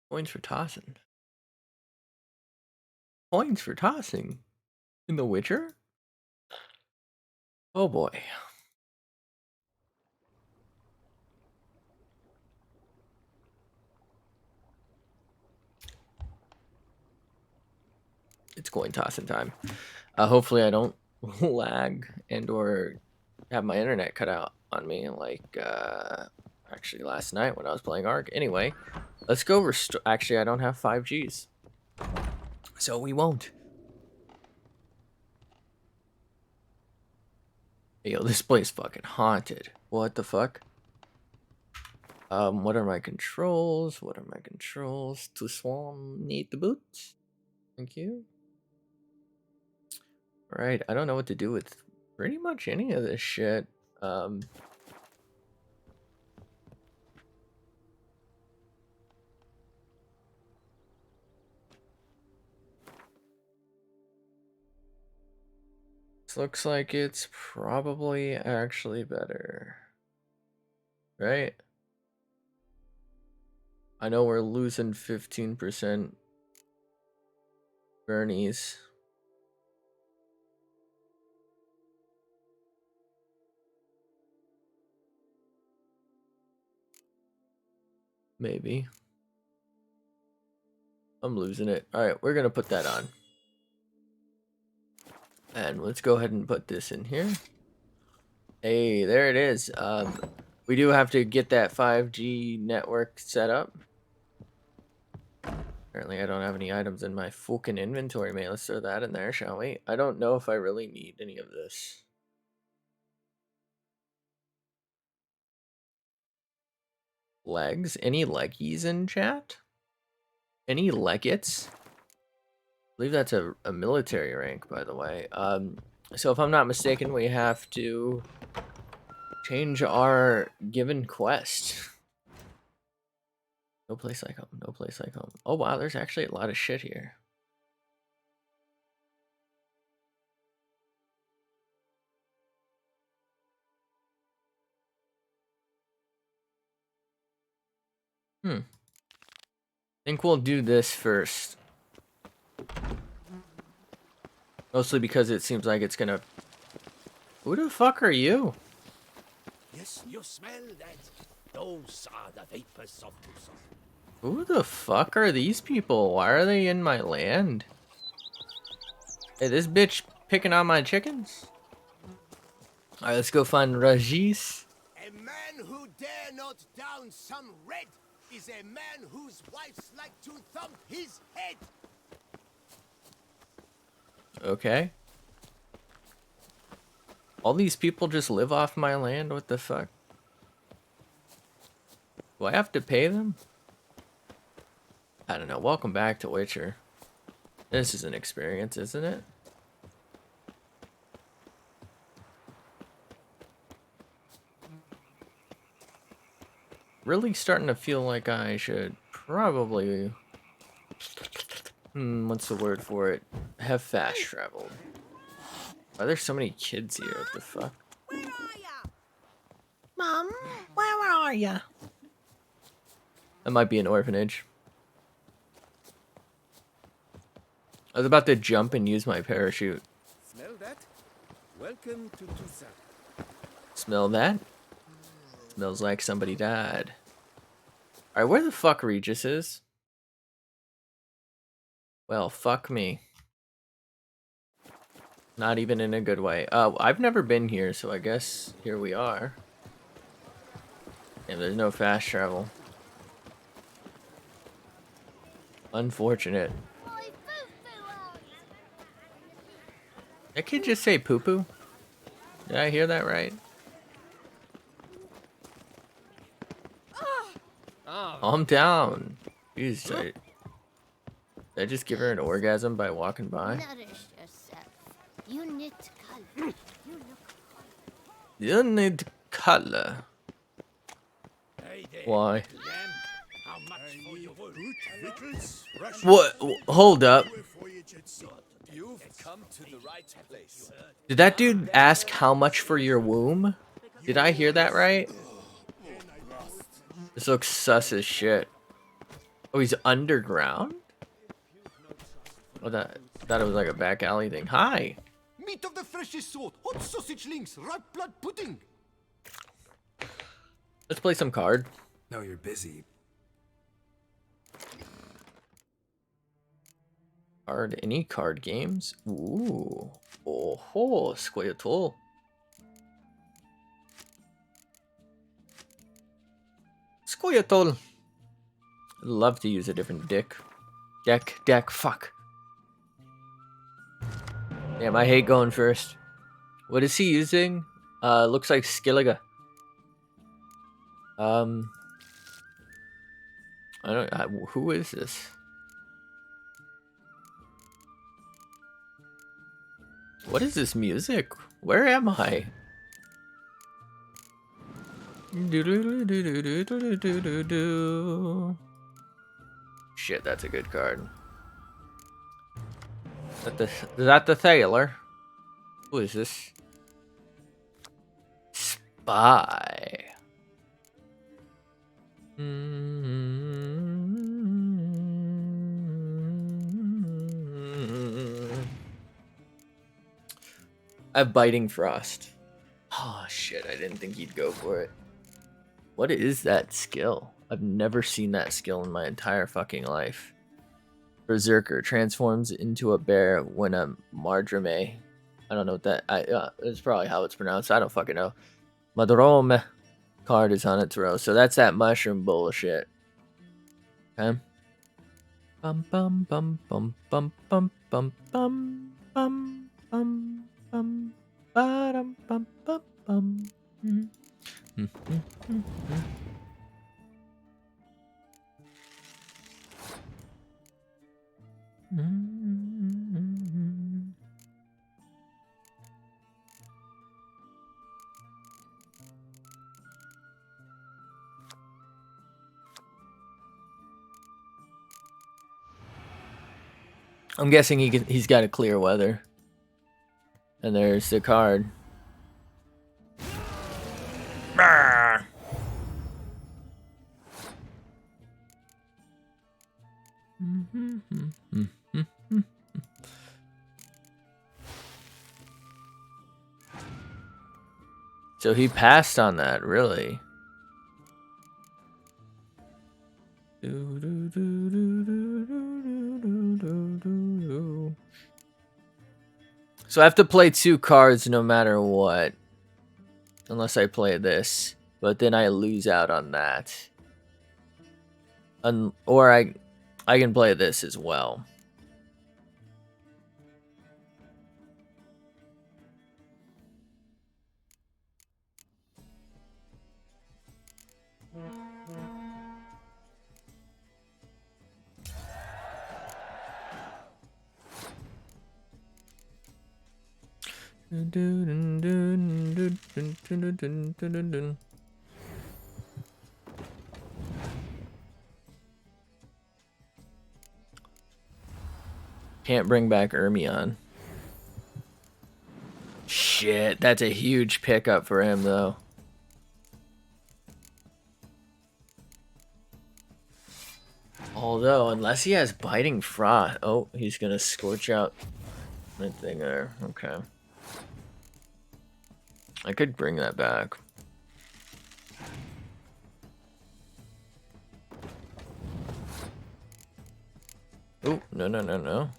Points for tossing. Points for tossing. In The Witcher? Oh boy. It's coin tossing time. Hopefully I don't lag and or have my internet cut out on me like actually last night when I was playing Ark. Anyway, let's go restore. Actually, I don't have 5Gs, so we won't. Hey, yo, this place fucking haunted. What the fuck? What are my controls? What are my controls? To swan need the boots. Thank you. Right, I don't know what to do with pretty much any of this shit. This looks like it's probably actually better. Right? I know we're losing 15% Bernies. Maybe. I'm losing it. Alright, we're gonna put that on. And let's go ahead and put this in here. Hey, there it is. We do have to get that 5G network set up. Apparently I don't have any items in my fucking inventory, mate. Let's throw that in there, shall we? I don't know if I really need any of this. Legs? Any leggies in chat? Any leggets? I believe that's a military rank, by the way. So if I'm not mistaken, we have to change our given quest. No place like home. No place like home. Oh wow, there's actually a lot of shit here. I think we'll do this first. Mostly because it seems like it's gonna... Who the fuck are you? Yes, you smell that? Those are the vapors of Tucson. Who the fuck are these people? Why are they in my land? Hey, this bitch picking on my chickens? Alright, let's go find Rajis. A man who dare not down some red is a man whose wives like to thump his head. Okay. All these people just live off my land? What the fuck? Do I have to pay them? I don't know. Welcome back to Witcher. This is an experience, isn't it? Really starting to feel like I should probably... what's the word for it? Have fast traveled. Why are there so many kids here? What the fuck? Where are ya? Mom, where are ya? That might be an orphanage. I was about to jump and use my parachute. Smell that? Welcome to Tucson. Smell that? Smells like somebody died. Alright, where the fuck Regis is? Well, fuck me. Not even in a good way. I've never been here, so I guess here we are. And there's no fast travel. Unfortunate. That kid just say poo poo? Did I hear that right? Calm down. Jeez, did I just give her an orgasm by walking by? Nourish yourself. You need color. You need color. Hey there. Why? Lamb, how much for your wood? What? Hold up. come to the right place. Did that dude ask how much for your womb? Did I hear that right? This looks sus as shit. Oh, he's underground? Oh, that thought it was like a back alley thing. Hi. Meat of the freshest sort, hot sausage links, ripe blood pudding. Let's play some card. No, you're busy. Card, any card games? Ooh. Oh, ho, Squirtle. Squirtle. I'd love to use a different deck. Deck, fuck. Damn, I hate going first. What is he using? Looks like Skilliga. I don't. Who is this? What is this music? Where am I? Shit, that's a good card. Is that the Thaler? Who is this? Spy. I have Biting Frost. Oh shit, I didn't think he'd go for it. What is that skill? I've never seen that skill in my entire fucking life. Berserker transforms into a bear when a Mardrame. I don't know what that. It's probably how it's pronounced. I don't fucking know. Madrome card is on its row, so that's that mushroom bullshit. Okay. Bum bum bum bum bum bum bum bum bum bum bum bum bum bum bum. I'm guessing he's got a clear weather. And there's the card. So he passed on that, really. So I have to play 2 cards no matter what. Unless I play this. But then I lose out on that. Or I can play this as well. Can't bring back Ermion. Shit, that's a huge pickup for him, though. Although, unless he has Biting Frost. Oh, he's gonna scorch out that thing there. Okay. I could bring that back. Oh, no.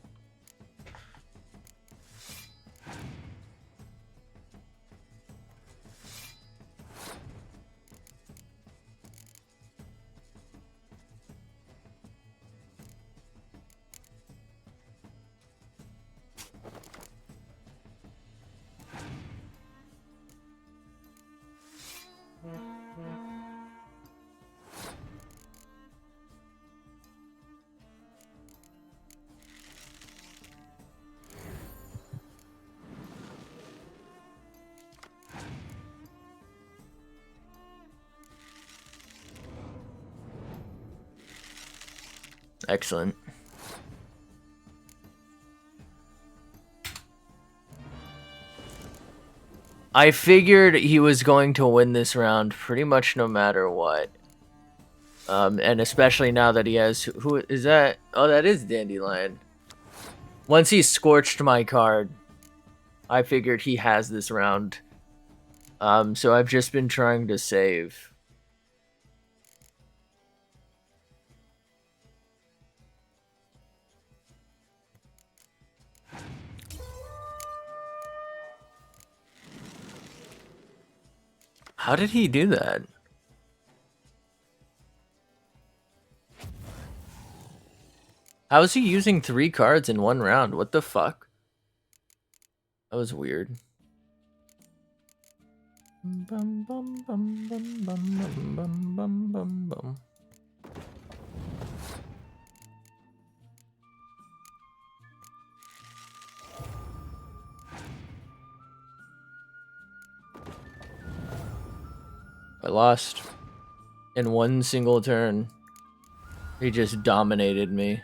Excellent. I figured he was going to win this round pretty much no matter what. And especially now that he has... Who is that? Oh, that is Dandelion. Once he scorched my card, I figured he has this round. So I've just been trying to save. How did he do that? How is he using 3 cards in 1 round? What the fuck? That was weird. Bum, bum, bum, bum, bum, bum, bum, bum, bum. I lost in 1 single turn. He just dominated me.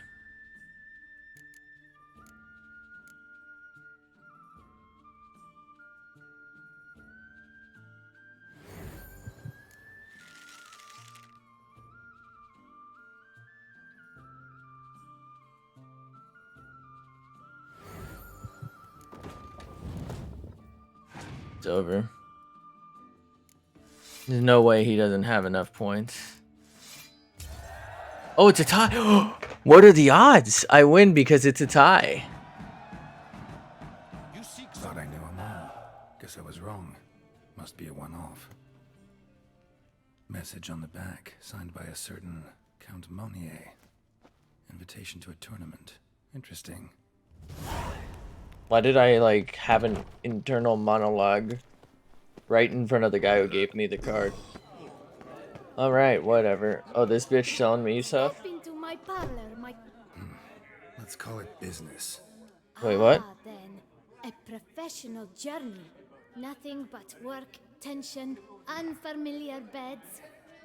It's over. There's no way he doesn't have enough points. Oh, it's a tie. What are the odds? I win because it's a tie. You seek Thought I knew them all. Guess I was wrong. Must be a one-off. Message on the back, signed by a certain Count Monnier. Invitation to a tournament. Interesting. Why did I, like, have an internal monologue right in front of the guy who gave me the card? Alright, whatever. Oh, this bitch telling me stuff? Step into my parlor, my... Let's call it business. Wait, what? Ah, then. A professional journey. Nothing but work, tension, unfamiliar beds.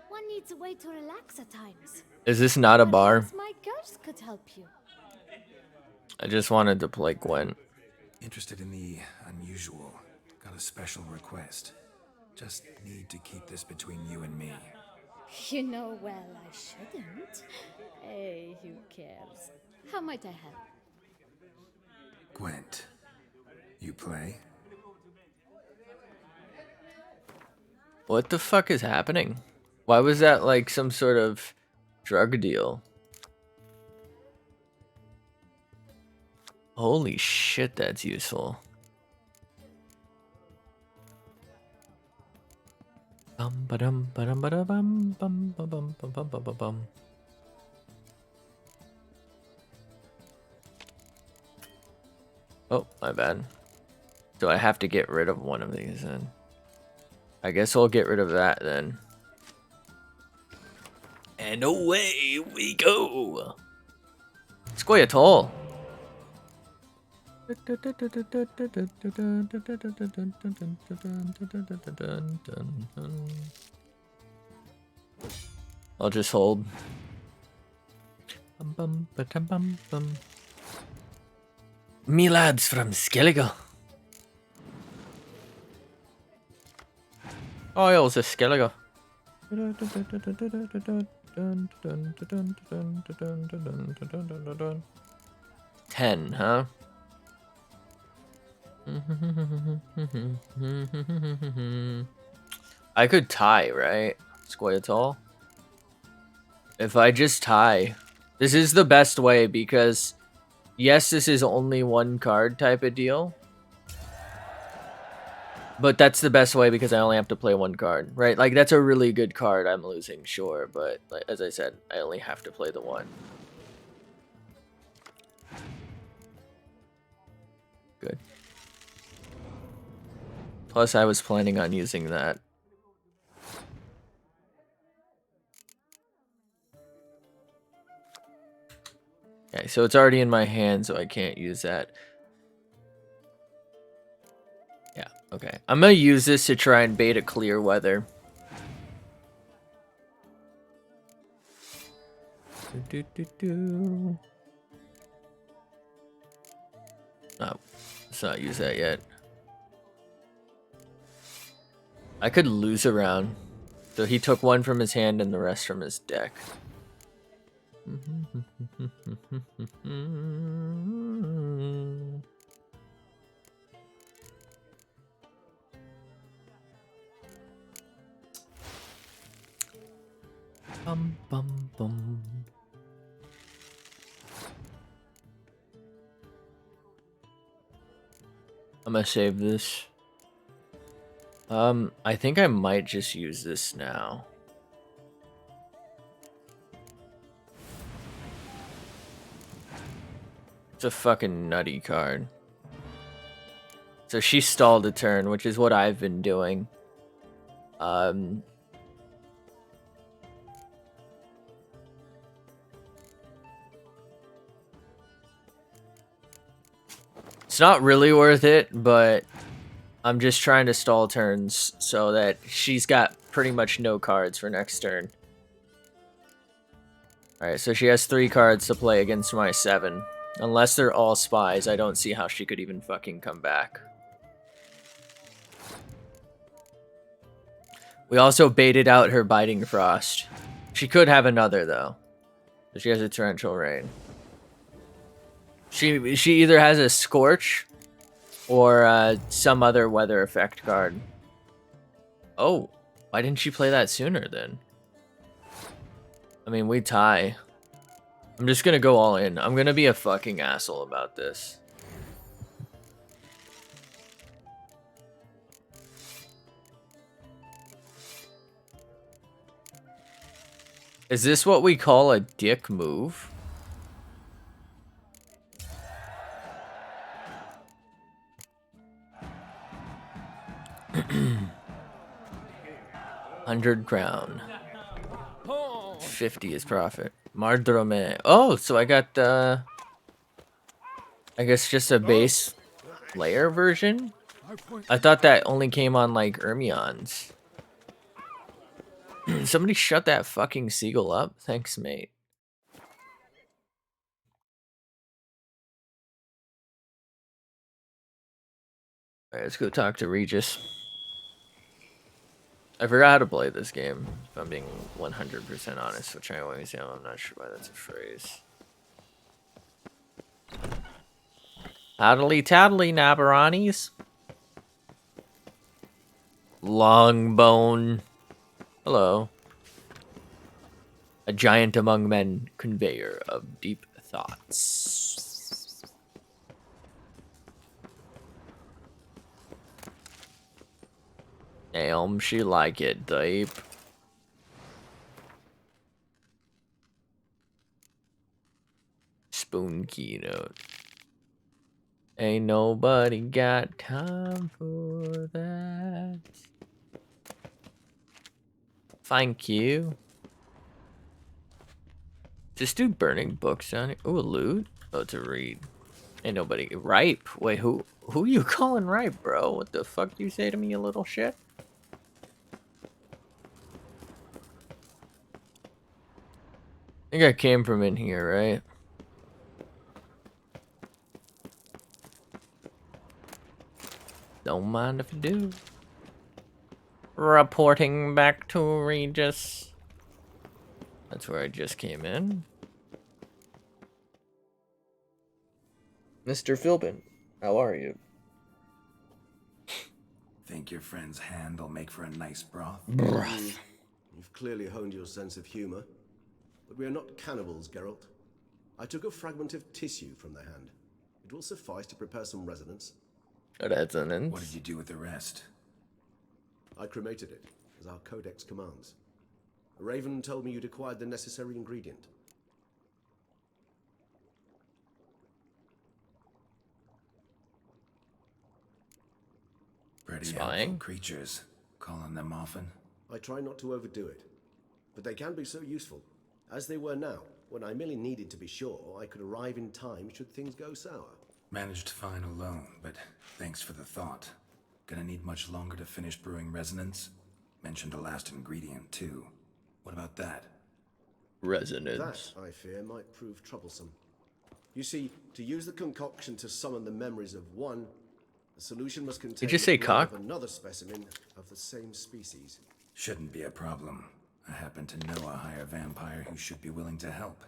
One needs a way to relax at times. Is this not a bar? Perhaps my girls could help you. I just wanted to play Gwen. Interested in the unusual. Got a special request. Just need to keep this between you and me. You know well I shouldn't. Hey, who cares? How might I help? Gwent, you play? What the fuck is happening? Why was that like some sort of drug deal? Holy shit, that's useful. Bum ba-dum ba-dum ba-da-bum bum ba-bum bum bum bum bum bum. Oh, my bad. So I have to get rid of one of these then. I guess I'll get rid of that then. And away we go. Squirtle. I'll just hold. Me lads from Skellige. Oh, it was a Skellige. 10, huh? I could tie, right? Squirtle. If I just tie, this is the best way because, yes, this is only 1 card type of deal. But that's the best way because I only have to play 1 card, right? Like, that's a really good card I'm losing, sure. But, like, as I said, I only have to play the 1. Good. Plus, I was planning on using that. Okay, so it's already in my hand, so I can't use that. Yeah, okay. I'm gonna use this to try and bait a clear weather. Oh, let's not use that yet. I could lose a round. So he took one from his hand and the rest from his deck. Bum bum bum. I'm gonna save this. I think I might just use this now. It's a fucking nutty card. So she stalled a turn, which is what I've been doing. It's not really worth it, but I'm just trying to stall turns so that she's got pretty much no cards for next turn. Alright, so she has 3 cards to play against my 7. Unless they're all spies, I don't see how she could even fucking come back. We also baited out her Biting Frost. She could have another, though. So she has a Torrential Rain. She either has a Scorch or some other weather effect card. Oh, why didn't she play that sooner then? I mean, we tie. I'm just gonna go all in. I'm gonna be a fucking asshole about this. Is this what we call a dick move? $100 50 is profit. Mardrome. Oh, so I got I guess just a base layer version? I thought that only came on like Ermions. Somebody shut that fucking seagull up. Thanks, mate. Alright, let's go talk to Regis. I forgot how to play this game, if I'm being 100% honest, which I always am. I'm not sure why that's a phrase. Howdly taddly, Nabaranis. Longbone. Hello. A giant among men, conveyor of deep thoughts. Damn, she like it deep. Spoon keynote. Ain't nobody got time for that. Thank you. Just do burning books on it. Ooh, a loot? Oh, to read. Ain't nobody. Ripe? Wait, who you calling ripe, bro? What the fuck you say to me, you little shit? I think I came from in here, right? Don't mind if you do. Reporting back to Regis. That's where I just came in. Mr. Philbin, how are you? Think your friend's hand will make for a nice broth? Broth. You've clearly honed your sense of humor. But we are not cannibals, Geralt. I took a fragment of tissue from their hand. It will suffice to prepare some resonance. Resonance. What did you do with the rest? I cremated it, as our codex commands. Raven told me you'd acquired the necessary ingredient. Pretty Spying? helpful creatures. Calling them often? I try not to overdo it. But they can be so useful, as they were now, when I merely needed to be sure I could arrive in time should things go sour. Managed fine alone, but thanks for the thought. Gonna need much longer to finish brewing resonance? Mentioned a last ingredient, too. What about that? Resonance. That, I fear, might prove troublesome. You see, to use the concoction to summon the memories of one, The solution must contain just the say blood cock? of another specimen of the same species. Shouldn't be a problem. I happen to know a higher vampire who should be willing to help.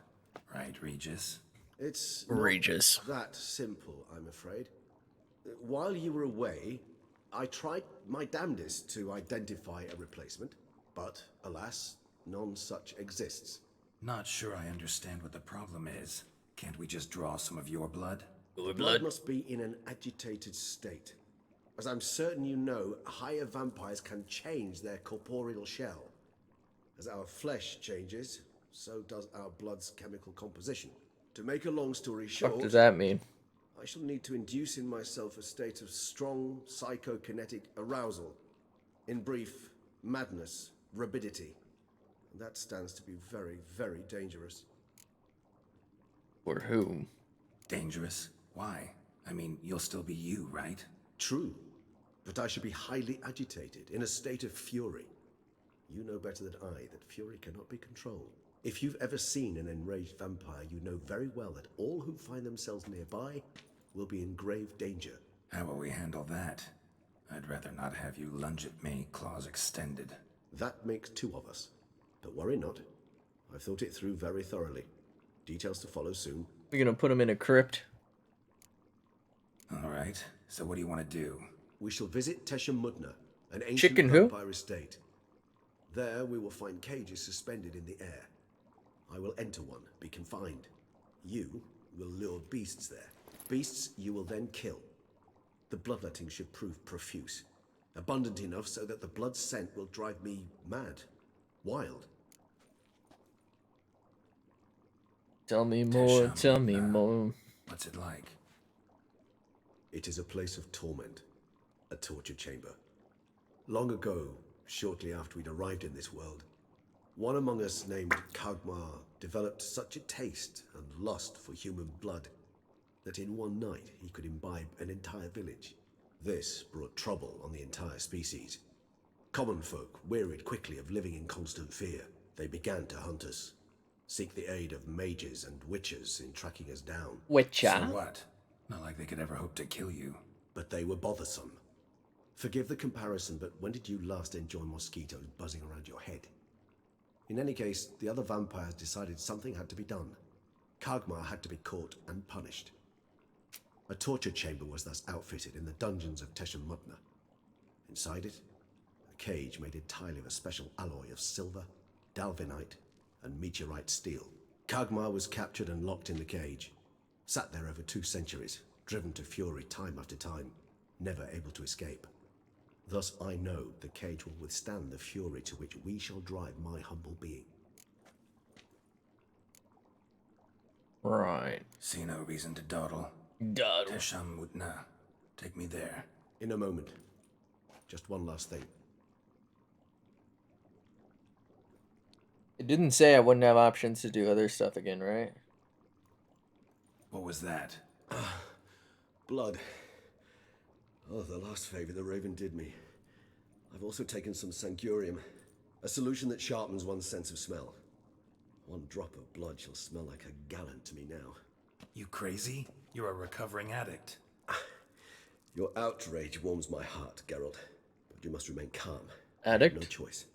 Right, Regis? It's Regis. not that simple, I'm afraid. While you were away, I tried my damnedest to identify a replacement, but alas, none such exists. Not sure I understand what the problem is. Can't we just draw some of your blood? Your Blood must be in an agitated state. As I'm certain you know, higher vampires can change their corporeal shell. As our flesh changes, so does our blood's chemical composition. To make a long story What short, does that mean? I shall need to induce in myself a state of strong psychokinetic arousal. In brief, madness, rabidity. And that stands to be very, very dangerous. For whom? Dangerous? Why? I mean, you'll still be you, right? True, but I should be highly agitated, in a state of fury. You know better than I that fury cannot be controlled. If you've ever seen an enraged vampire, you know very well that all who find themselves nearby will be in grave danger. How will we handle that? I'd rather not have you lunge at me, claws extended. That makes two of us. But worry not. I've thought it through very thoroughly. Details to follow soon. We're gonna put him in a crypt. All right, so what do you want to do? We shall visit Teshem Mudna, an ancient Chicken who? vampire estate. There we will find cages suspended in the air. I will enter one, be confined. You will lure beasts there. Beasts you will then kill. The bloodletting should prove profuse. Abundant enough so that the blood scent will drive me mad. Wild. Tell me more, Tesham, tell me more. What's it like? It is a place of torment. A torture chamber. Long ago, shortly after we'd arrived in this world, one among us named Kagmar developed such a taste and lust for human blood that in one night he could imbibe an entire village. This brought trouble on the entire species. Common folk wearied quickly of living in constant fear. They began to hunt us, seek the aid of mages and witches in tracking us down. Witcher. So what? Not like they could ever hope to kill you. But they were bothersome. Forgive the comparison, but when did you last enjoy mosquitoes buzzing around your head? In any case, the other vampires decided something had to be done. Kagmar had to be caught and punished. A torture chamber was thus outfitted in the dungeons of Teshem Mudna. Inside it, a cage made entirely of a special alloy of silver, dalvinite, and meteorite steel. Kagmar was captured and locked in the cage. Sat there over 2 centuries, driven to fury time after time, never able to escape. Thus I know the cage will withstand the fury to which we shall drive my humble being. Right. See no reason to dawdle. Dawdle. Tesham Mudna. Take me there. In a moment. Just one last thing. It didn't say I wouldn't have options to do other stuff again, right? What was that? Blood. Oh, the last favor the Raven did me. I've also taken some Sancurium, a solution that sharpens one's sense of smell. One drop of blood shall smell like a gallon to me now. You crazy? You're a recovering addict. Your outrage warms my heart, Geralt, but you must remain calm. Addict? No choice.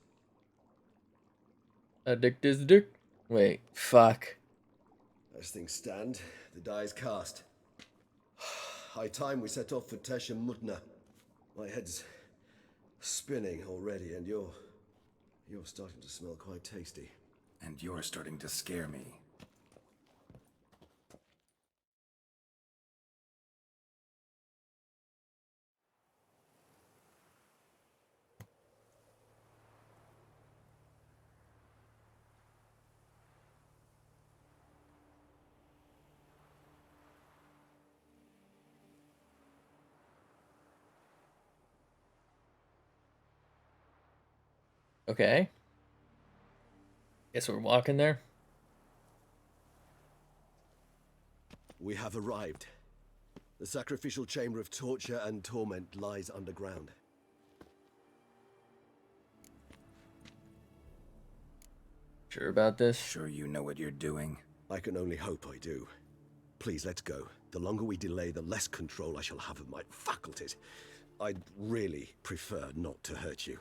Addict is dick. Wait, fuck. As things stand, the die is cast. High time we set off for Teshem Mudna. My head's spinning already, and you're starting to smell quite tasty. And you're starting to scare me. Okay. Guess we're walking there. We have arrived. The sacrificial chamber of torture and torment lies underground. Sure about this? Sure you know what you're doing? I can only hope I do. Please, let's go. The longer we delay, the less control I shall have of my faculties. I'd really prefer not to hurt you.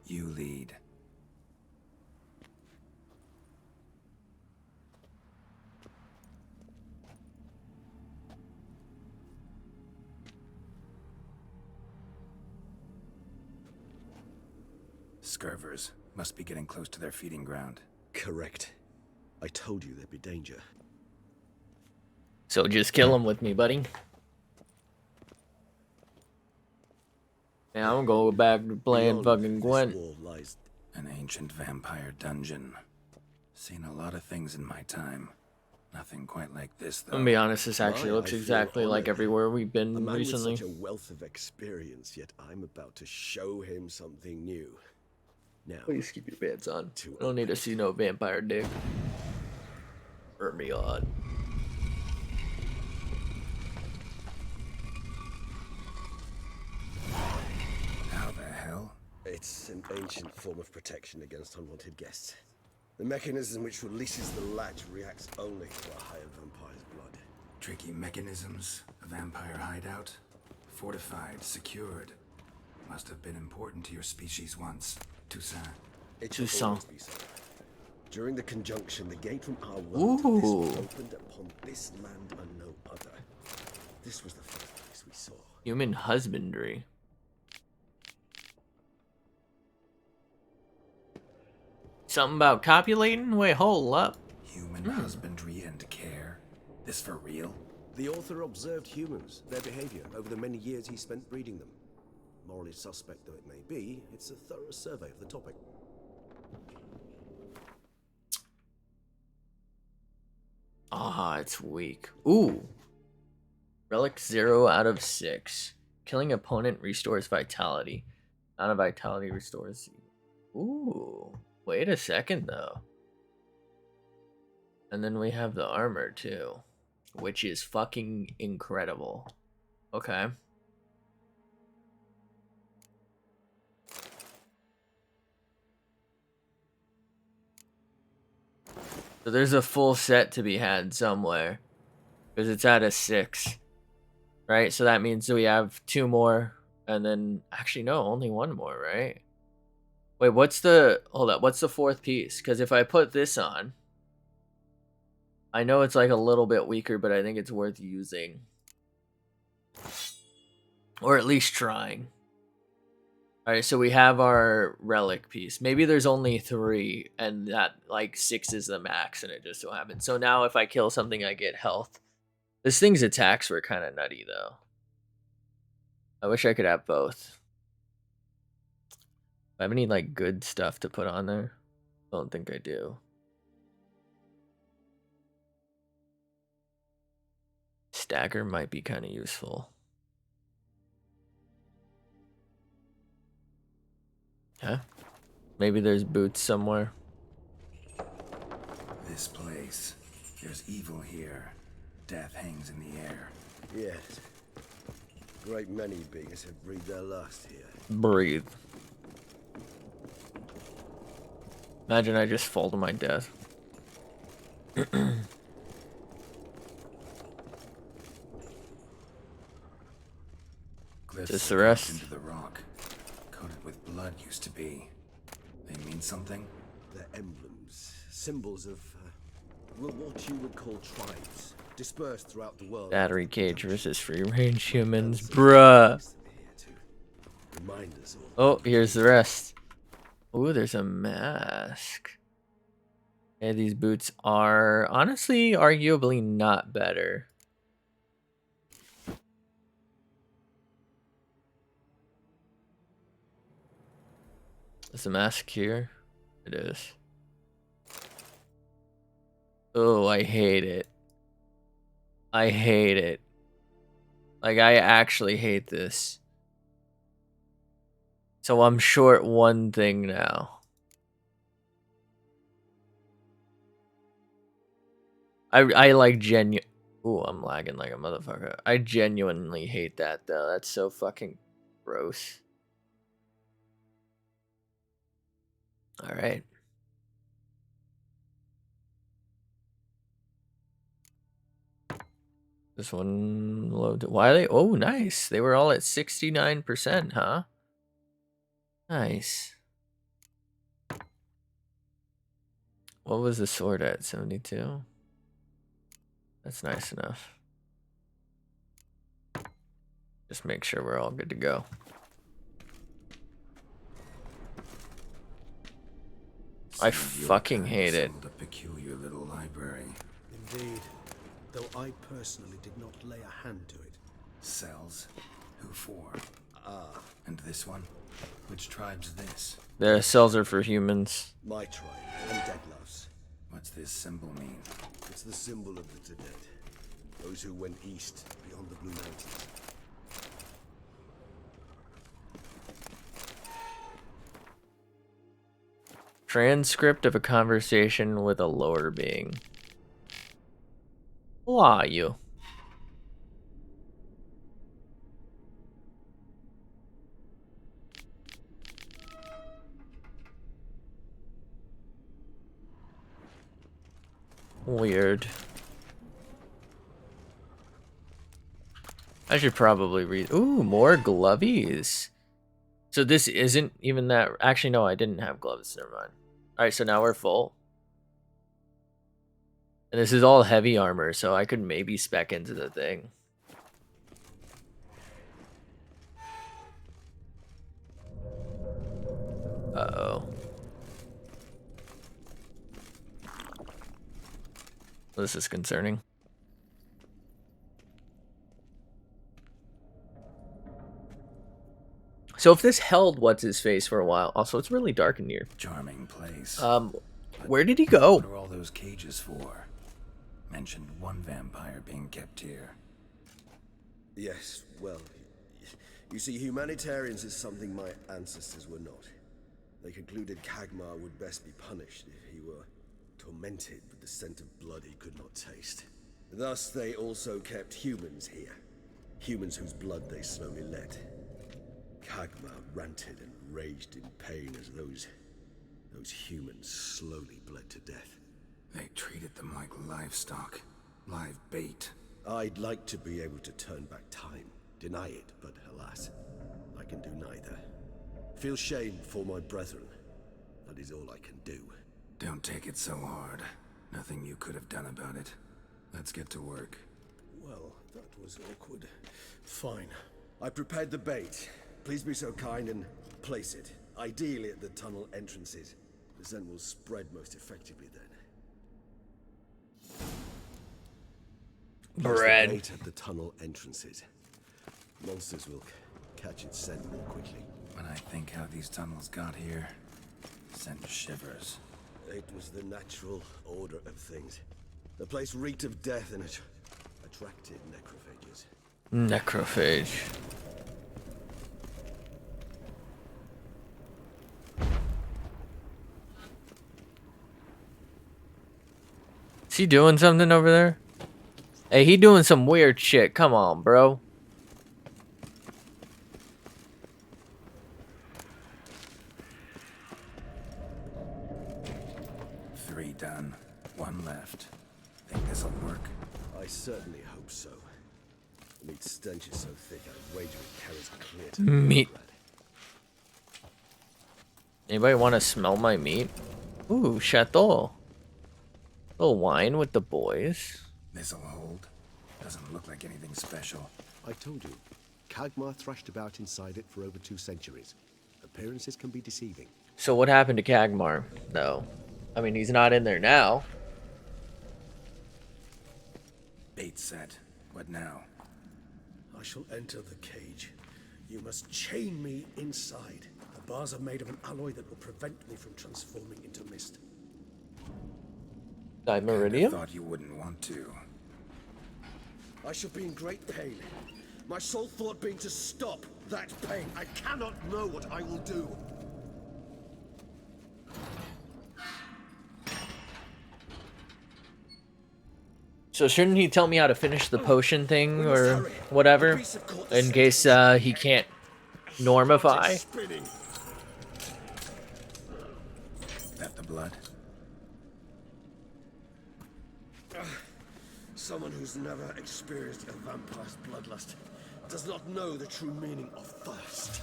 You lead. Scurvers must be getting close to their feeding ground. Correct. I told you there'd be danger. So just kill him with me, buddy. Yeah, I'm gonna go back to playing Beyond fucking this Gwent. wall lies An ancient vampire dungeon. Seen a lot of things in my time. Nothing quite like this, though. I'm gonna be honest, this actually Why, looks I feel exactly like honored. everywhere we've a been man recently. with such a wealth of experience, yet I'm about to show him something new. Now, Please keep your pants on. To I don't need to see no vampire dick. Burn me on. How the hell? it's an ancient form of protection against unwanted guests. The mechanism which releases the latch reacts only to a higher vampire's blood. Tricky mechanisms, a vampire hideout. Fortified, secured. Must have been important to your species once. Toussaint. It should Toussaint. always be so. During the conjunction, the gate from our world to this was Ooh. opened upon this land and no other. This was the first place we saw. Human husbandry. Something about copulating? Wait, hold up. Human husbandry and care. This for real? The author observed humans, their behavior, over the many years he spent breeding them. Morally suspect though it may be, it's a thorough survey of the topic. Ah, it's weak. Ooh. Relic 0 out of 6. Killing opponent restores vitality. Amount of vitality restores. Ooh. Wait a second, though. And then we have the armor, too. Which is fucking incredible. Okay. So there's a full set to be had somewhere. Because it's at a 6. Right? So that means we have 2 more. And then, actually, no, only 1 more, right? Wait, what's the... Hold up, what's the 4th piece? Because if I put this on... I know it's like a little bit weaker, but I think it's worth using. Or at least trying. Alright, so we have our relic piece. Maybe there's only 3, and that, like, 6 is the max, and it just so happens. So now if I kill something, I get health. This thing's attacks were kind of nutty, though. I wish I could have both. Do I have any, like, good stuff to put on there? I don't think I do. Stagger might be kind of useful. Huh? Maybe there's boots somewhere. This place. There's evil here. Death hangs in the air. Yes. Great many beings have breathed their last here. Breathe. Imagine I just fall to my death. Glyphs Just the rest? carved into the rock. Coated with blood used to be. They mean something? They're emblems, symbols of, what you would call tribes, dispersed throughout the world. Battery cage versus free range humans. Bruh. Remind us all. Oh, here's the rest. Ooh, there's a mask. Okay, these boots are honestly arguably not better. Is the mask here? It is. Oh, I hate it. I hate it. Like, I actually hate this. So I'm short 1 thing now. I like Ooh, I'm lagging like a motherfucker. I genuinely hate that, though. That's so fucking gross. Alright. This one low. Why are they? Oh, nice. They were all at 69%, huh? Nice. What was the sword at? 72? That's nice enough. Just make sure we're all good to go. I Some of your fucking kind hate it. assembled a peculiar little library. Indeed, though I personally did not lay a hand to it. Cells? Who for? And this one? Which tribe's this? The cells are for humans. My tribe and Deadlove's. What's this symbol mean? It's the symbol of the Tedet. Those who went east beyond the Blue Mountains. Transcript of a conversation with a lower being. Who are you? Weird. I should probably read. Ooh, more glovies. So this isn't even that. Actually, no, I didn't have gloves. Never mind. All right, so now we're full. And this is all heavy armor, so I could maybe spec into the thing. Uh-oh. This is concerning. So if this held what's-his-face for a while... Also, it's really dark in here. Charming place. Where did he go? What are all those cages for? Mentioned one vampire being kept here. Yes, well, you see, humanitarians is something my ancestors were not. They concluded Kagmar would best be punished if he were tormented with the scent of blood he could not taste. Thus, they also kept humans here. Humans whose blood they slowly let. Kagmar ranted and raged in pain as those humans slowly bled to death. They treated them like livestock. Live bait. I'd like to be able to turn back time, deny it, but alas, I can do neither. Feel shame for my brethren. That is all I can do. Don't take it so hard. Nothing you could have done about it. Let's get to work. Well, that was awkward. Fine. I prepared the bait. Please be so kind and place it, ideally at the tunnel entrances. The scent will spread most effectively then. Place the Bread. bait at the tunnel entrances. Monsters will catch its scent more quickly. When I think how these tunnels got here, send shivers. It was the natural order of things. The place reeked of death and it attracted necrophages. Necrophage. Is he doing something over there? Hey, he doing some weird shit. Come on, bro. Three done. One left. Think this'll work? I certainly hope so. The meat stench is so thick, I'd wager it carries clear to Meat. blood. Anybody want to smell my meat? Ooh, Chateau. Little wine with the boys. This'll hold. Doesn't look like anything special. I told you, Kagmar thrashed about inside it for over 2 centuries. Appearances can be deceiving. So what happened to Kagmar, though? I mean, he's not in there now. Bait set. What now? I shall enter the cage. You must chain me inside. The bars are made of an alloy that will prevent me from transforming into mist. I Dimeridium? thought you wouldn't want to. I shall be in great pain. My sole thought being to stop that pain. I cannot know what I will do. So shouldn't he tell me how to finish the potion thing We must or hurry. whatever? The beasts have caught the In scent. case he can't normify? Spinning. That the blood? Someone who's never experienced a vampire's bloodlust does not know the true meaning of thirst.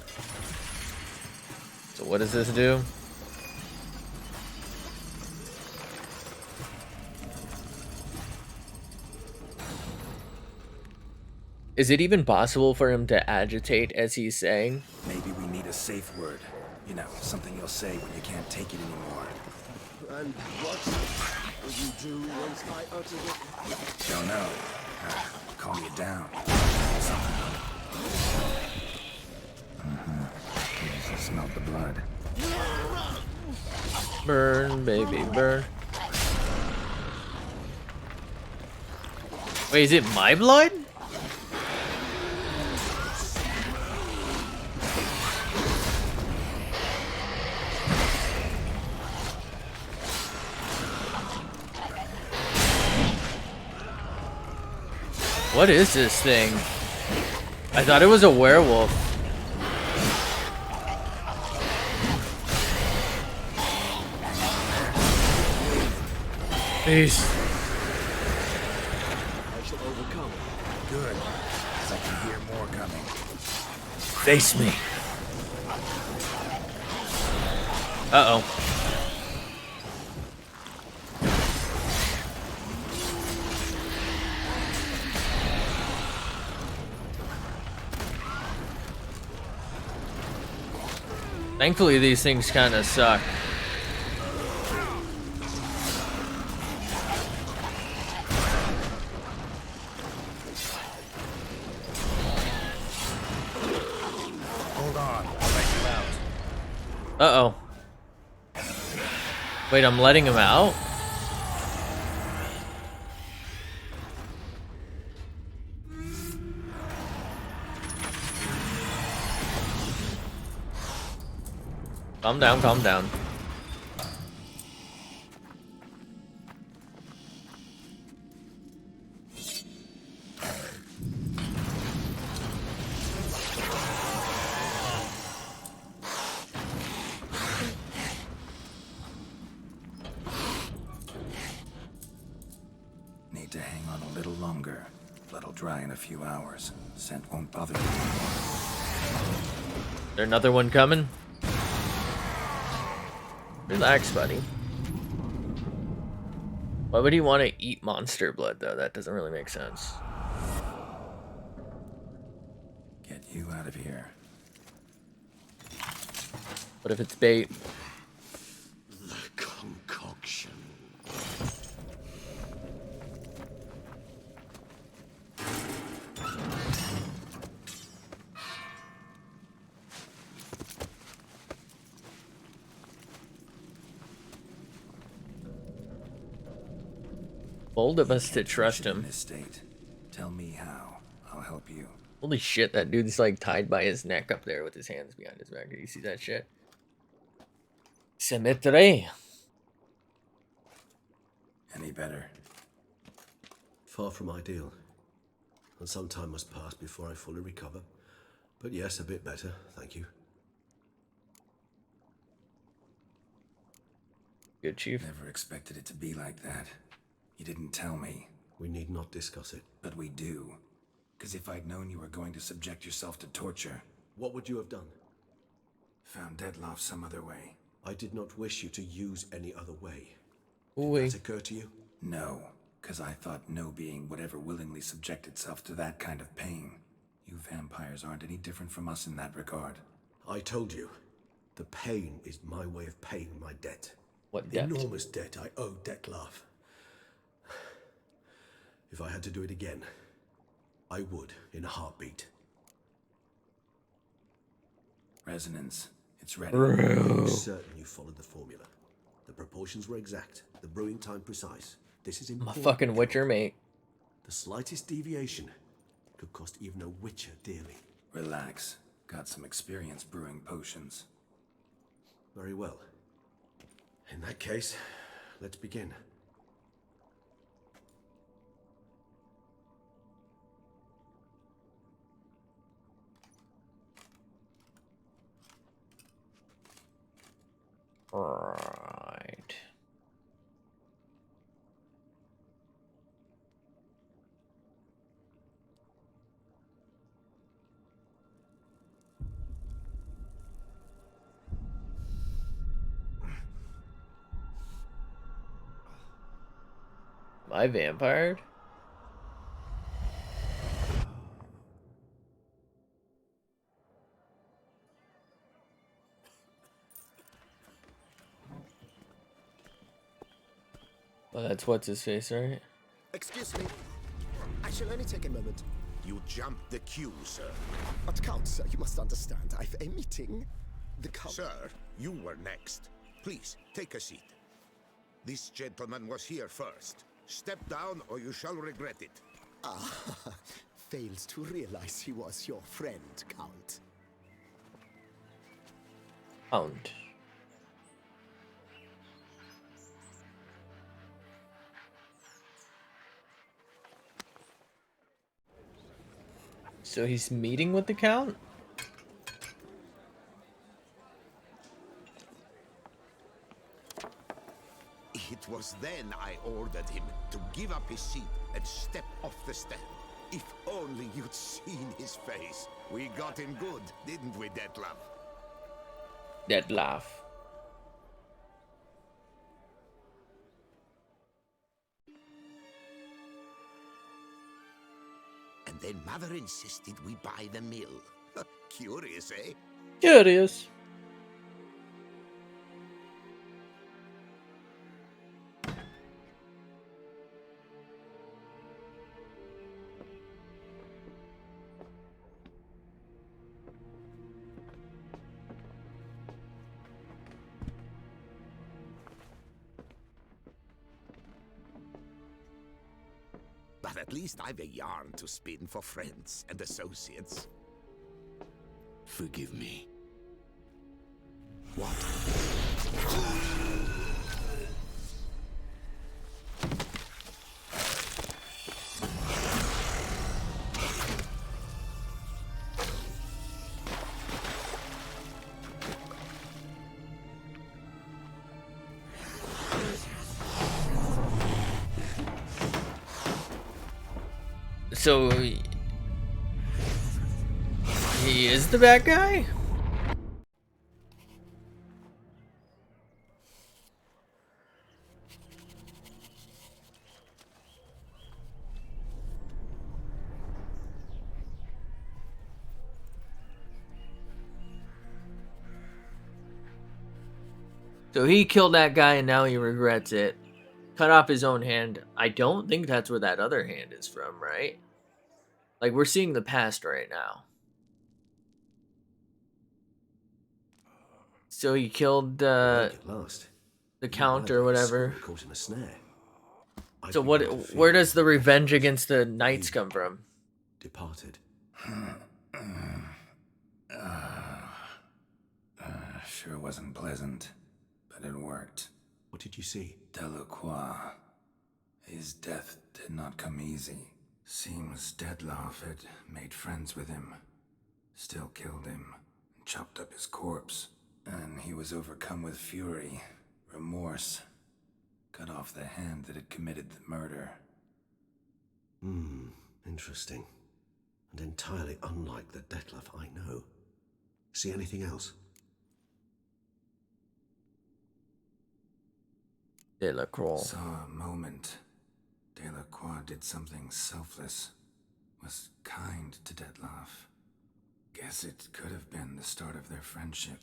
So what does this do? Is it even possible for him to agitate as he's saying? Maybe we need a safe word. You know, something you'll say when you can't take it anymore. And what will you do once I utter it? Don't know. Calm you down. Something. You smell the blood. Burn, baby, burn. Wait, is it my blood? What is this thing? I thought it was a werewolf. Peace. I shall overcome. Good. Because I can hear more coming. Face me. Uh-oh. Thankfully, these things kind of suck. Hold on. I'll let you out. Uh-oh. Wait, I'm letting him out? Calm down, calm down. Need to hang on a little longer. Blood'll dry in a few hours. Scent won't bother you anymore. There another one coming? Relax, buddy. Why would he want to eat monster blood, though? That doesn't really make sense. Get you out of here. What if it's bait? The concoction. Bold of us to trust In him. this state. Tell me how. I'll help you. Holy shit, that dude's like tied by his neck up there with his hands behind his back. Do you see that shit? Cemetery. Any better? Far from ideal. And some time must pass before I fully recover. But yes, a bit better, thank you. Good, Chief. Never expected it to be like that. You didn't tell me, We need not discuss it. but we do. Because if I'd known you were going to subject yourself to torture, What would you have done? found Dettlaff some other way. I did not wish you to use any other way. Ooh, Does it occur to you? No, because I thought no being would ever willingly subject itself to that kind of pain. You vampires aren't any different from us in that regard. I told you. The pain is my way of paying my debt. What The debt? enormous debt I owe Dettlaff. If I had to do it again, I would in a heartbeat. Resonance, it's ready. I'm certain you followed the formula. The proportions were exact, the brewing time precise. This is My important. fucking Witcher mate. The slightest deviation could cost even a Witcher dearly. Relax. Got some experience brewing potions. Very well. In that case, let's begin. Right. I vampired? Well, that's what's his face, right? Excuse me. I shall only take a moment. You jumped the queue, sir. But Count, sir, you must understand. I've a meeting. The Count... Sir, you were next. Please, take a seat. This gentleman was here first. Step down or you shall regret it. Ah, fails to realize he was your friend, Count. Count. So he's meeting with the Count? It was then I ordered him to give up his seat and step off the stand. If only you'd seen his face. We got him good, didn't we, Detlef? Dead laugh. And then Mother insisted we buy the mill. Curious, eh? Curious. But at least I've a yarn to spin for friends and associates. Forgive me. What? So he is the bad guy? So he killed that guy and now he regrets it. Cut off his own hand. I don't think that's where that other hand is from, right? Like, we're seeing the past right now. So he killed At last. the Count or whatever. Caught in a snare. I'd So be what? glad if Where you does the revenge against the knights come from? departed? Sure wasn't pleasant, but it worked. What did you see? Delacroix. His death did not come easy. Seems Detlef had made friends with him, still killed him, and chopped up his corpse. And he was overcome with fury, remorse, cut off the hand that had committed the murder. Interesting. And entirely unlike the Detlef I know. See anything else? Delacroix. Saw a moment. Delacroix did something selfless. Was kind to Detlef. Guess it could have been the start of their friendship.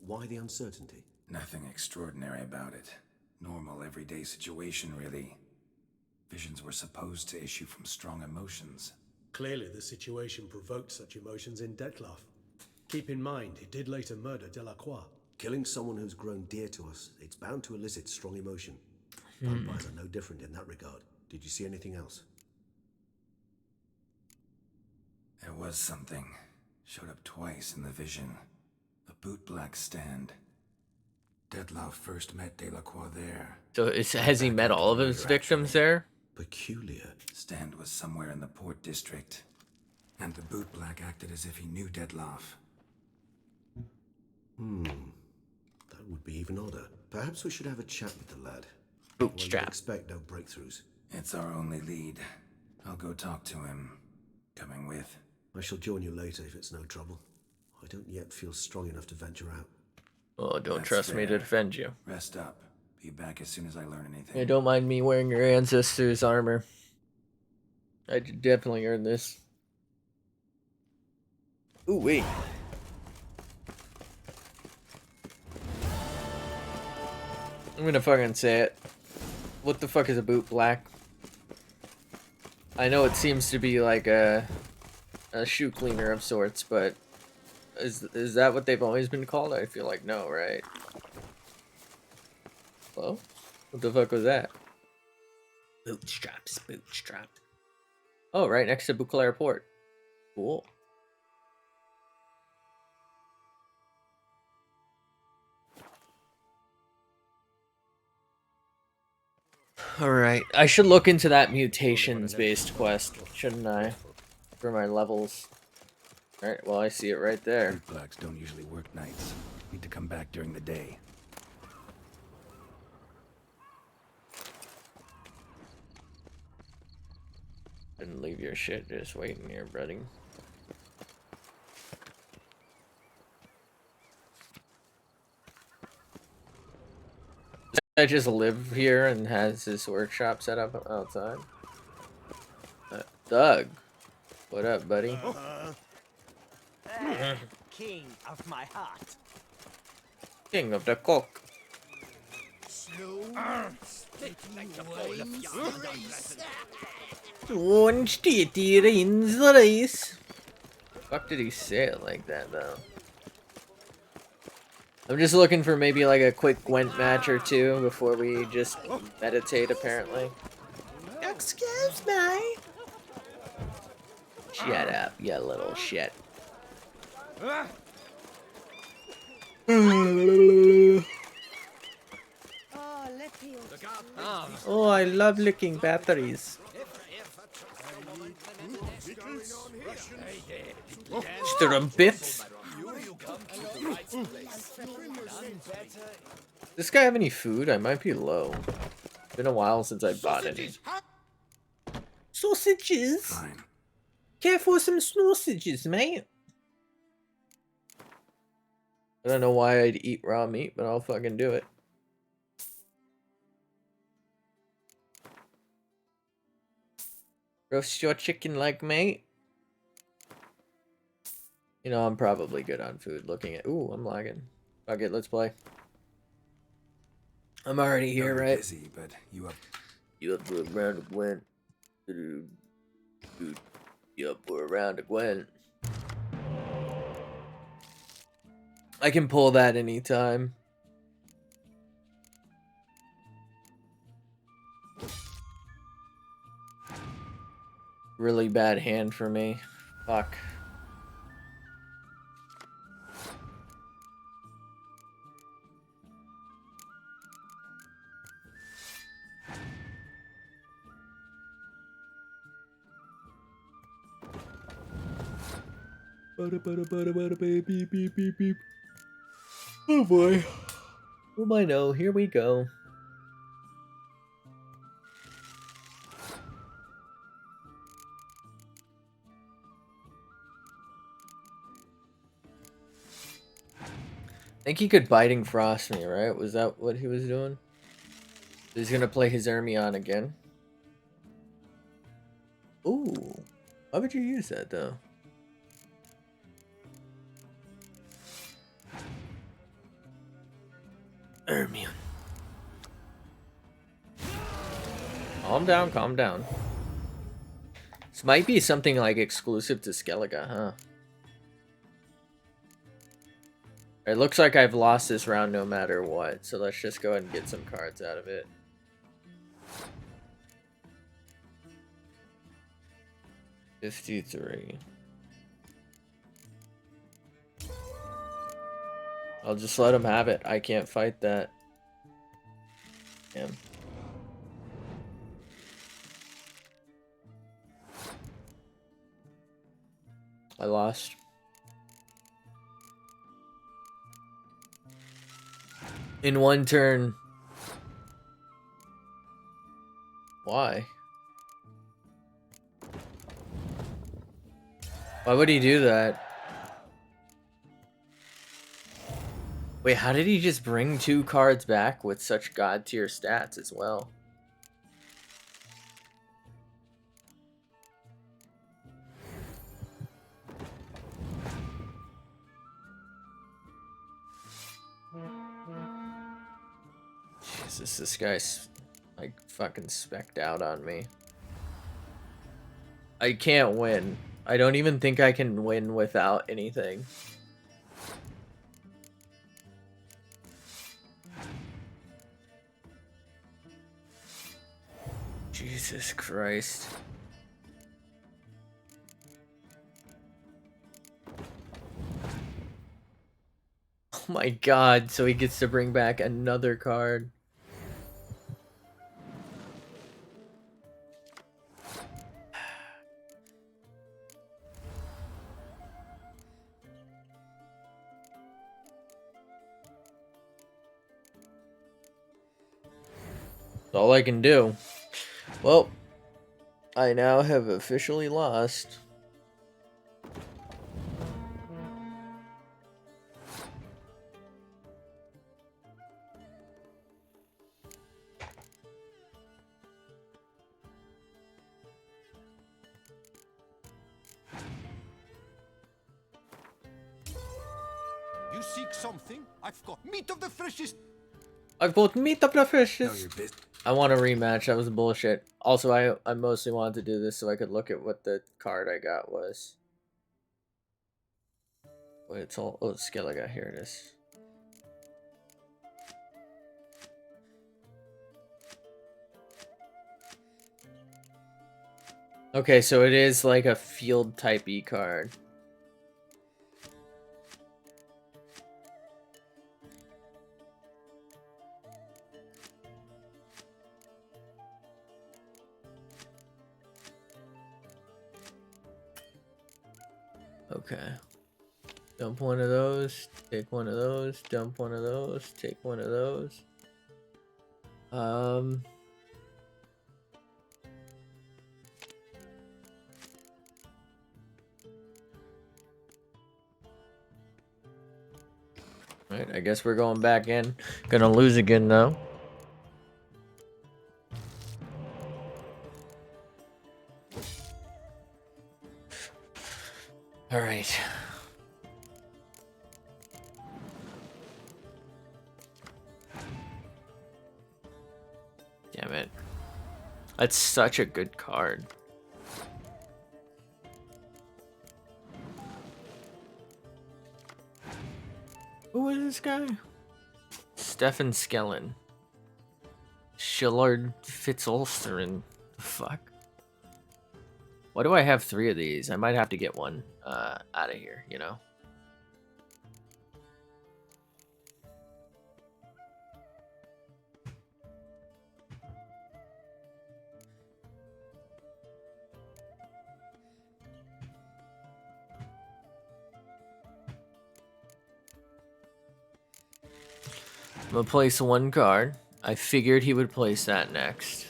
Why the uncertainty? Nothing extraordinary about it. Normal, everyday situation, really. Visions were supposed to issue from strong emotions. Clearly, the situation provoked such emotions in Detlef. Keep in mind, he did later murder Delacroix. Killing someone who's grown dear to us, it's bound to elicit strong emotion. Vampires are no different in that regard. Did you see anything else? There was something. Showed up twice in the vision. A bootblack stand. Detlef first met Delacroix there. So has he met all of his victims there? Peculiar. Stand was somewhere in the Port District. And the bootblack acted as if he knew Detlef. That would be even odder. Perhaps we should have a chat with the lad. Bootstrap. Well, expect no breakthroughs. It's our only lead. I'll go talk to him. Coming with. I shall join you later if it's no trouble. I don't yet feel strong enough to venture out. Oh, don't That's trust me to fair. defend you. Rest up. Be back as soon as I learn anything. Yeah, don't mind me wearing your ancestors' armor. I definitely earned this. Ooh, wait. I'm gonna fucking say it. What the fuck is a boot black? I know it seems to be like a shoe cleaner of sorts, but is that what they've always been called? I feel like no, right? Hello? What the fuck was that? Bootstraps, bootstrap. Oh, right next to Buclair Port. Cool. Alright, I should look into that mutations-based quest, shouldn't I? For my levels. Alright, well I see it right there. Boot blacks don't usually work nights. Need to come back during the day. Didn't leave your shit just waiting here, buddy. I just live here and has his workshop set up outside. Doug, what up, buddy? King of my heart. King of the cock. One steady rains the race. Fuck did he say it like that though? I'm just looking for maybe like a quick Gwent match or two before we just meditate apparently. Excuse me. Shut up, you little shit. Oh, I love licking batteries. Strumpets. Does this guy have any food? I might be low. Been a while since I bought any. Sausages. Fine. Care for some sausages, mate? I don't know why I'd eat raw meat, but I'll fucking do it. Roast your chicken like mate. You know, I'm probably good on food looking at... Ooh, I'm lagging. Fuck it, let's play. I'm already here, right? Busy, but you up? You up for a round of Gwent? Dude, you up for a round of Gwent? I can pull that anytime. Really bad hand for me. Fuck. Beep, beep, beep, beep. Oh boy. Oh, I know. Here we go. I think he could Biting Frost me, right? Was that what he was doing? He's gonna play his Hermione again. Ooh. Why would you use that though? Hermione. Calm down, calm down. This might be something like exclusive to Skellige, huh? It looks like I've lost this round no matter what, so let's just go ahead and get some cards out of it. $53. I'll just let him have it. I can't fight that. Damn. I lost. In one turn. Why? Why would he do that? Wait, how did he just bring 2 cards back with such god tier stats as well? Jesus, this guy's like fucking specced out on me. I can't win. I don't even think I can win without anything. Jesus Christ. Oh my god, so he gets to bring back another card. That's all I can do. Well, I now have officially lost. You seek something? I've got meat of the freshest. I've got meat of the No, fishes. you're busy. I want a rematch. That was bullshit. Also, I mostly wanted to do this so I could look at what the card I got was. Wait, it's all... Oh, Skellige. Here it is. Okay, so it is like a field type E card. Okay. Dump one of those, take one of those, dump one of those, take one of those. Alright, I guess we're going back in. Gonna lose again though. Alright. Damn it. That's such a good card. Who is this guy? Stefan Skellen. Shillard Fitzulsterin. The fuck? Why do I have 3 of these? I might have to get one out of here, you know? I'm gonna place 1 card. I figured he would place that next.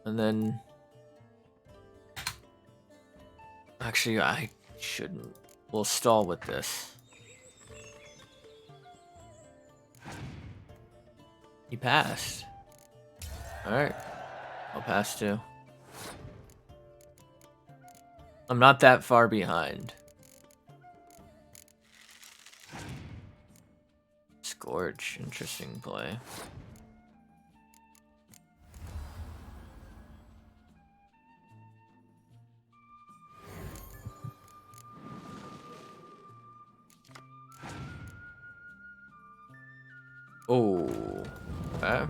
And then... Actually, I shouldn't. We'll stall with this. He passed. Alright. I'll pass too. I'm not that far behind. Scourge. Interesting play. Oh, okay.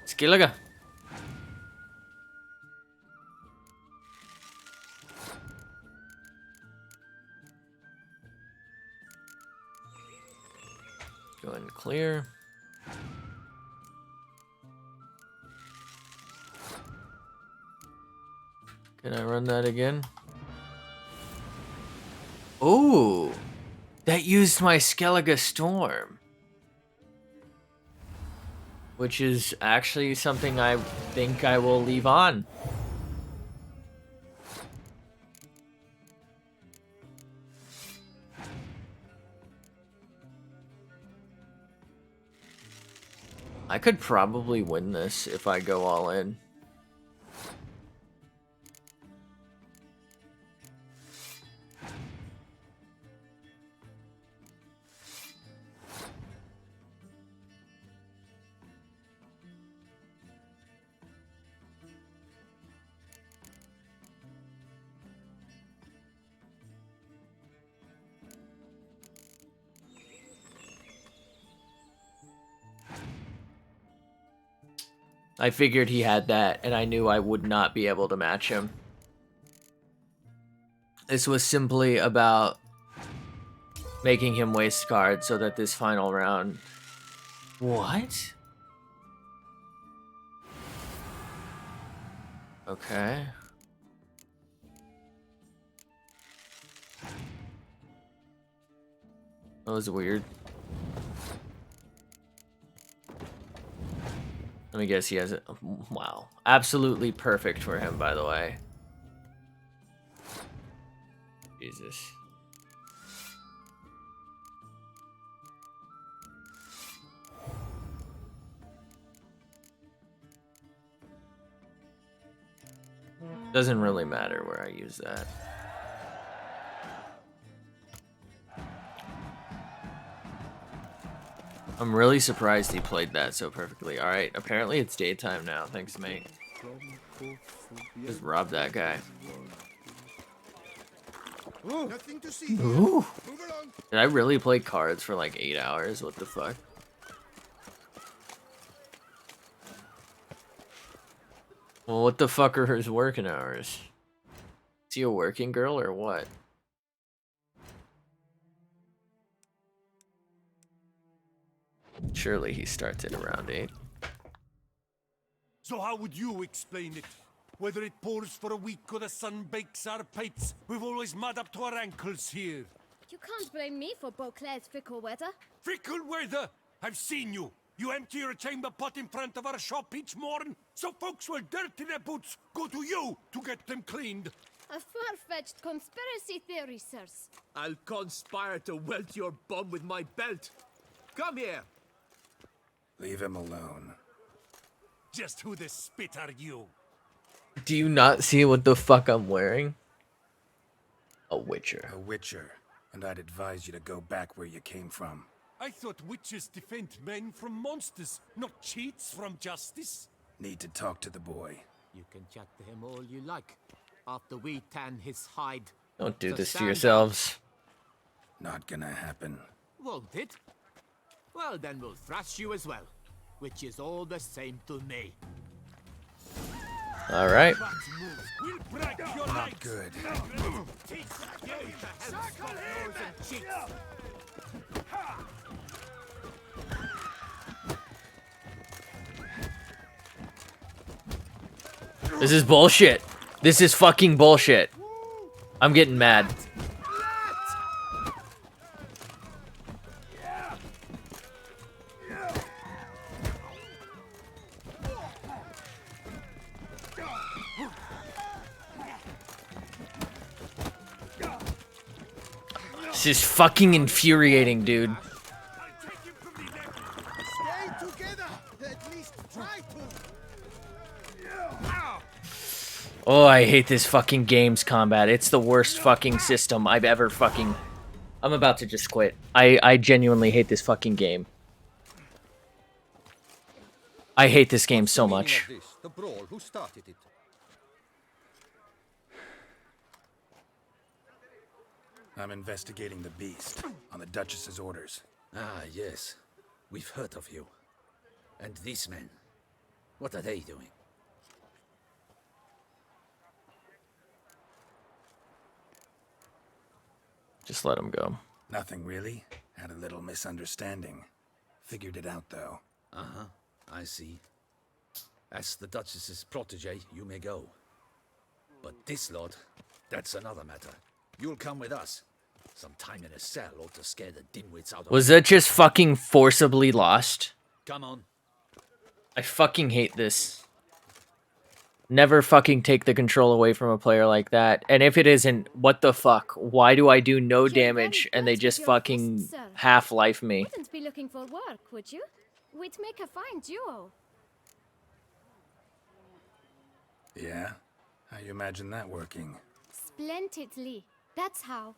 Skellige. Go ahead and clear. Can I run that again? Oh, that used my Skellige Storm. Which is actually something I think I will leave on. I could probably win this if I go all in. I figured he had that, and I knew I would not be able to match him. This was simply about making him waste cards so that this final round... What? Okay. That was weird. Let me guess, he has it. Wow. Absolutely perfect for him, by the way. Jesus. Doesn't really matter where I use that. I'm really surprised he played that so perfectly. Alright, apparently it's daytime now. Thanks, mate. Just rob that guy. Nothing to see. Ooh. Did I really play cards for like 8 hours? What the fuck? Well, what the fuck are his working hours? Is he a working girl or what? Surely he starts at around 8. So how would you explain it? Whether it pours for a week or the sun bakes our pates, we've always mud up to our ankles here. You can't blame me for Beauclair's fickle weather. Fickle weather! I've seen you. You empty your chamber pot in front of our shop each morn, so folks will dirty their boots, go to you to get them cleaned. A far-fetched conspiracy theory, sirs. I'll conspire to welt your bum with my belt. Come here. Leave him alone. Just who the spit are you? Do you not see what the fuck I'm wearing? A Witcher. A Witcher. And I'd advise you to go back where you came from. I thought witches defend men from monsters, not cheats from justice. Need to talk to the boy. You can chat to him all you like. After we tan his hide. Don't do So this to stand yourselves. Not gonna happen. Won't it? Well, then we'll thrash you as well. Which is all the same to me. Alright. We'll break your Not legs. good. Teach you to help stop nose and cheeks. This is bullshit. This is fucking bullshit. I'm getting mad. This is fucking infuriating, dude. Stay together. At least try to. Oh, I hate this fucking games combat. It's the worst fucking system I've ever fucking... I'm about to just quit. I genuinely hate this fucking game. I hate this game so much. The brawl, who started it? I'm investigating the beast on the Duchess's orders. Ah, yes. We've heard of you. And these men, what are they doing? Just let him go. Nothing really. Had a little misunderstanding. Figured it out though. Uh-huh, I see. As the Duchess's protege, you may go. But this lot, that's another matter. You'll come with us. Some time in a cell ought to scare the dimwits out of... Was that just fucking forcibly lost? Come on. I fucking hate this. Never fucking take the control away from a player like that. And if it isn't, what the fuck? Why do I do no damage and they just fucking half-life me? Wouldn't be looking for work, would you? we'd make a fine duo. Yeah? How you imagine that working? Splendidly. That's how.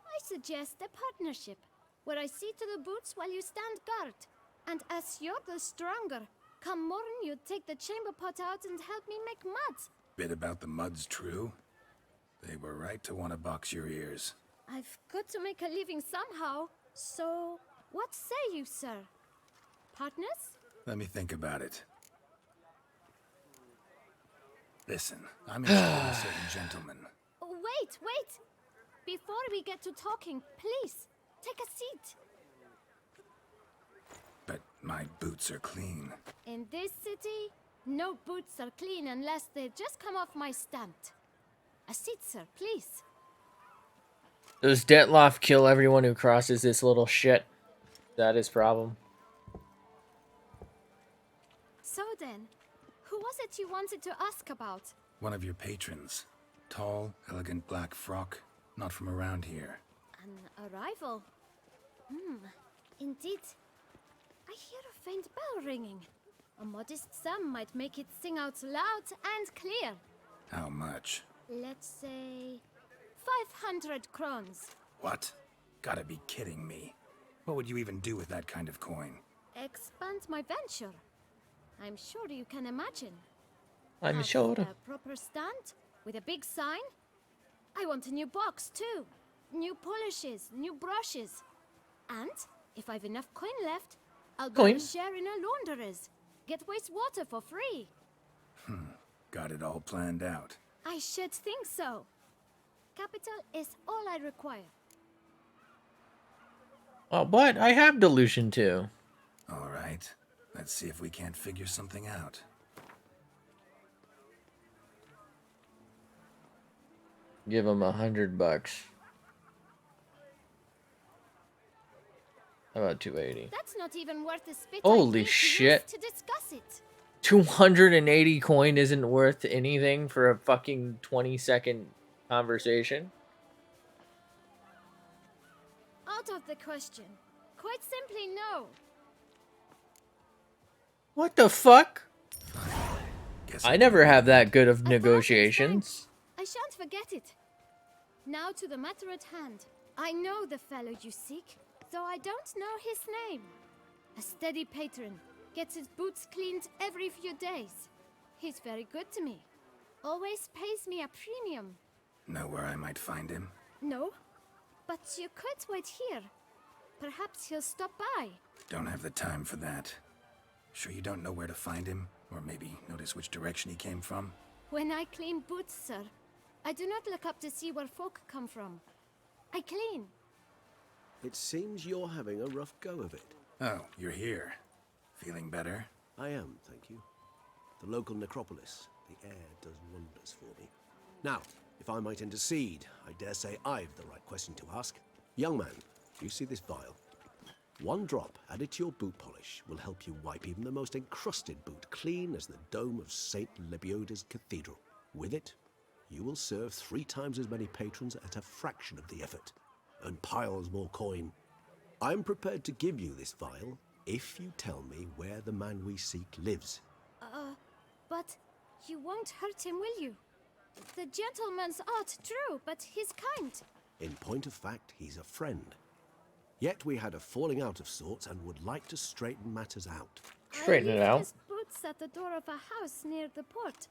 I suggest a partnership, where I see to the boots while you stand guard. And as you're the stronger, come morn you take the chamber pot out and help me make mud. Bit about the mud's true? They were right to want to box your ears. I've got to make a living somehow, so what say you, sir? Partners? Let me think about it. Listen, I'm in charge of a certain gentleman. Oh, wait! Before we get to talking, please, take a seat. But my boots are clean. In this city, no boots are clean unless they just come off my stand. A seat, sir, please. Does Detloff kill everyone who crosses this little shit? That is problem. So then, who was it you wanted to ask about? One of your patrons. Tall, elegant black frock. Not from around here. An arrival? Indeed. I hear a faint bell ringing. A modest sum might make it sing out loud and clear. How much? Let's say 500 crowns. What? Gotta be kidding me. What would you even do with that kind of coin? Expand my venture. I'm sure you can imagine. I'm Have sure. A proper stand with a big sign. I want a new box too. New polishes, new brushes. And if I've enough coin left, I'll buy a share in a launderer's. Get wastewater for free. Got it all planned out. I should think so. Capital is all I require. Oh, but I have delusion too. All right. Let's see if we can't figure something out. Give him $100. How about 280? That's not even worth the spit. Holy shit. To discuss it. 280 coin isn't worth anything for a fucking 20-second conversation. Out of the question. Quite simply no. What the fuck? Guess I never have that good of negotiations. I shan't forget it. Now to the matter at hand. I know the fellow you seek, though I don't know his name. A steady patron, gets his boots cleaned every few days. He's very good to me. Always pays me a premium. Know where I might find him? No, but you could wait here. Perhaps he'll stop by. Don't have the time for that. Sure you don't know where to find him? Or maybe notice which direction he came from? When I clean boots, sir, I do not look up to see where folk come from. I clean. It seems you're having a rough go of it. Oh, you're here. Feeling better? I am, thank you. The local necropolis. The air does wonders for me. Now, if I might intercede, I dare say I've the right question to ask. Young man, do you see this vial? One drop added to your boot polish will help you wipe even the most encrusted boot clean as the dome of St. Lebioda's Cathedral. With it, you will serve 3 times as many patrons at a fraction of the effort, and piles more coin. I'm prepared to give you this vial if you tell me where the man we seek lives. But you won't hurt him, will you? The gentleman's art, true, but he's kind. In point of fact, he's a friend. Yet we had a falling out of sorts and would like to straighten matters out. Straighten it out. His boots at the door of a house near the port.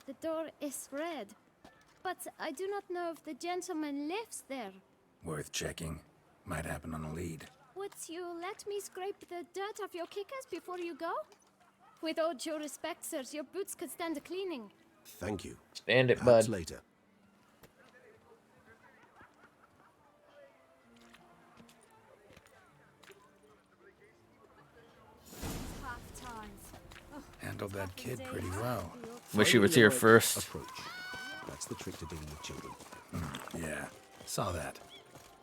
The door is red, but I do not know if the gentleman lives there. Worth checking. Might happen on a lead. Would you let me scrape the dirt off your kickers before you go? With all due respect, sirs, your boots could stand a cleaning. Thank you. Stand it, Perhaps bud. later. Handled that kid pretty well. Wish he was here first. Approach. That's the trick to dealing with children. Yeah, saw that.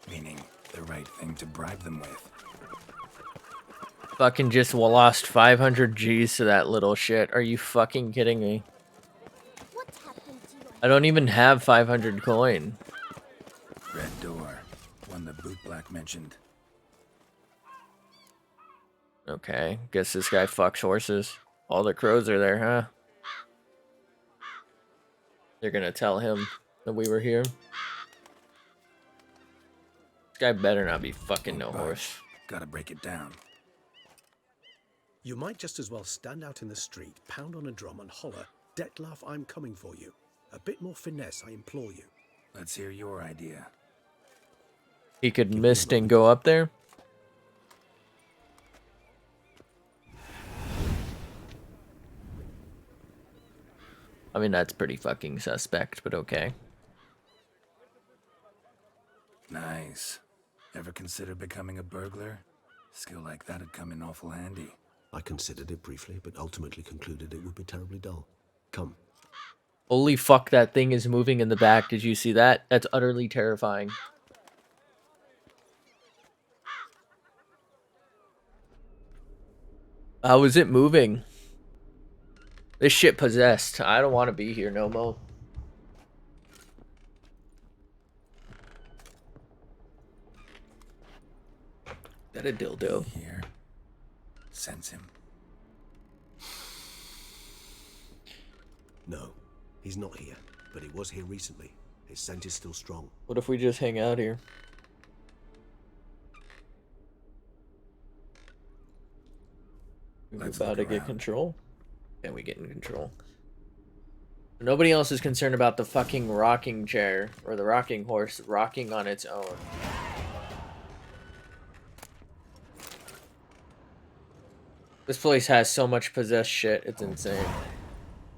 Meaning, the right thing to bribe them with. Fucking just lost 500 G's to that little shit. Are you fucking kidding me? What happened to you? I don't even have 500 coin. Red door. One the boot black mentioned. Okay, guess this guy fucks horses. All the crows are there, huh? They're gonna tell him that we were here. This guy better not be fucking no horse. Gotta break it down. You might just as well stand out in the street, pound on a drum and holler, "Dettlaff, I'm coming for you." A bit more finesse, I implore you. Let's hear your idea. He could mist and go up there. I mean, that's pretty fucking suspect, but okay. Nice. Ever consider becoming a burglar? Skill like that'd come in awful handy. I considered it briefly, but ultimately concluded it would be terribly dull. Come. Holy fuck, that thing is moving in the back. Did you see that? That's utterly terrifying. How is it moving? This shit possessed. I don't want to be here no more. Is that a dildo? Here. Sense him. No, he's not here, but he was here recently. His scent is still strong. What if we just hang out here? We're about to get control. Can we get in control? Nobody else is concerned about the fucking rocking chair or the rocking horse rocking on its own. This place has so much possessed shit, it's insane.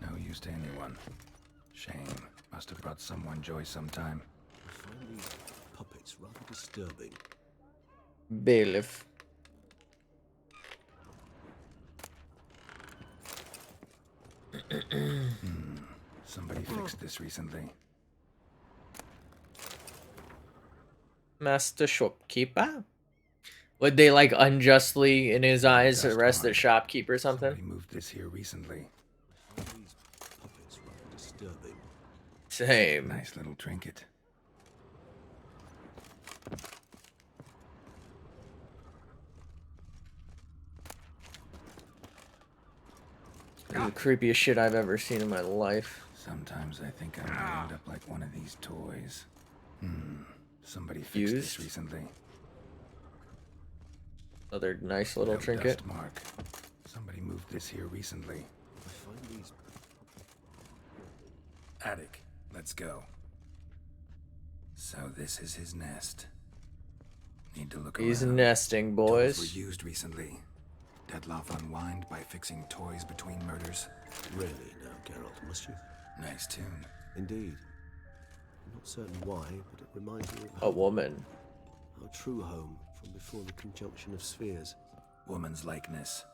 No use to anyone. Shame. Must have brought someone joy sometime. I find these puppets rather disturbing. Bailiff. Somebody fixed this recently. Master shopkeeper? Would they like unjustly, in his eyes, arrest the shopkeeper or something? Somebody moved this here recently. I find these puppets rather disturbing. Same. Nice little trinket. This is the creepiest shit I've ever seen in my life. Sometimes I think I might end up like one of these toys. Somebody fixed this recently. Another nice little No trinket. dust mark. Somebody moved this here recently. I find these... Attic, let's go. So this is his nest. Need to look He's around. nesting, Toys boys. were used recently. Dettlaff unwind by fixing toys between murders. Really now, Geralt, must you? Nice tune. Indeed. I'm not certain why, but it reminds me of A woman. our true home from before the conjunction of spheres. Woman's likeness.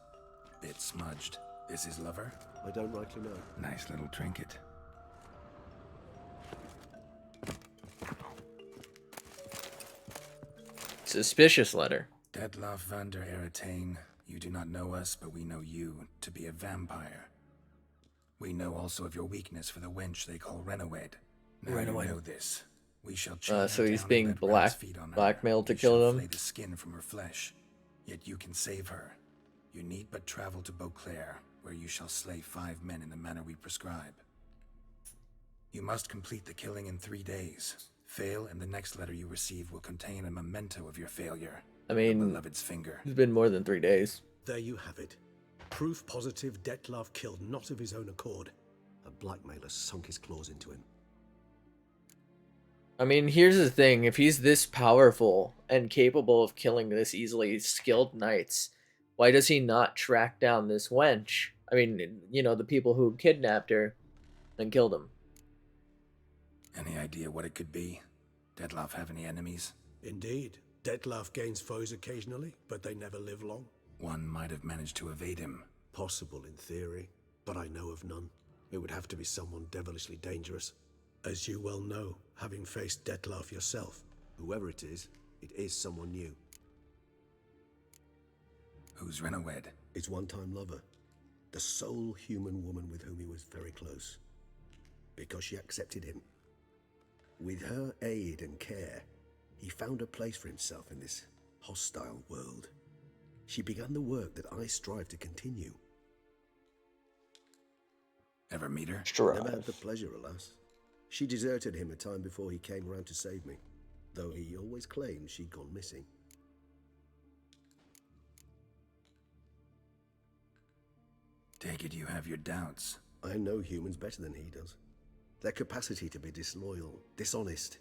Bit smudged. This his lover? I don't rightly know. Nice little trinket. Suspicious letter. Dettlaff van der Eretane, you do not know us, but we know you to be a vampire. We know also of your weakness for the wench they call Renawed. Now you know this. We shall chain So her he's down being and let rats feed on her. blackmailed to We kill shall them. flay the skin from her flesh. Yet you can save her. You need but travel to Beauclair, where you shall slay 5 men in the manner we prescribe. You must complete the killing in 3 days. Fail, and the next letter you receive will contain a memento of your failure. I mean, the beloved's finger. It's been more than 3 days. There you have it. Proof positive Dettlaff killed not of his own accord. A blackmailer sunk his claws into him. I mean, here's the thing. If he's this powerful and capable of killing this easily skilled knights, why does he not track down this wench? I mean, you know, the people who kidnapped her and killed him. Any idea what it could be? Dettlaff have any enemies? Indeed. Dettlaff gains foes occasionally, but they never live long. One might have managed to evade him. Possible in theory, but I know of none. It would have to be someone devilishly dangerous. As you well know, having faced Dettlaff yourself. Whoever it is someone new. Who's Renawed? His one-time lover. The sole human woman with whom he was very close. Because she accepted him. With her aid and care, he found a place for himself in this hostile world. She began the work that I strive to continue. Ever meet her? Never had the pleasure, alas. She deserted him a time before he came round to save me, though he always claimed she'd gone missing. Take it you have your doubts. I know humans better than he does. Their capacity to be disloyal, dishonest.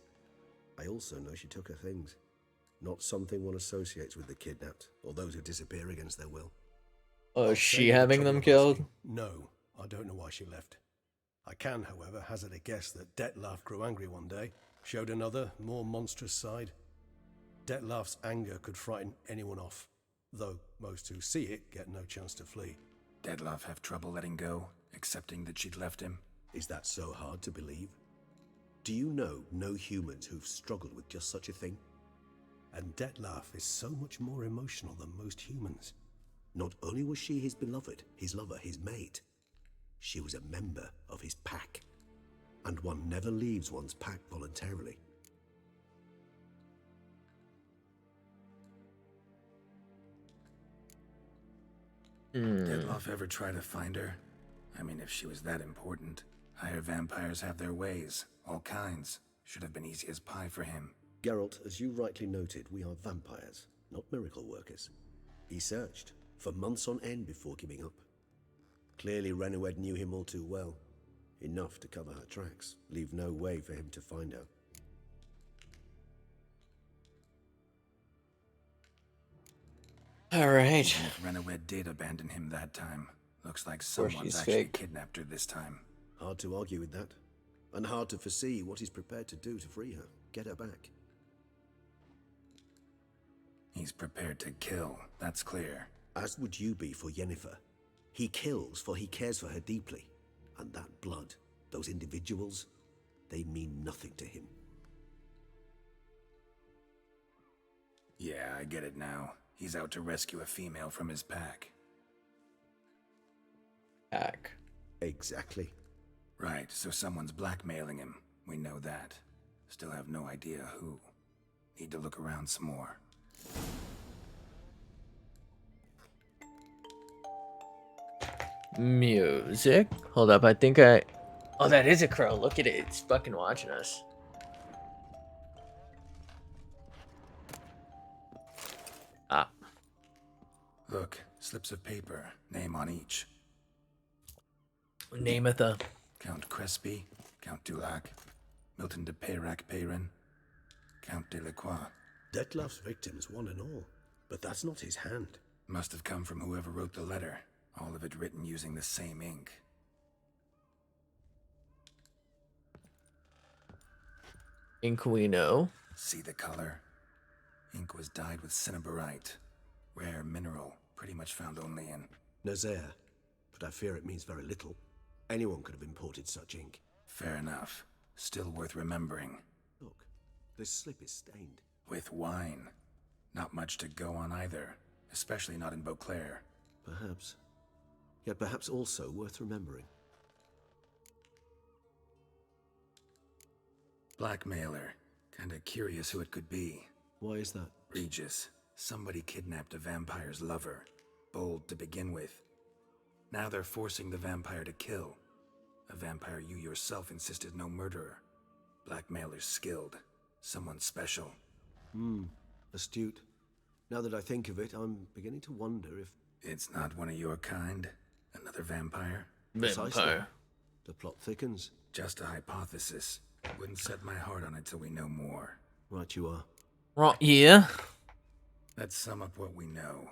I also know she took her things. Not something one associates with the kidnapped, or those who disappear against their will. Oh, she having them killed? No, I don't know why she left. I can, however, hazard a guess that Dettlaff grew angry one day, showed another, more monstrous side. Dettlaff's anger could frighten anyone off, though most who see it get no chance to flee. Dettlaff have trouble letting go, accepting that she'd left him? Is that so hard to believe? Do you know no humans who've struggled with just such a thing? And Dettlaff is so much more emotional than most humans. Not only was she his beloved, his lover, his mate, she was a member of his pack. And one never leaves one's pack voluntarily. Dettlaff ever try to find her? I mean, if she was that important. Higher vampires have their ways, all kinds. Should have been easy as pie for him. Geralt, as you rightly noted, we are vampires, not miracle workers. He searched for months on end before giving up. Clearly Renoed knew him all too well. Enough to cover her tracks, leave no way for him to find her. Alright. If Renoed did abandon him that time, looks like someone's actually fake. kidnapped her this time. Hard to argue with that. And hard to foresee what he's prepared to do to free her, get her back. He's prepared to kill, that's clear. As would you be for Yennefer. He kills for he cares for her deeply. And that blood, those individuals, they mean nothing to him. Yeah, I get it now. He's out to rescue a female from his pack. Pack. Exactly. Right, so someone's blackmailing him. We know that. Still have no idea who. Need to look around some more. Music. Hold up, I think I... Oh, that is a crow. Look at it. It's fucking watching us. Ah. Look, slips of paper, name on each. Nameth a... Count Crespi, Count Dulac, Milton de Peyrac-Peyrin, Count Delacroix. Dettlaff's victims, one and all. But that's not his hand. Must have come from whoever wrote the letter. All of it written using the same ink. Ink we know. See the color? Ink was dyed with cinnabarite. Rare mineral, pretty much found only in... Nazaire. But I fear it means very little. Anyone could have imported such ink. Fair enough. Still worth remembering. Look, this slip is stained. With wine. Not much to go on either. Especially not in Beauclair. Perhaps. Yet perhaps also worth remembering. Blackmailer. Kinda curious who it could be. Why is that? Regis. Somebody kidnapped a vampire's lover. Bold to begin with. Now they're forcing the vampire to kill. A vampire you yourself insisted no murderer. Blackmailer's skilled. Someone special. Astute. Now that I think of it, I'm beginning to wonder if... It's not one of your kind? Another vampire? Precisely. The plot thickens. Just a hypothesis. Wouldn't set my heart on it till we know more. Right you are. Right, yeah. Let's sum up what we know.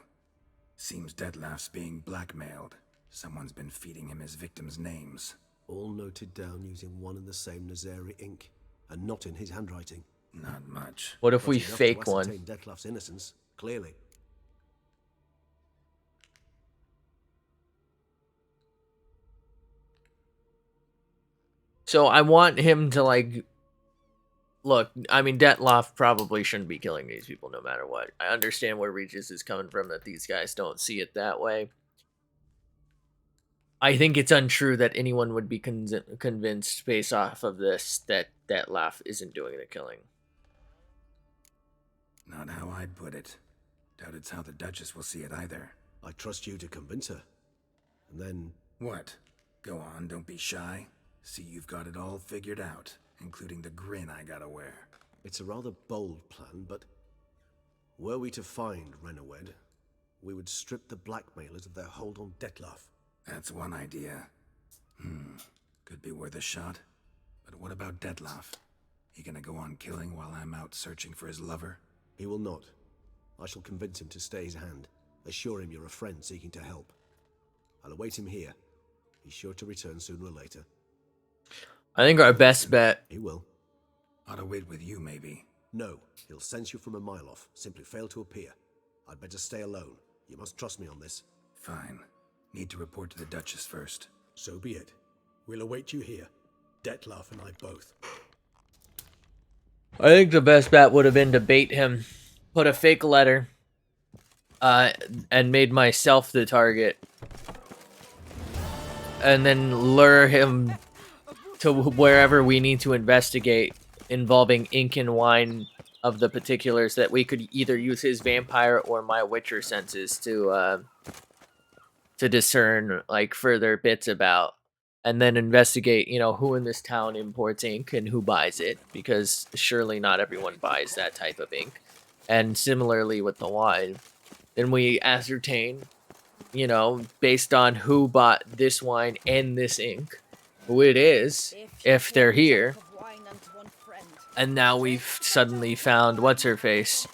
Seems Dettlaff's being blackmailed. Someone's been feeding him his victims' names. All noted down using one and the same Nazari ink. And not in his handwriting. Not much. What if we Enough to fake one? ascertain Dettlaff's innocence, clearly. So I want him to, like... Look, I mean, Dettlaff probably shouldn't be killing these people no matter what. I understand where Regis is coming from, that these guys don't see it that way. I think it's untrue that anyone would be convinced based off of this that Dettlaff isn't doing the killing. Not how I'd put it. Doubt it's how the Duchess will see it either. I trust you to convince her. And then... What? Go on, don't be shy. See, you've got it all figured out, including the grin I gotta wear. It's a rather bold plan, but... Were we to find Renawed, we would strip the blackmailers of their hold on Dettlaff. That's one idea. Could be worth a shot. But what about Dettlaff? He gonna go on killing while I'm out searching for his lover? He will not. I shall convince him to stay his hand. Assure him you're a friend seeking to help. I'll await him here. He's sure to return sooner or later. I think our best bet. He will. Ought to wait with you, maybe. No, he'll sense you from a mile off. Simply fail to appear. I'd better stay alone. You must trust me on this. Fine. Need to report to the Duchess first. So be it. We'll await you here. Dettlaff and I both. I think the best bet would have been to bait him, put a fake letter, and made myself the target, and then lure him to wherever we need to investigate involving ink and wine of the particulars that we could either use his vampire or my Witcher senses to discern like further bits about, and then investigate, you know, who in this town imports ink and who buys it, because surely not everyone buys that type of ink. And similarly with the wine, then we ascertain, you know, based on who bought this wine and this ink, who it is, if they're here. And now we've suddenly found what's-her-face,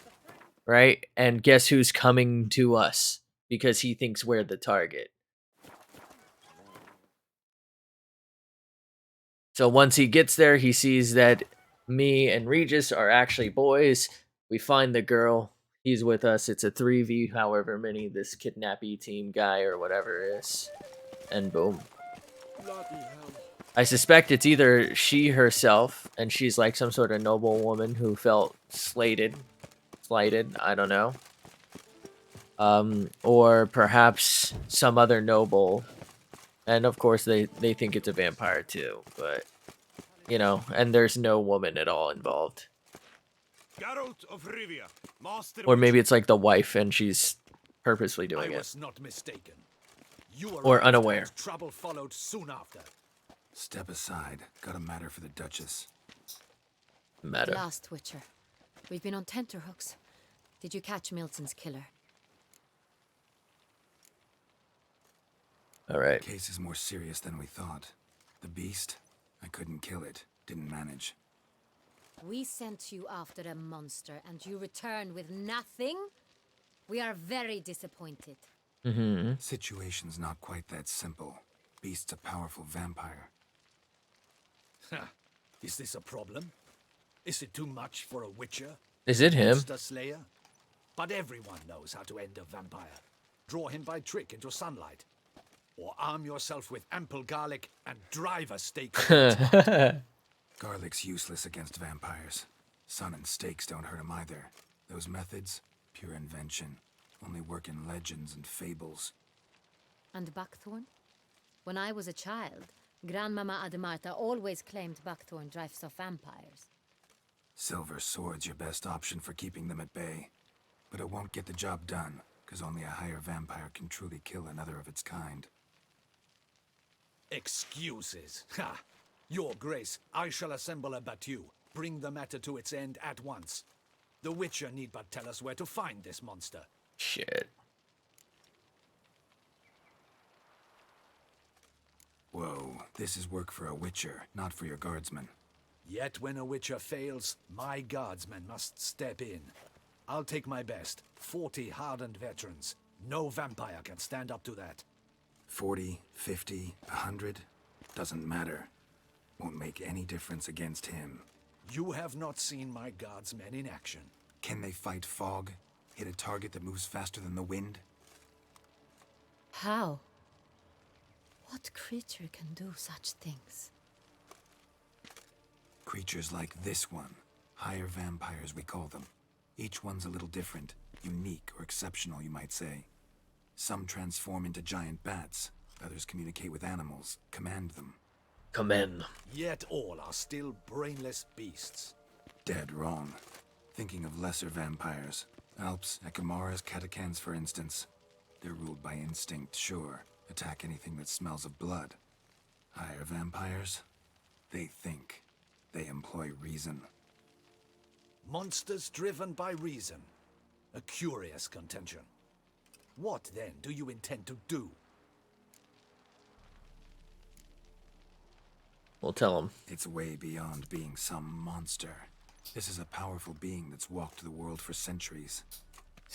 right? And guess who's coming to us because he thinks we're the target. So once he gets there, he sees that me and Regis are actually boys. We find the girl. He's with us. It's a 3v, however many this kidnappy team guy or whatever is. And boom. I suspect it's either she herself, and she's like some sort of noble woman who felt slighted, I don't know. Or perhaps some other noble. And of course they think it's a vampire too, but you know, and there's no woman at all involved. Geralt of Rivia, Master Or maybe it's like the wife and she's purposely doing I it. was not mistaken. You Or arrived unaware. and trouble followed soon after. Step aside. Got a matter for the Duchess. Matter. Last Witcher. We've been on tenterhooks. Did you catch Milton's killer? All right. Case is more serious than we thought. The beast, I couldn't kill it. Didn't manage. We sent you after a monster and you returned with nothing? We are very disappointed. Situation's not quite that simple. Beast's a powerful vampire. Is this a problem? Is it too much for a Witcher? Is it him? Monster slayer? But everyone knows how to end a vampire. Draw him by trick into sunlight. Or arm yourself with ample garlic and drive a stake. Garlic's useless against vampires. Sun and stakes don't hurt him either. Those methods, pure invention. Only work in legends and fables. And buckthorn? When I was a child, Grandmama Ademarta always claimed buckthorn drives off vampires. Silver sword's your best option for keeping them at bay. But it won't get the job done, because only a higher vampire can truly kill another of its kind. Excuses. Ha! Your Grace, I shall assemble a battue. Bring the matter to its end at once. The Witcher need but tell us where to find this monster. Shit. Whoa, this is work for a Witcher, not for your guardsmen. Yet when a Witcher fails, my guardsmen must step in. I'll take my best. 40 hardened veterans. No vampire can stand up to that. 40, 50, 100? Doesn't matter. Won't make any difference against him. You have not seen my guardsmen in action. Can they fight fog? Hit a target that moves faster than the wind? How? What creature can do such things? Creatures like this one. Higher vampires, we call them. Each one's a little different. Unique or exceptional, you might say. Some transform into giant bats. Others communicate with animals, command them. Command. Yet all are still brainless beasts. Dead wrong. Thinking of lesser vampires. Alps, Ekamaras, Catacans, for instance. They're ruled by instinct, sure. Attack anything that smells of blood. Higher vampires? They think. They employ reason. Monsters driven by reason. A curious contention. What, then, do you intend to do? We'll tell him. It's way beyond being some monster. This is a powerful being that's walked the world for centuries.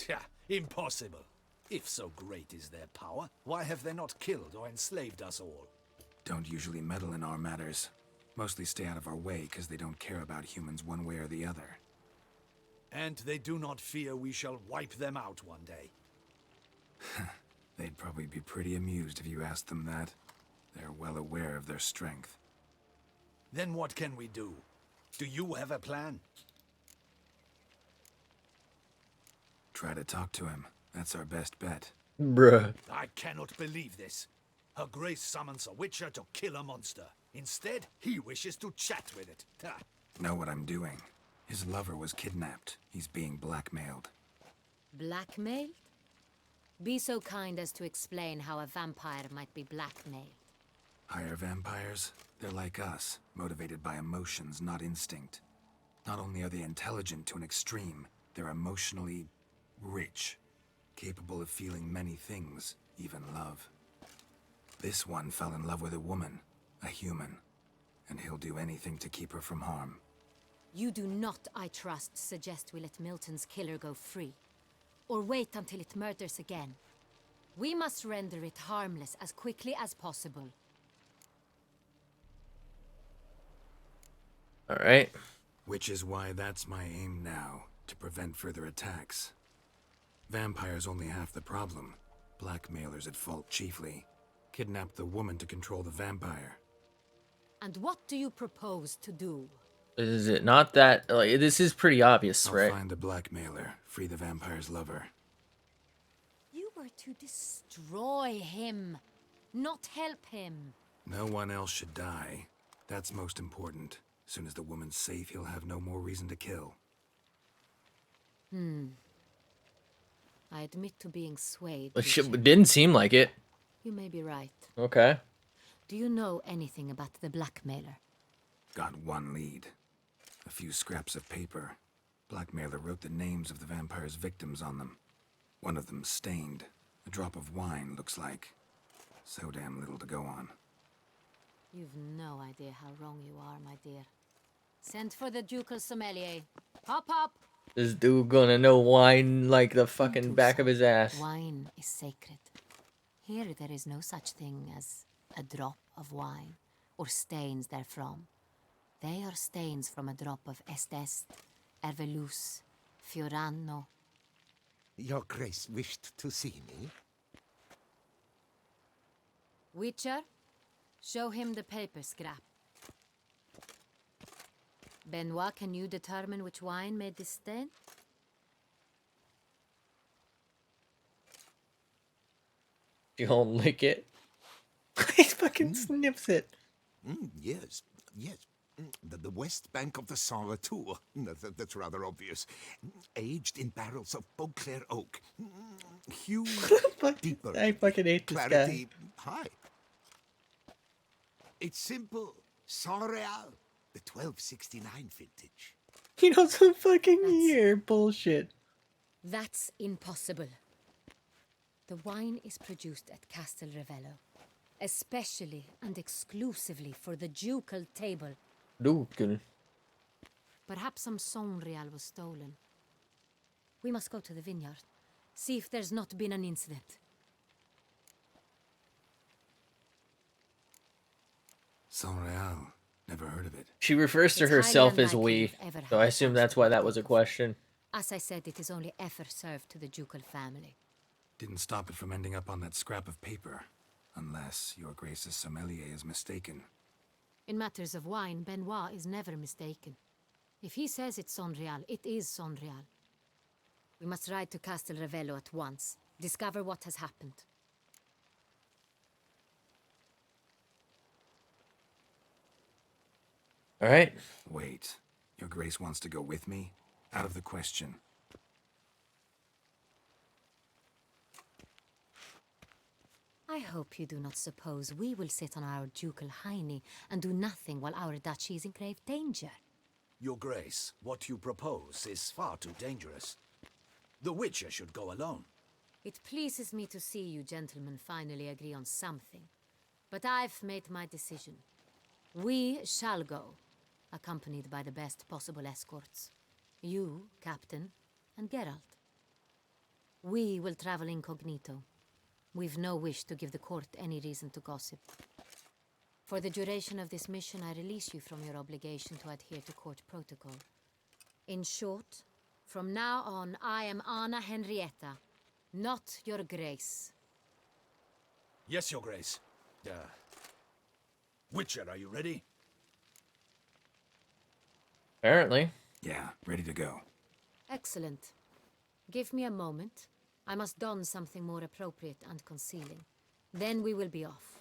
Yeah, impossible. If so great is their power, why have they not killed or enslaved us all? Don't usually meddle in our matters. Mostly stay out of our way because they don't care about humans one way or the other. And they do not fear we shall wipe them out one day. They'd probably be pretty amused if you asked them that. They're well aware of their strength. Then what can we do? Do you have a plan? Try to talk to him. That's our best bet. Bruh. I cannot believe this. Her Grace summons a witcher to kill a monster. Instead, he wishes to chat with it. Ha. Know what I'm doing. His lover was kidnapped. He's being blackmailed. Blackmailed? Be so kind as to explain how a vampire might be blackmailed. Higher vampires? They're like us, motivated by emotions, not instinct. Not only are they intelligent to an extreme, they're emotionally rich, capable of feeling many things, even love. This one fell in love with a woman, a human, and he'll do anything to keep her from harm. You do not, I trust, suggest we let Milton's killer go free. Or wait until it murders again. We must render it harmless as quickly as possible. Alright. Which is why that's my aim now, to prevent further attacks. Vampires only half the problem. Blackmailers at fault chiefly. Kidnapped the woman to control the vampire. And what do you propose to do? Is it not that... like, this is pretty obvious, I'll right? find the blackmailer, free the vampire's lover. You were to destroy him, not help him. No one else should die. That's most important. As soon as the woman's safe, he'll have no more reason to kill. I admit to being swayed. It didn't seem like it. You may be right. Okay. Do you know anything about the blackmailer? Got one lead. A few scraps of paper. Blackmailer wrote the names of the vampire's victims on them. One of them stained. A drop of wine, looks like. So damn little to go on. You've no idea how wrong you are, my dear. Send for the ducal sommelier. Hop, hop! This dude gonna know wine like the fucking back of his ass. Wine is sacred. Here there is no such thing as a drop of wine, or stains therefrom. They are stains from a drop of Est, Ervelus, Fiorano. Your Grace wished to see me? Witcher, show him the paper scrap. Benoit, can you determine which wine made this stain? You don't lick it. He fucking sniffs it. Yes, yes. The west bank of the Saar too. That's rather obvious. Aged in barrels of Beauclair oak. Hue deeper. I fucking hate this Clarity high. It's simple. Saint-Réal, the 1269 vintage. You know some fucking year bullshit. That's impossible. The wine is produced at Castel Ravello, especially and exclusively for the ducal table. Ducal. Perhaps some Saint-Réal was stolen. We must go to the vineyard, see if there's not been an incident. Saint-Réal. Never heard of it. She refers to It's herself highly as unlikely we, you've ever so had I a assume close that's why that contact was a with question. As I said, it is only ever served to the ducal family. Didn't stop it from ending up on that scrap of paper. Unless your Grace's sommelier is mistaken. In matters of wine, Benoit is never mistaken. If he says it's Saint-Réal, it is Saint-Réal. We must ride to Castel Ravello at once. Discover what has happened. All right. Wait. Your Grace wants to go with me? Out of the question. I hope you do not suppose we will sit on our ducal hiney and do nothing while our duchy is in grave danger. Your Grace, what you propose is far too dangerous. The Witcher should go alone. It pleases me to see you gentlemen finally agree on something. But I've made my decision. We shall go, accompanied by the best possible escorts. You, Captain, and Geralt. We will travel incognito. We've no wish to give the court any reason to gossip. For the duration of this mission, I release you from your obligation to adhere to court protocol. In short, from now on, I am Anna Henrietta, not your Grace. Yes, Your Grace. Witcher, are you ready? Apparently. Yeah, ready to go. Excellent. Give me a moment. I must don something more appropriate and concealing. Then we will be off.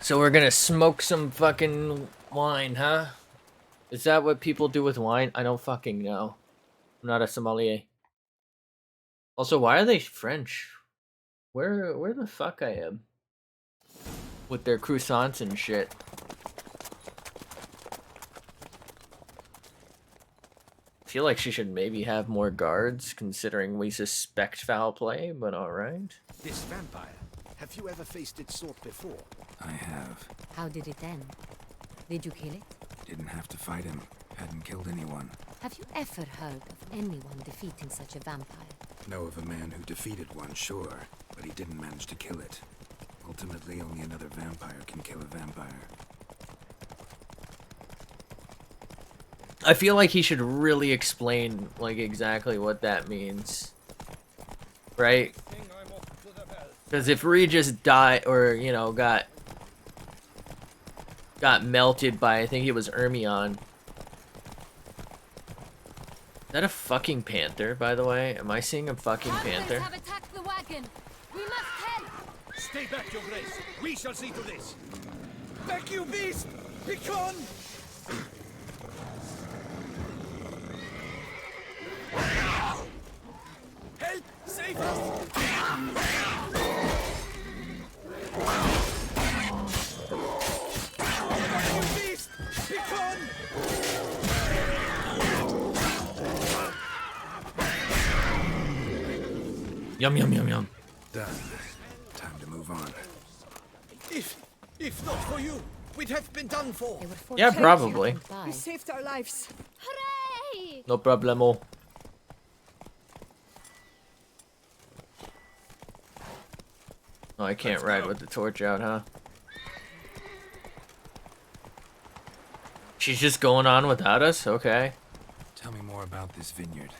So we're gonna smoke some fucking wine, huh? Is that what people do with wine? I don't fucking know. I'm not a sommelier. Also, why are they French? Where the fuck I am? With their croissants and shit. I feel like she should maybe have more guards, considering we suspect foul play, but alright. This vampire, have you ever faced its sort before? I have. How did it end? Did you kill it? Didn't have to fight him. Hadn't killed anyone. Have you ever heard of anyone defeating such a vampire? Know of a man who defeated one, sure, but he didn't manage to kill it. Ultimately, only another vampire can kill a vampire. I feel like he should really explain, like, exactly what that means. Right? Because if Regis died, or, you know, got melted by, I think it was Ermion. Is that a fucking panther, by the way? Am I seeing a fucking panther? Have attacked the wagon. We must help. Stay back, Your Grace. We shall see to this. Back, you beast! Be gone! Help! Save us! Back, you beast! Be gone! Yum, yum, yum, yum. Done. Time to move on. If not for you, we'd have been done for. Yeah, probably. You saved our lives. Hooray! No problemo. Oh, I can't ride with the torch out, huh? She's just going on without us? Okay. Tell me more about this vineyard.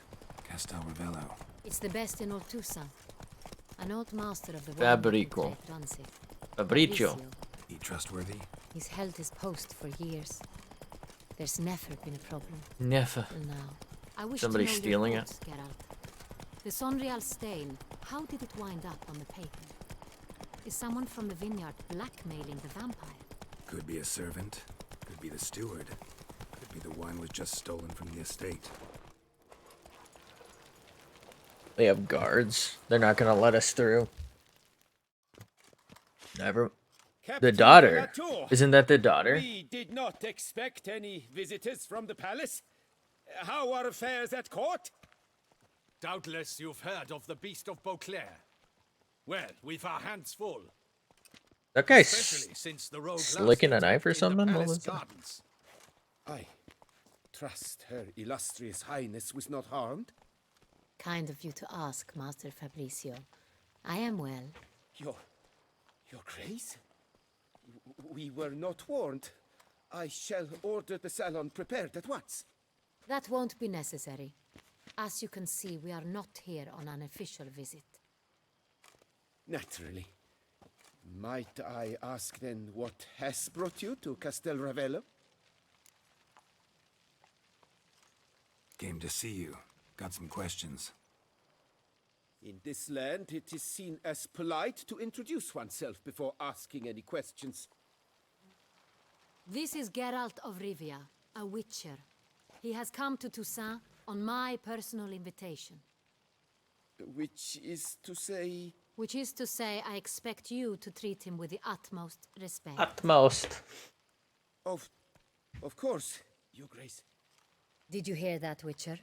Castel Ravello. It's the best in Oltusa. An old master of the Fabrico. wine runs it. Fabricio. He trustworthy? He's held his post for years. There's never been a problem. Never. Till now. I wish Somebody to know stealing your it? thoughts, Geralt. The Sonreal stain, how did it wind up on the paper? Is someone from the vineyard blackmailing the vampire? Could be a servant. Could be the steward. Could be the wine was just stolen from the estate. They have guards. They're not gonna let us through. Never. The Captain daughter. Latour, Isn't that the daughter? We did not expect any visitors from the palace. How are affairs at court? Doubtless you've heard of the Beast of Beauclair. Well, we've our hands full. That guy's Especially since the rogue slicking a last knife or in the something? What palace was that? gardens. I trust Her Illustrious Highness was not harmed. Kind of you to ask, Master Fabricio. I am well. Your Grace? We were not warned. I shall order the salon prepared at once. That won't be necessary. As you can see, we are not here on an official visit. Naturally. Might I ask then what has brought you to Castel Ravello? Came to see you. Got some questions. In this land, it is seen as polite to introduce oneself before asking any questions. This is Geralt of Rivia, A witcher. He has come to Toussaint on my personal invitation. Which is to say... Which is to say, I expect you to treat him with the utmost respect. Utmost. Of course, Your Grace. Did you hear that, Witcher?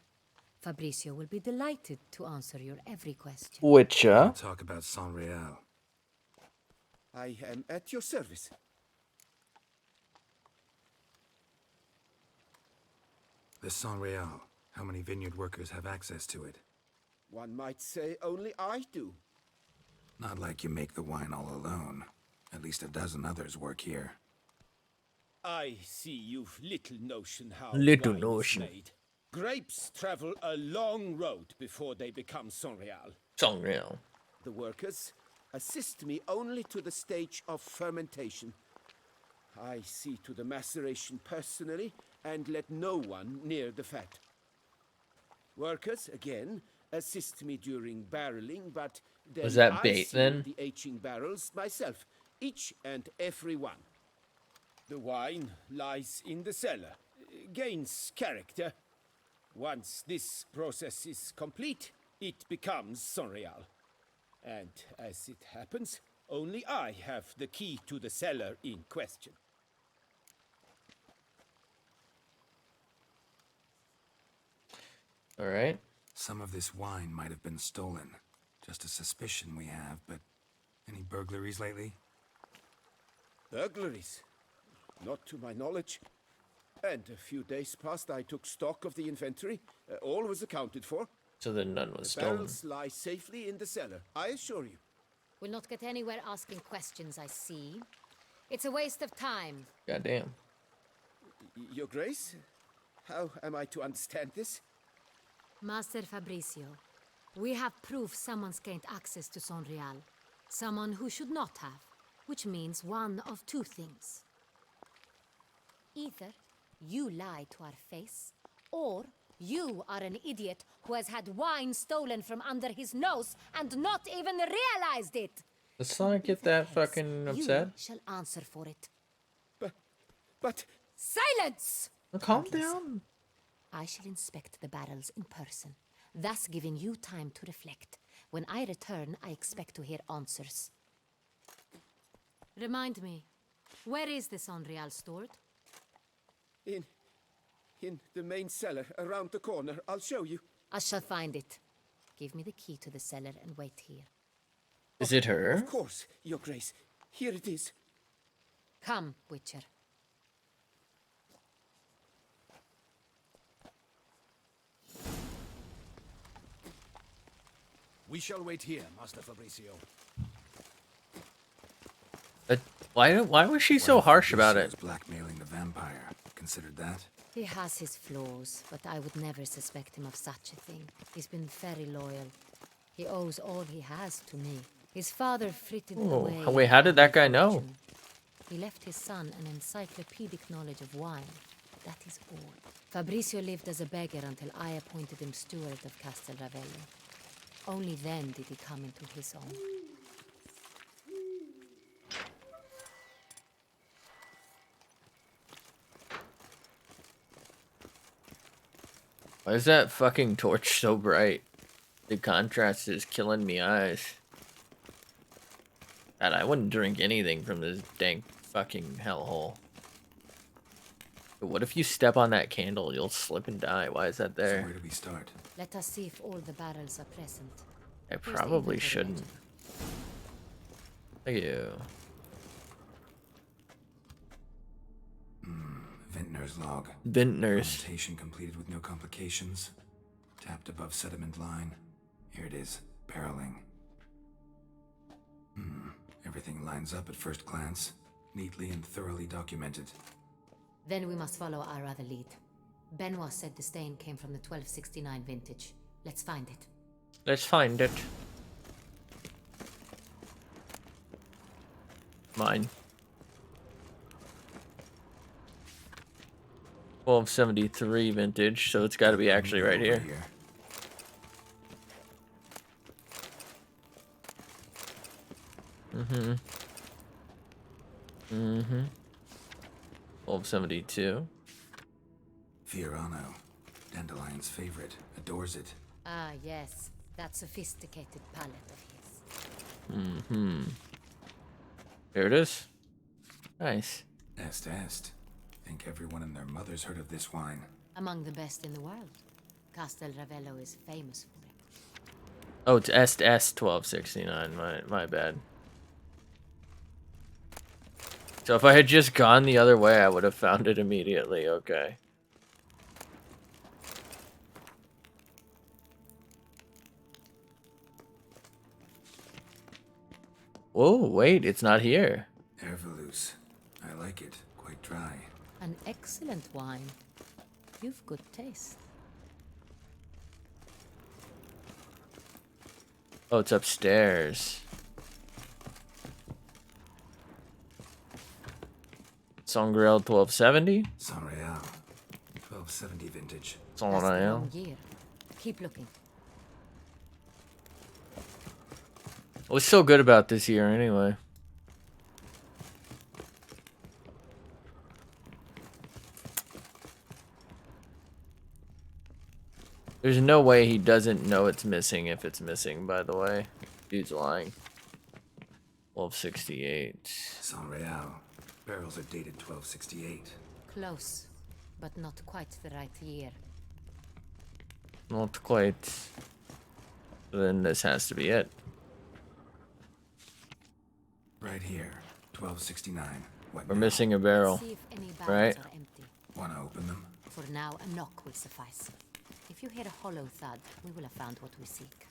Fabricio will be delighted to answer your every question. Witcher? Talk about San Real. I am at your service. The San Real. How many vineyard workers have access to it? One might say only I do. Not like you make the wine all alone. At least a dozen others work here. I see you've little notion how Little wine notion. is made. Grapes travel a long road before they become Saint-Réal. Saint-Réal. The workers assist me only to the stage of fermentation. I see to the maceration personally and let no one near the fat. Workers, again, assist me during barreling, but then Was that I bait, seal then? the aging barrels myself, each and every one. The wine lies in the cellar, gains character. Once this process is complete, it becomes Saint-Réal. And as it happens, only I have the key to the cellar in question. All right. Some of this wine might have been stolen. Just a suspicion we have, but any burglaries lately? Burglaries? Not to my knowledge. And a few days past I took stock of the inventory. All was accounted for. So then none was The stolen. barrels lie safely in the cellar, I assure you. We'll not get anywhere asking questions, I see. It's a waste of time. Goddamn. Your Grace? How am I to understand this? Master Fabricio, we have proof someone's gained access to Saint-Réal. Someone who should not have, which means one of two things. Either you lie to our face, or you are an idiot who has had wine stolen from under his nose and not even realized it. Let's not get that fucking upset. You shall answer for it. But... Silence! Well, calm down. I shall inspect the barrels in person, thus giving you time to reflect. When I return, I expect to hear answers. Remind me, where is the Saint-Réal stored? In the main cellar, around the corner. I'll show you. I shall find it. Give me the key to the cellar and wait here. Is it her? Of course, Your Grace. Here it is. Come, Witcher. We shall wait here, Master Fabricio. Why was she so harsh about it? Blackmailing the vampire. Considered that? He has his flaws, but I would never suspect him of such a thing. He's been very loyal. He owes all he has to me. His father frittered away. Oh, wait, how did that guy know? He left his son an encyclopedic knowledge of wine. That is all. Fabricio lived as a beggar until I appointed him steward of Castel Ravelli. Only then did he come into his own. Why is that fucking torch so bright? The contrast is killing me eyes. God, I wouldn't drink anything from this dank fucking hellhole. But what if you step on that candle? You'll slip and die. Why is that there? So where do we start? Let us see if all the barrels are present. I Here's the probably inventory shouldn't. legend. Thank you. Vintner's log. Vintner's. Fermentation completed with no complications. Tapped above sediment line. Here it is. Barreling. Everything lines up at first glance. Neatly and thoroughly documented. Then we must follow our other lead. Benoit said the stain came from the 1269 vintage. Let's find it. Let's find it. Mine. 1273 vintage, so it's got to be actually right here. Mm-hmm. 1272. Fiorano, Dandelion's favorite, adores it. Ah, yes. That sophisticated palate of his. Mm-hmm. Here it is. Nice. Est. Think everyone and their mother's heard of this wine. Among the best in the world. Castel Ravello is famous for it. Oh, it's Est 1269. My bad. So if I had just gone the other way, I would have found it immediately. Okay. Whoa, wait, it's not here. Ervelus. I like it. Quite dry. An excellent wine. You've good taste. Oh, it's upstairs. Sangreal 1270? Sanreal. 1270 vintage. That's the Sanreal. wrong year. Keep looking. What's so good about this year anyway? There's no way he doesn't know it's missing if it's missing, by the way. Dude's lying. 1268. Sanreal. Barrels are dated 1268. Close, but not quite the right year. Not quite. Then this has to be it. Right here. 1269. What We're now? missing a barrel. See if any barrels Right? are empty. Wanna open them? For now, a knock will suffice. If you hear a hollow thud, we will have found what we seek.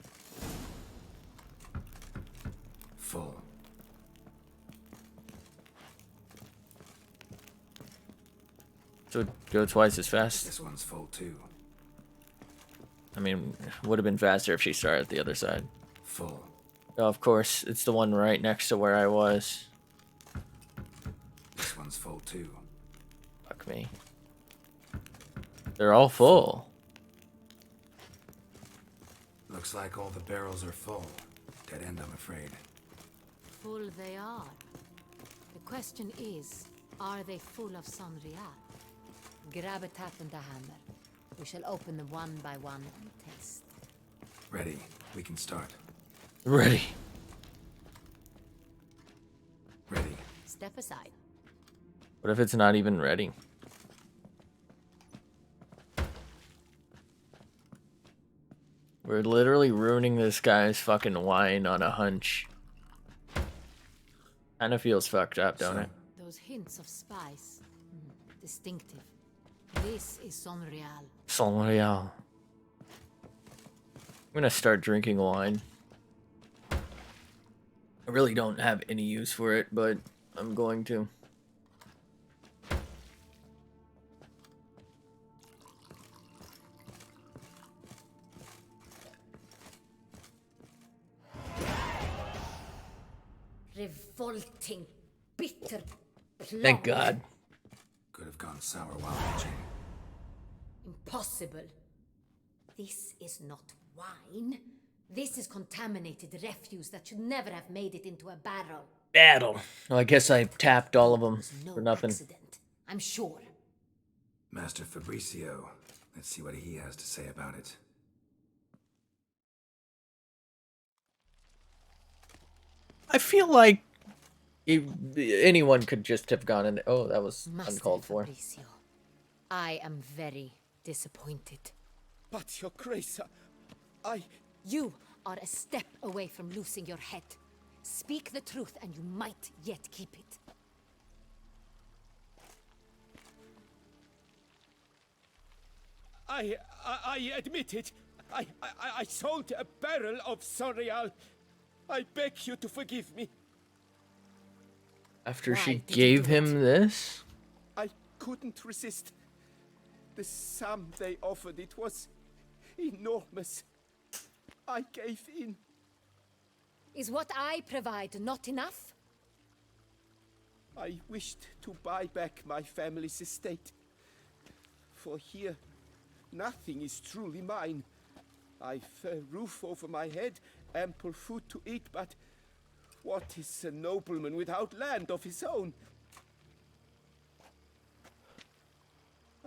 Full. So go twice as fast. This one's full too. I mean, would have been faster if she started at the other side. Full. Oh, of course, it's the one right next to where I was. This one's full too. Fuck me. They're all full. Looks like all the barrels are full. Dead end, I'm afraid. Full they are. The question is, are they full of Sanreal? Grab a tap and a hammer. We shall open them one by one and taste. Ready. We can start. Ready. Ready. Step aside. What if it's not even ready? We're literally ruining this guy's fucking wine on a hunch. Kind of feels fucked up, don't it? Those hints of spice. Distinctive. This is Sanreal. Sanreal. I'm gonna start drinking wine. I really don't have any use for it, but I'm going to. Revolting, bitter plum. Thank God. Could have gone sour while aging. Impossible. This is not wine. This is contaminated refuse that should never have made it into a barrel. Battle. Well, I guess I tapped all of them No for nothing. accident, I'm sure. Master Fabricio. Let's see what he has to say about it. I feel like anyone could just have gone in. Oh, that was Master uncalled for. Fabricio, I am very disappointed. But, Your Grace, I... You are a step away from losing your head. Speak the truth and you might yet keep it. I admit it. I sold a barrel of Sanreal. I beg you to forgive me. After Why she did you gave do him this? I couldn't resist. The sum they offered, it was enormous. I gave in. Is what I provide not enough? I wished to buy back my family's estate. For here, nothing is truly mine. I've a roof over my head, ample food to eat, but what is a nobleman without land of his own?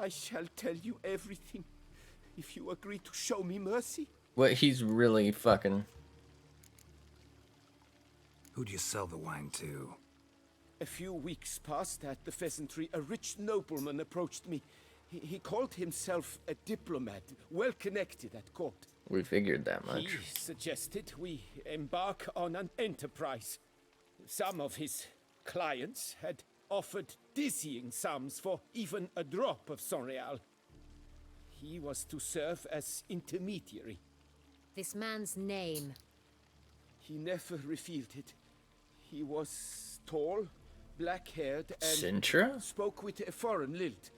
I shall tell you everything if you agree to show me mercy. What, he's really fucking... Who'd you sell the wine to? A few weeks past at the Pheasantry, a rich nobleman approached me. He called himself a diplomat, well connected at court. We figured that much. He suggested we embark on an enterprise. Some of his clients had offered dizzying sums for even a drop of Sonreal. He was to serve as intermediary. This man's name? He never revealed it. He was tall, black-haired, and Sintra? spoke with a foreign lilt.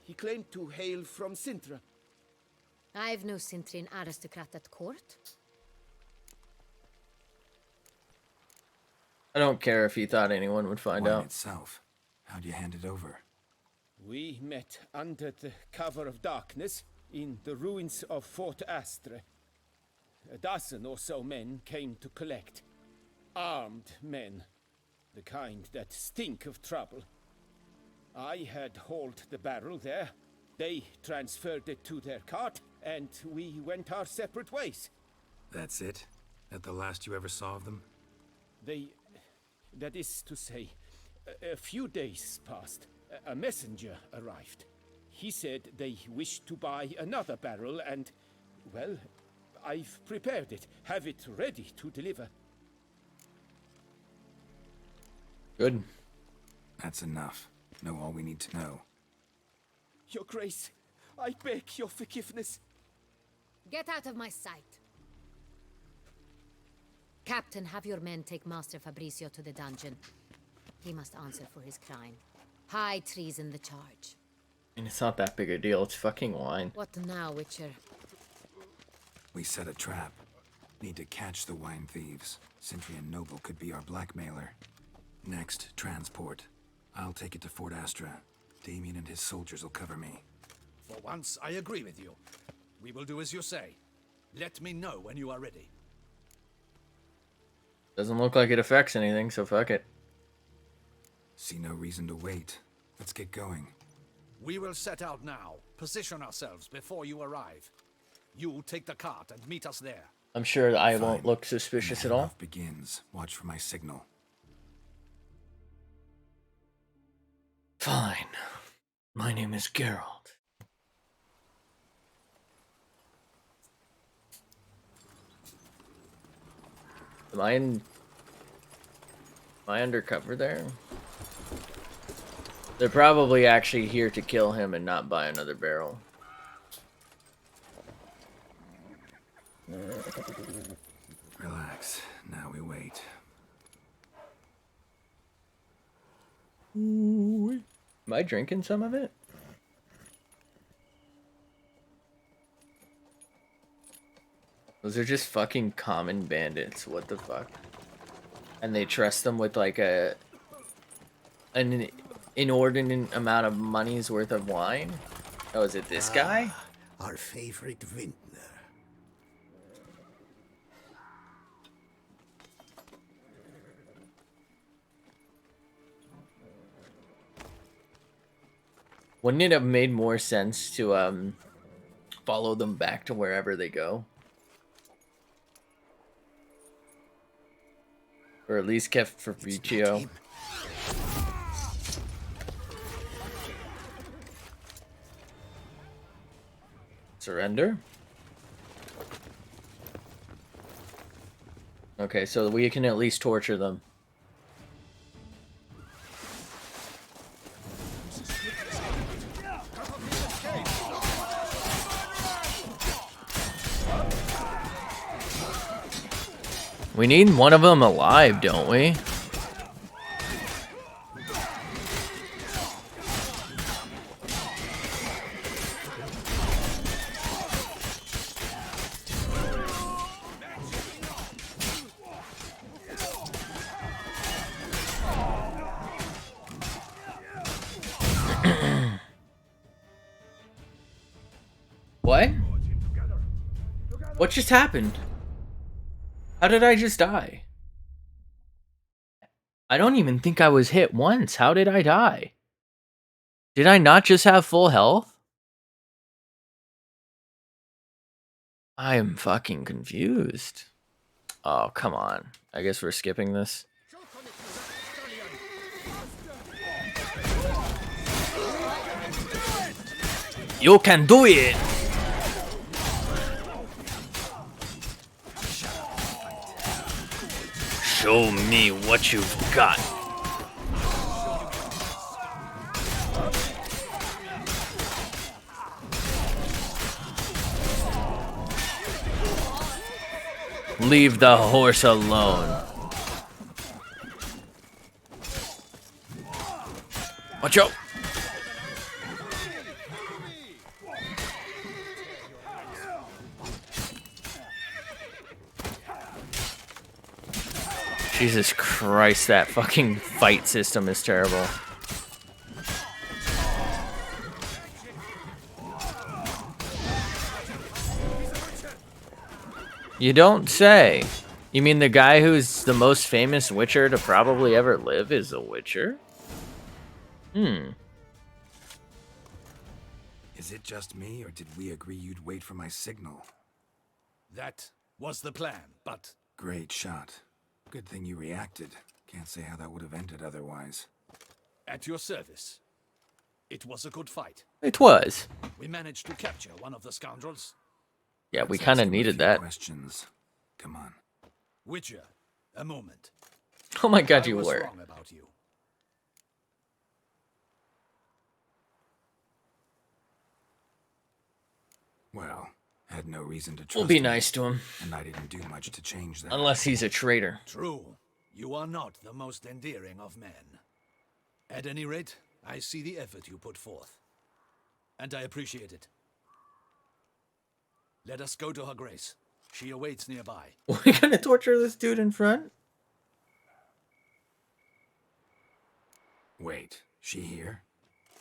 He claimed to hail from Sintra. I've no Sintrin aristocrat at court. I don't care if he thought anyone would find Wine out. itself. How'd you hand it over? We met under the cover of darkness in the ruins of Fort Astre. A dozen or so men came to collect. Armed men. The kind that stink of trouble. I had hauled the barrel there. They transferred it to their cart, and we went our separate ways. That's it? That the last you ever saw of them? That is to say, a few days passed. A messenger arrived. He said they wished to buy another barrel and, well, I've prepared it. Have it ready to deliver. Good. That's enough. Know all we need to know. Your Grace, I beg your forgiveness. Get out of my sight. Captain, have your men take Master Fabrizio to the dungeon. He must answer for his crime. High treason the charge. And it's not that big a deal. It's fucking wine. What now, Witcher? We set a trap. Need to catch the wine thieves. Cintrian Noble could be our blackmailer. Next, transport. I'll take it to Fort Astra. Damien and his soldiers will cover me. For once, I agree with you. We will do as you say. Let me know when you are ready. Doesn't look like it affects anything, so fuck it. See no reason to wait. Let's get going. We will set out now. Position ourselves before you arrive. You take the cart and meet us there. I'm sure I Fine. won't look suspicious at all. Begins. Watch for my signal. Fine. My name is Geralt. Am I undercover there? They're probably actually here to kill him and not buy another barrel. Relax. Now we wait. Am I drinking some of it? Those are just fucking common bandits. What the fuck? And they trust them with like an inordinate amount of money's worth of wine? Oh, is it this guy? Our favorite vintner. Wouldn't it have made more sense to follow them back to wherever they go? Or at least kept Fabrizio. Surrender? Okay, so we can at least torture them. We need one of them alive, don't we? What? What just happened? How did I just die? I don't even think I was hit once. How did I die? Did I not just have full health? I am fucking confused. Oh, come on. I guess we're skipping this. You can do it! Show me what you've got. Leave the horse alone. Watch out! Jesus Christ, that fucking fight system is terrible. You don't say. You mean the guy who's the most famous Witcher to probably ever live is a Witcher? Hmm. Is it just me, or did we agree you'd wait for my signal? That was the plan, but... Great shot. Good thing you reacted. Can't say how that would have ended otherwise. At your service. It was a good fight. It was. We managed to capture one of the scoundrels. Yeah, we Let's kind ask of him a needed few that. Questions. Come on. Witcher, a moment. Oh my god, I you was were. wrong about you. Well, had no reason to trust We'll be him, nice to him. and I didn't do much to change that. Unless he's a traitor. True. You are not the most endearing of men. At any rate, I see the effort you put forth. And I appreciate it. Let us go to her grace. She awaits nearby. We're gonna torture this dude in front? Wait, she here?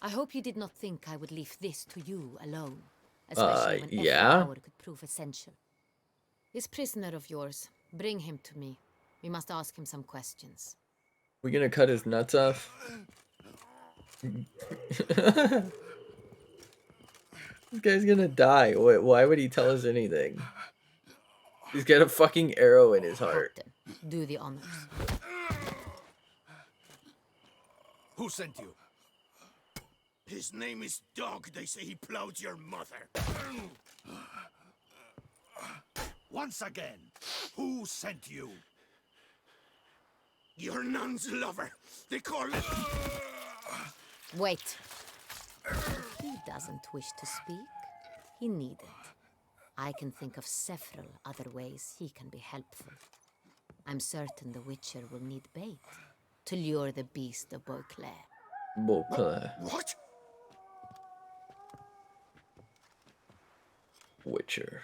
I hope you did not think I would leave this to you alone. Especially when yeah? every hour could prove essential. This prisoner of yours, bring him to me. We must ask him some questions. We gonna cut his nuts off? This guy's gonna die. Why would he tell us anything? He's got a fucking arrow in his heart. Captain, do the honors. Who sent you? His name is Dog. They say he plowed your mother. Once again, who sent you? Your nun's lover. They call it... Wait. He doesn't wish to speak. He needn't. I can think of several other ways he can be helpful. I'm certain the Witcher will need bait to lure the beast of Beauclair. Beauclair. What? Witcher.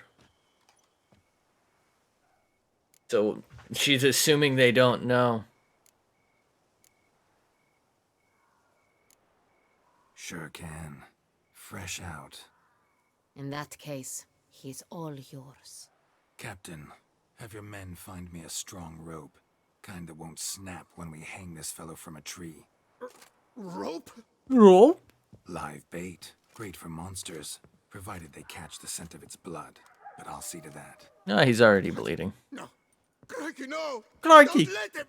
So she's assuming they don't know. Sure can. Fresh out. In that case, he's all yours. Captain, have your men find me a strong rope. Kind that won't snap when we hang this fellow from a tree. Rope? Rope? Live bait. Great for monsters, provided they catch the scent of its blood. But I'll see to that. No, he's already bleeding. No. Crikey, no. Crikey. Don't let him.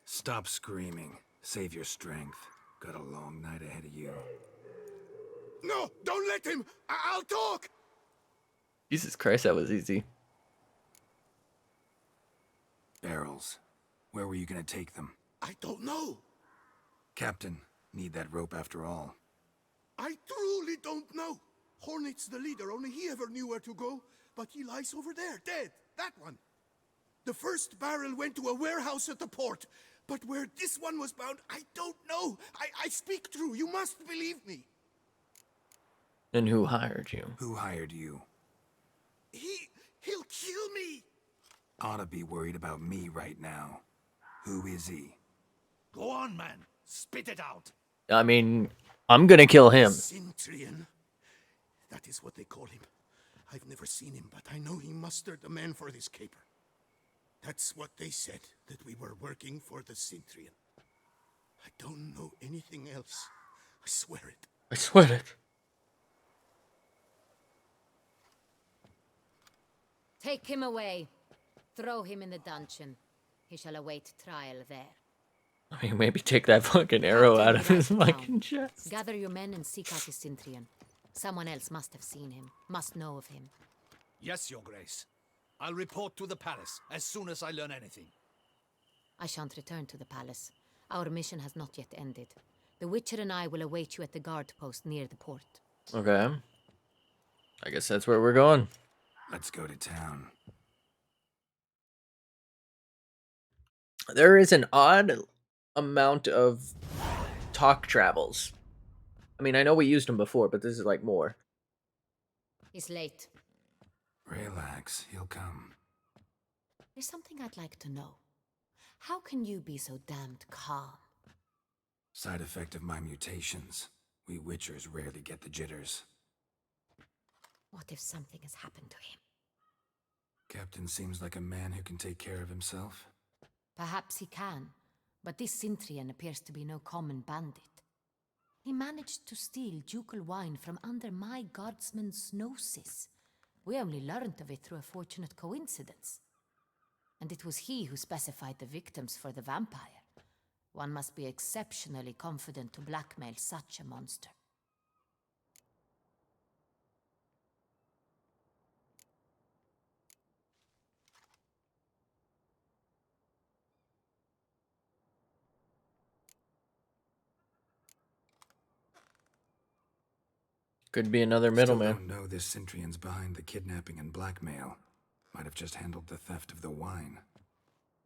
Stop screaming. Save your strength. Got a long night ahead of you. No, don't let him. I'll talk. Jesus Christ, that was easy. Barrels. Where were you gonna take them? I don't know. Captain, need that rope after all. I truly don't know. Hornet's the leader, only he ever knew where to go. But he lies over there, dead. That one. The first barrel went to a warehouse at the port. But where this one was bound, I don't know. I speak true. You must believe me. And who hired you? Who hired you? He'll kill me. Ought to be worried about me right now. Who is he? Go on, man. Spit it out. I mean, I'm gonna kill him. Cintrian. That is what they call him. I've never seen him, but I know he mustered the men for this caper. That's what they said, that we were working for the Cintrian. I don't know anything else. I swear it. I sweat it. Take him away. Throw him in the dungeon. He shall await trial there. I mean, maybe take that fucking arrow out of his fucking chest. Gather your men and seek out the Cintrian. Someone else must have seen him, must know of him. Yes, Your Grace. I'll report to the palace as soon as I learn anything. I shan't return to the palace. Our mission has not yet ended. The Witcher and I will await you at the guard post near the port. Okay. I guess that's where we're going. Let's go to town. There is an odd amount of talk travels. I mean, I know we used them before, but this is like more. He's late. Relax, he'll come. There's something I'd like to know. How can you be so damned calm? Side effect of my mutations. We Witchers rarely get the jitters. What if something has happened to him? Captain seems like a man who can take care of himself. Perhaps he can, but this Cintrian appears to be no common bandit. He managed to steal ducal wine from under my guardsman's noses. We only learned of it through a fortunate coincidence. And it was he who specified the victims for the vampire. One must be exceptionally confident to blackmail such a monster. Could be another Still middleman. don't know this Cintrian's behind the kidnapping and blackmail. Might have just handled the theft of the wine.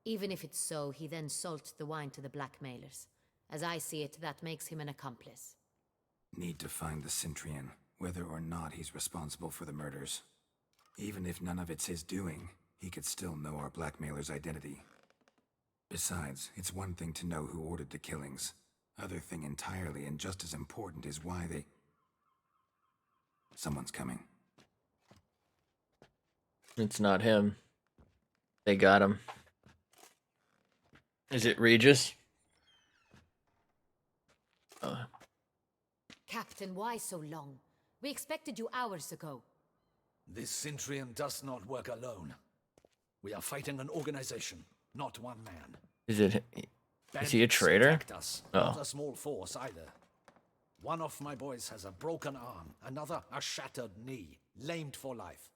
Even if it's so, he then sold the wine to the blackmailers. As I see it, that makes him an accomplice. Need to find the Cintrian, whether or not he's responsible for the murders. Even if none of it's his doing, he could still know our blackmailer's identity. Besides, it's one thing to know who ordered the killings. Other thing entirely, and just as important, is why they... Someone's coming. It's not him. They got him. Is it Regis? Captain, why so long? We expected you hours ago. This Cintrian does not work alone. We are fighting an organization, not one man. Is it? Is he a traitor? Attacked us, not a small force either. One of my boys has a broken arm, another a shattered knee, lamed for life.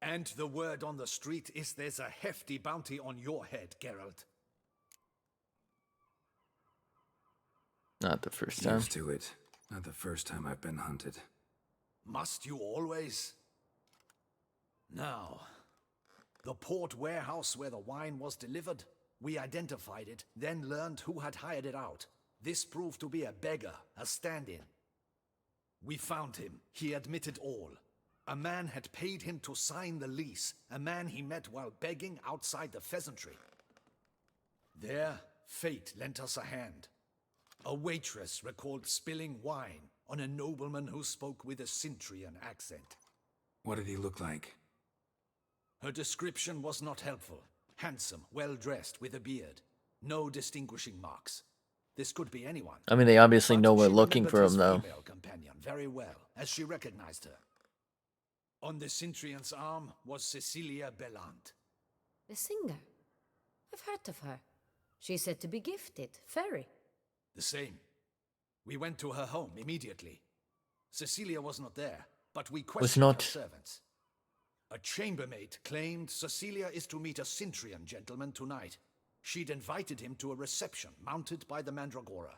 And the word on the street is there's a hefty bounty on your head, Geralt. Not the first time. Used to it. Not the first time I've been hunted. Must you always? Now, the port warehouse where the wine was delivered, we identified it, then learned who had hired it out. This proved to be a beggar, a stand-in. We found him. He admitted all. A man had paid him to sign the lease, a man he met while begging outside the pheasantry. There, fate lent us a hand. A waitress recalled spilling wine on a nobleman who spoke with a Cintrian accent. What did he look like? Her description was not helpful. Handsome, well-dressed, with a beard. No distinguishing marks. This could be anyone. I mean, they obviously know we're She looking for remembered him, his though. female companion very well, as she recognized her. On the Cintrian's arm was Cecilia Bellant. The singer? I've heard of her. She's said to be gifted, fairy. The same. We went to her home immediately. Cecilia was not there, but we questioned her servants. A chambermaid claimed Cecilia is to meet a Cintrian gentleman tonight. She'd invited him to a reception mounted by the Mandragora.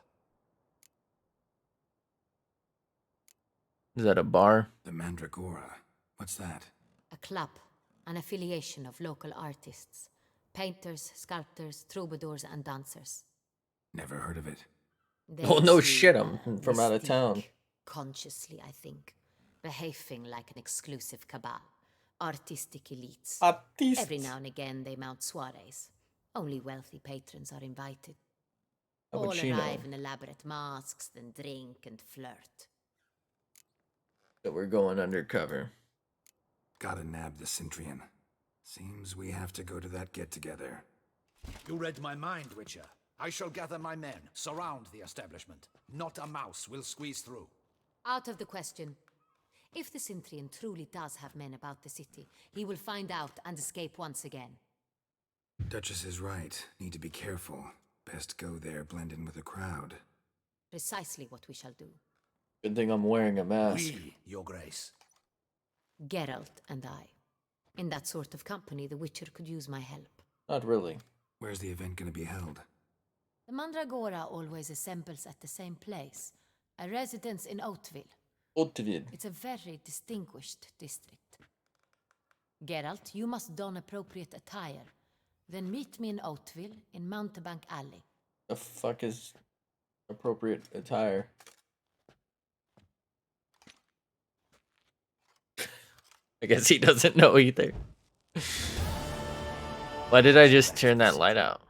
Is that a bar? The Mandragora. What's that? A club, an affiliation of local artists. Painters, sculptors, troubadours, and dancers. Never heard of it. Oh, no shit, I'm from out of town. Consciously, I think. Behaving like an exclusive cabal. Artistic elites. Artistes. Every now and again they mount soirees. Only wealthy patrons are invited. All arrive in elaborate masks, then drink and flirt. So we're going undercover. Gotta nab the Cintrian. Seems we have to go to that get-together. You read my mind, Witcher. I shall gather my men, surround the establishment. Not a mouse will squeeze through. Out of the question. If the Cintrian truly does have men about the city, he will find out and escape once again. Duchess is right. Need to be careful. Best go there, blend in with the crowd. Precisely what we shall do. Good thing I'm wearing a mask. We, your grace. Geralt and I. In that sort of company, the Witcher could use my help. Not really. Where's the event gonna be held? The Mandragora always assembles at the same place, a residence in Oatville. Oatville. It's a very distinguished district. Geralt, you must don appropriate attire. Then meet me in Oatville in Mountebank Alley. The fuck is appropriate attire? I guess he doesn't know either. Why did I just turn that light out?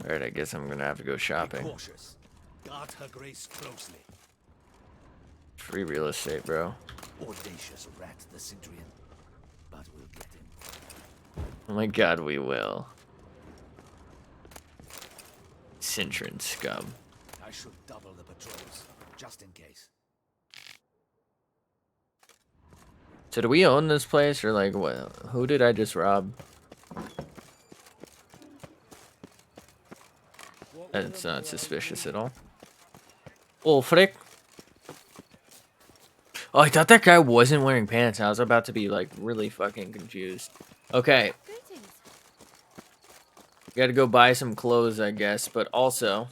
Alright, I guess I'm gonna have to go shopping. Be cautious. Guard her grace closely. Free real estate, bro. Audacious rat, the Cintrian. But we'll get him. Oh my god, we will. Cintran scum. I should double the patrols, just in case. So do we own this place, or like what? Who did I just rob? That's not suspicious at all. Ulfric. Oh, I thought that guy wasn't wearing pants. I was about to be like really fucking confused. Okay. Gotta go buy some clothes, I guess, but also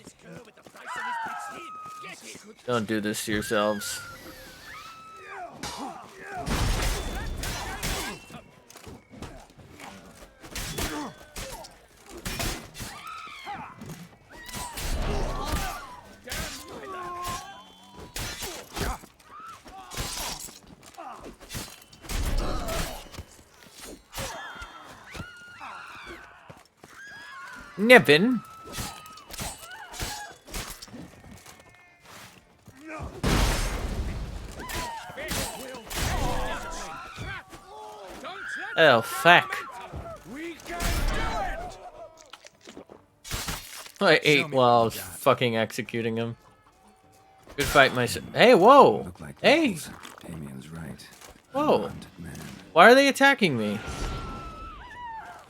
don't do this to yourselves. Nevin. Oh, fuck. I ate while I was fucking executing him. Good fight, my son. Hey, whoa! Hey! Damien's right. Whoa! Why are they attacking me?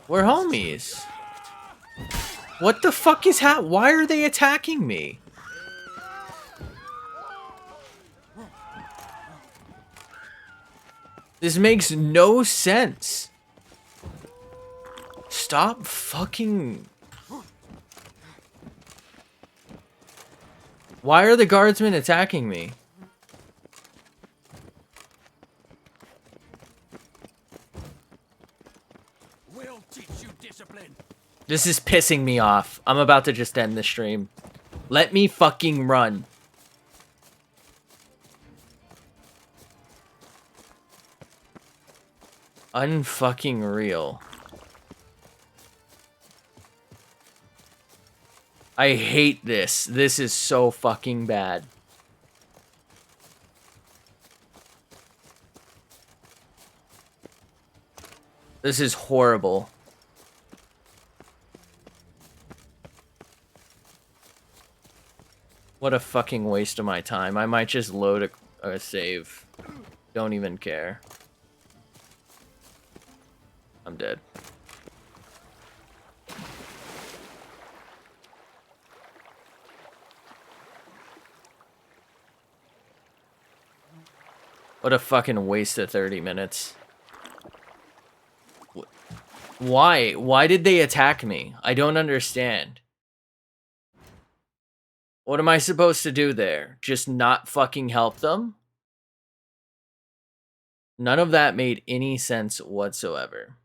We're homies. What the fuck is why are they attacking me? This makes no sense. Stop fucking... Why are the guardsmen attacking me? We'll teach you discipline. This is pissing me off. I'm about to just end the stream. Let me fucking run. Unfucking real. I hate this. This is so fucking bad. This is horrible. What a fucking waste of my time. I might just load a save. Don't even care. I'm dead. What a fucking waste of 30 minutes. Why? Why did they attack me? I don't understand. What am I supposed to do there? Just not fucking help them? None of that made any sense whatsoever.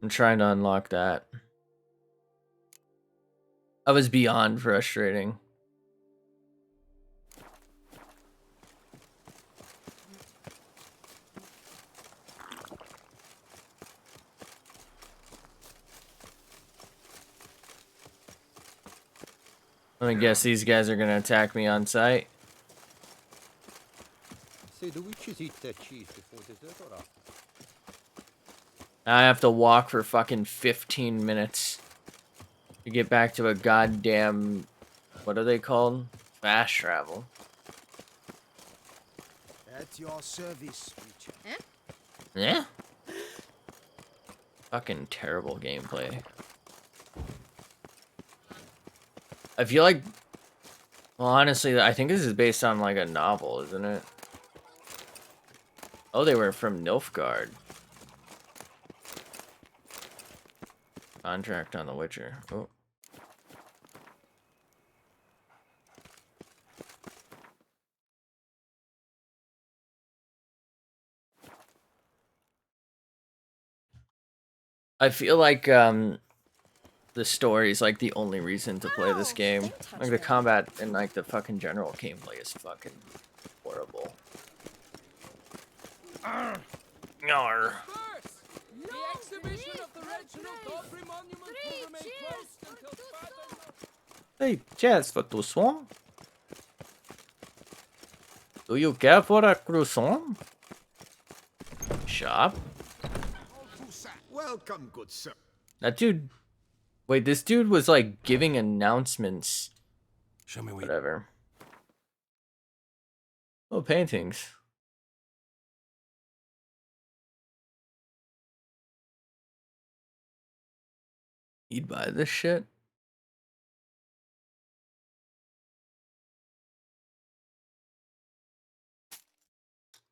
I'm trying to unlock that. I was beyond frustrating. I guess these guys are gonna attack me on sight. Say, do witches eat their cheese before dessert or after? Now I have to walk for fucking 15 minutes to get back to a goddamn, what are they called? Fast travel. At your service, Witcher. Yeah? Fucking terrible gameplay. I feel like, well, honestly, I think this is based on like a novel, isn't it? Oh, they were from Nilfgaard. Contract on The Witcher. Oh. I feel like the story is like the only reason to play this game. Like the combat and like the fucking general gameplay is fucking horrible. Arr. The exhibition of the Reginald Godfrey Monument will remain closed until further. Hey, cheers for croissant. Do you care for a croissant? Shop. Welcome, good sir. That dude. Wait, this dude was like giving announcements. Show me whatever. Oh, paintings. You'd buy this shit?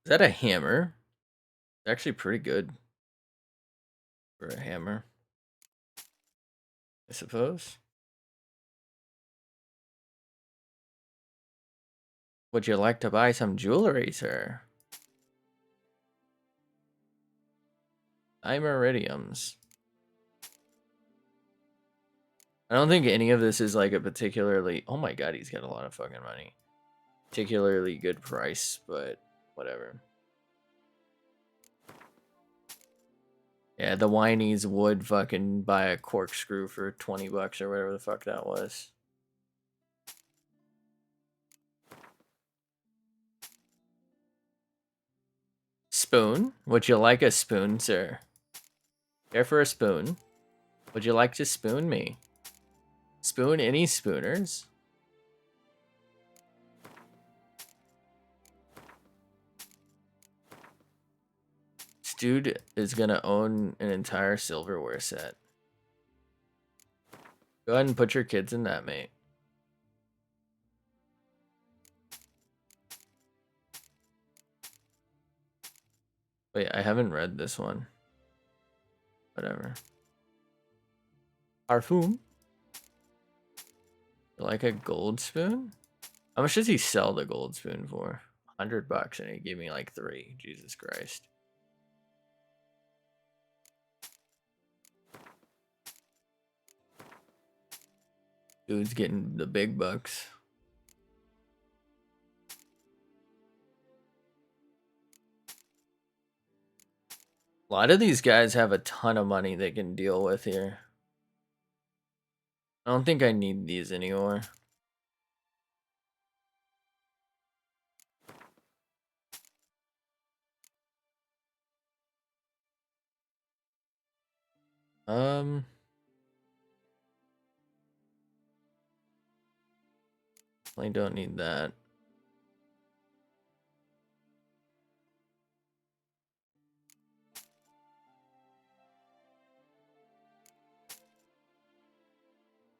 Is that a hammer? It's actually pretty good for a hammer, I suppose. Would you like to buy some jewelry, sir? Imeridiums. I don't think any of this is like a particularly... Oh my god, he's got a lot of fucking money. Particularly good price, but whatever. Yeah, the whinies would fucking buy a corkscrew for 20 bucks or whatever the fuck that was. Spoon? Would you like a spoon, sir? Care for a spoon? Would you like to spoon me? Spoon any spooners? This dude is gonna own an entire silverware set. Go ahead and put your kids in that, mate. Wait, I haven't read this one. Whatever. Parfum? You like a gold spoon? How much does he sell the gold spoon for? 100 bucks, and he gave me like 3. Jesus Christ. Dude's getting the big bucks. A lot of these guys have a ton of money they can deal with here. I don't think I need these anymore. I don't need that.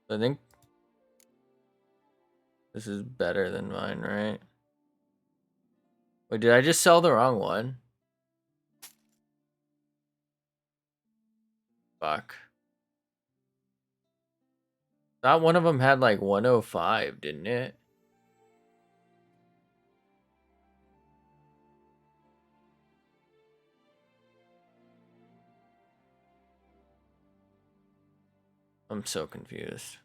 I think this is better than mine, right? Wait, did I just sell the wrong one? Fuck. Thought one of them had like 105, didn't it? I'm so confused.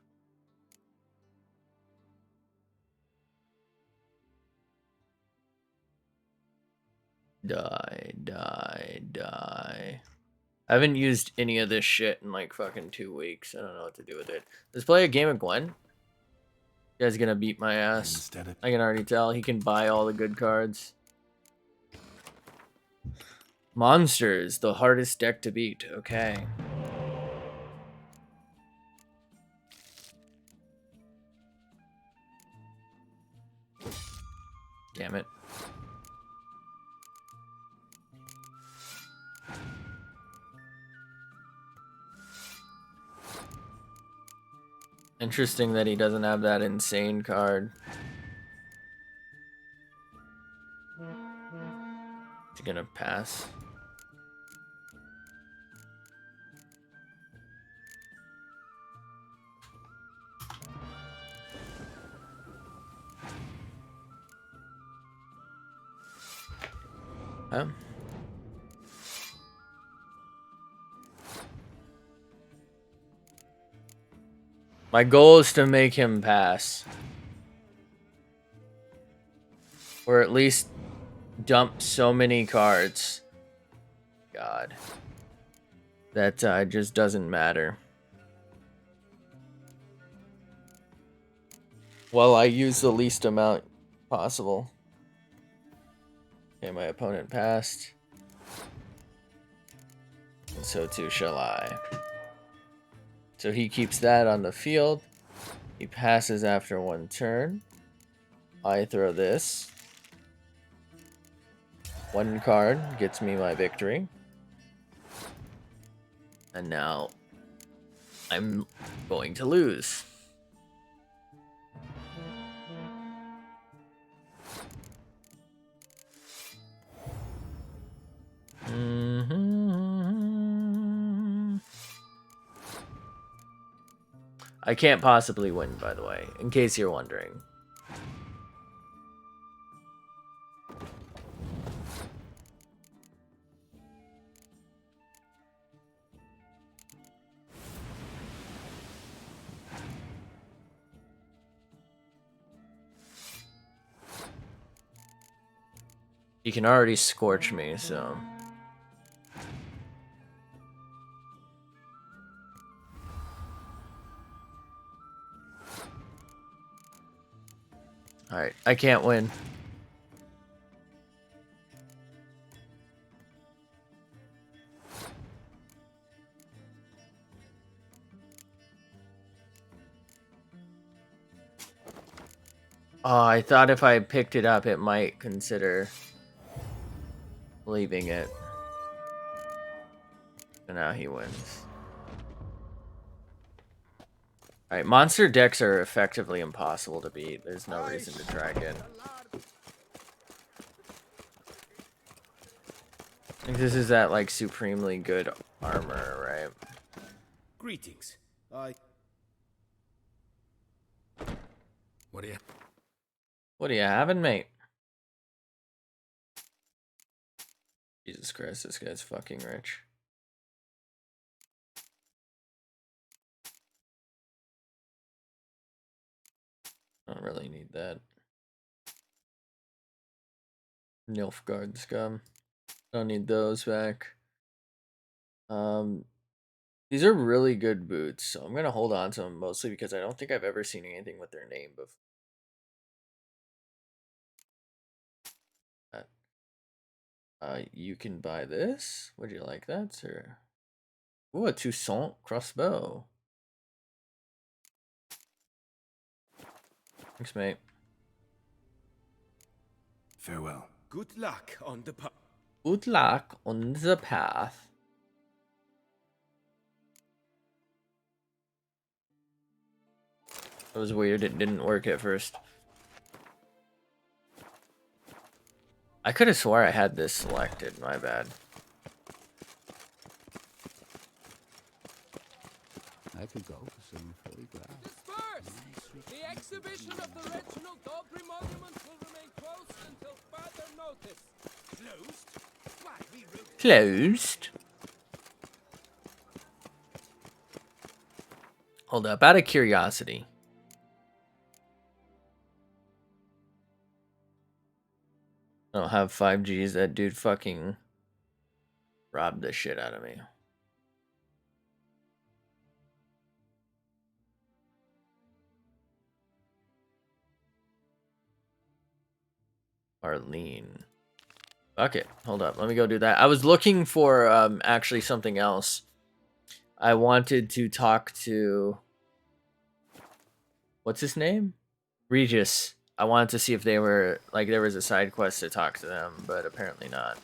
Die, die, die. I haven't used any of this shit in like fucking 2 weeks. I don't know what to do with it. Let's play a game of Gwen. You guys gonna beat my ass. I can already tell. He can buy all the good cards. Monsters, the hardest deck to beat. Okay. Damn it. Interesting that he doesn't have that insane card. Is he gonna pass? Huh? My goal is to make him pass. Or at least dump so many cards. God. That just doesn't matter. Well, I use the least amount possible. Okay, my opponent passed. And so too shall I. So he keeps that on the field. He passes after 1 turn. I throw this. 1 card gets me my victory. And now I'm going to lose. I can't possibly win, by the way, in case you're wondering. You can already scorch me, so... Alright, I can't win. Oh, I thought if I picked it up, it might consider leaving it. And now he wins. Alright, monster decks are effectively impossible to beat. There's no reason to drag in. I think this is that, like, supremely good armor, right? Greetings. What are you? What are you having, mate? Jesus Christ, this guy's fucking rich. I don't really need that. Nilfgaard scum. Don't need those back. These are really good boots, so I'm gonna hold on to them mostly because I don't think I've ever seen anything with their name before. You can buy this. Would you like that, sir? Ooh, a Toussaint crossbow. Thanks, mate. Farewell. Good luck on the path. Good luck on the path. That was weird. It didn't work at first. I could have swore I had this selected. My bad. I could go for some photographs. Disperse! The exhibition of the Reginald Aubrey monument will remain closed until further notice. Closed? Why, we wrote... Closed? Hold up, out of curiosity. I don't have 5Gs. That dude fucking robbed the shit out of me. Arlene. Okay, hold up. Let me go do that. I was looking for actually something else. I wanted to talk to what's his name? Regis. I wanted to see if they were like there was a side quest to talk to them, but apparently not.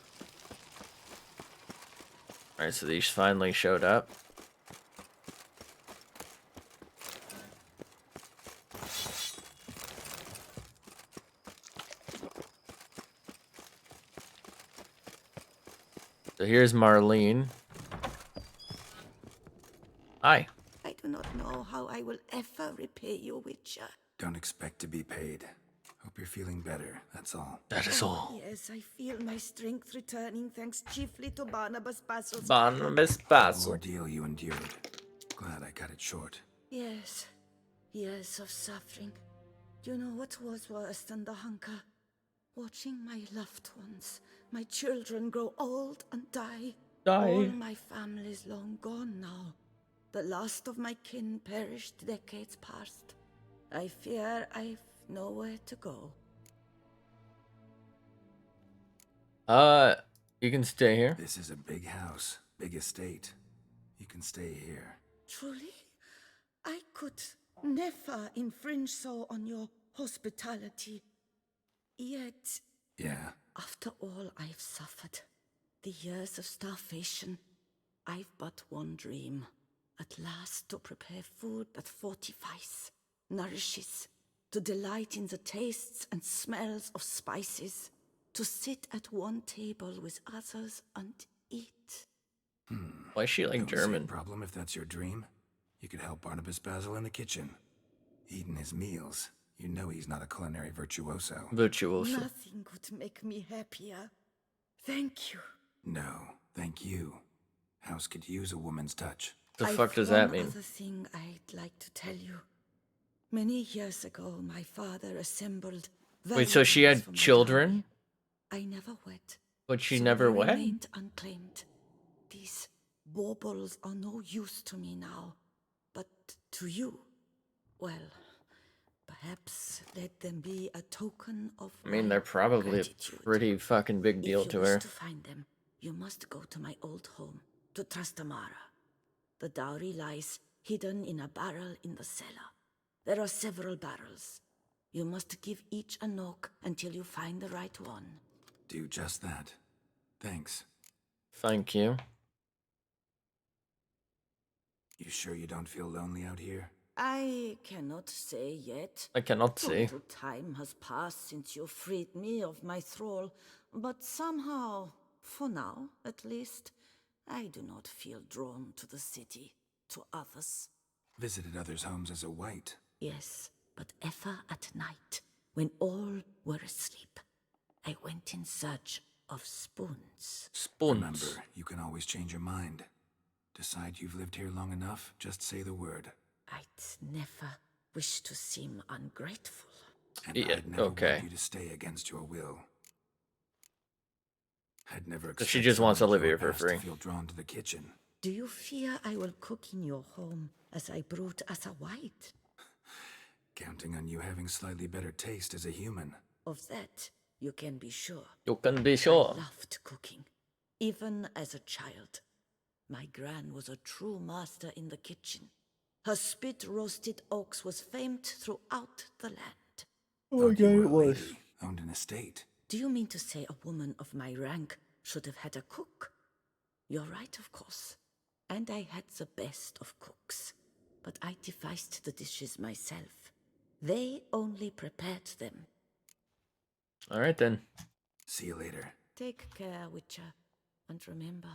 Alright, so these finally showed up. So here's Marlene. Hi. I do not know how I will ever repay you, Witcher. Don't expect to be paid. Hope you're feeling better, that's all. That is all. Yes, I feel my strength returning thanks chiefly to Barnabas Basil's... Barnabas Basil. Ordeal you endured. Glad I cut it short. Yes, years of suffering. Do you know what was worse than the hunger? Watching my loved ones, my children grow old and die. All my family's long gone now. The last of my kin perished decades past. I fear I've nowhere to go. You can stay here. This is a big house, big estate. You can stay here. Truly? I could never infringe so on your hospitality. Yet... Yeah. After all I've suffered, the years of starvation, I've but one dream. At last to prepare food that fortifies, nourishes, to delight in the tastes and smells of spices, to sit at one table with others and eat. Why is she like Don't see German? a problem if that's your dream. You could help Barnabas Basil in the kitchen. Eating his meals. You know he's not a culinary virtuoso. Virtuoso. Nothing could make me happier. Thank you. No, thank you. House could use a woman's touch. The fuck does that mean? One other thing I'd like to tell you. Many years ago, my father assembled... Wait, so she had children? I never wed. But she so never they wed? Remained unclaimed. These baubles are no use to me now. But to you, well, perhaps let them be a token of I mean, they're probably gratitude. a pretty fucking big deal to If you her. wish to find them, you must go to my old home, to Trastamara. The dowry lies hidden in a barrel in the cellar. There are several barrels. You must give each a knock until you find the right one. Do just that. Thanks. Thank you. You sure you don't feel lonely out here? I cannot say yet. I cannot Too say. little time has passed since you freed me of my thrall, but somehow, for now at least, I do not feel drawn to the city, to others. Visited others' homes as a white. Yes, but ever at night, when all were asleep, I went in search of spoons. Spoons. Remember, you can always change your mind. Decide you've lived here long enough, just say the word. I'd never wish to seem ungrateful. And Yeah, I'd never okay. want you to stay against your will. I'd never So she expect just wants to someone live with here your for past to free. feel drawn to the kitchen. Do you fear I will cook in your home as I brewed as a white? Counting on you having slightly better taste as a human. Of that, you can be sure. You can be sure. I loved cooking, even as a child. My gran was a true master in the kitchen. Her spit-roasted oaks was famed throughout the land. Oh my god, it was. Owned an estate. Do you mean to say a woman of my rank should have had a cook? You're right, of course. And I had the best of cooks. But I devised the dishes myself. They only prepared them. Alright then. See you later. Take care, Witcher. And remember,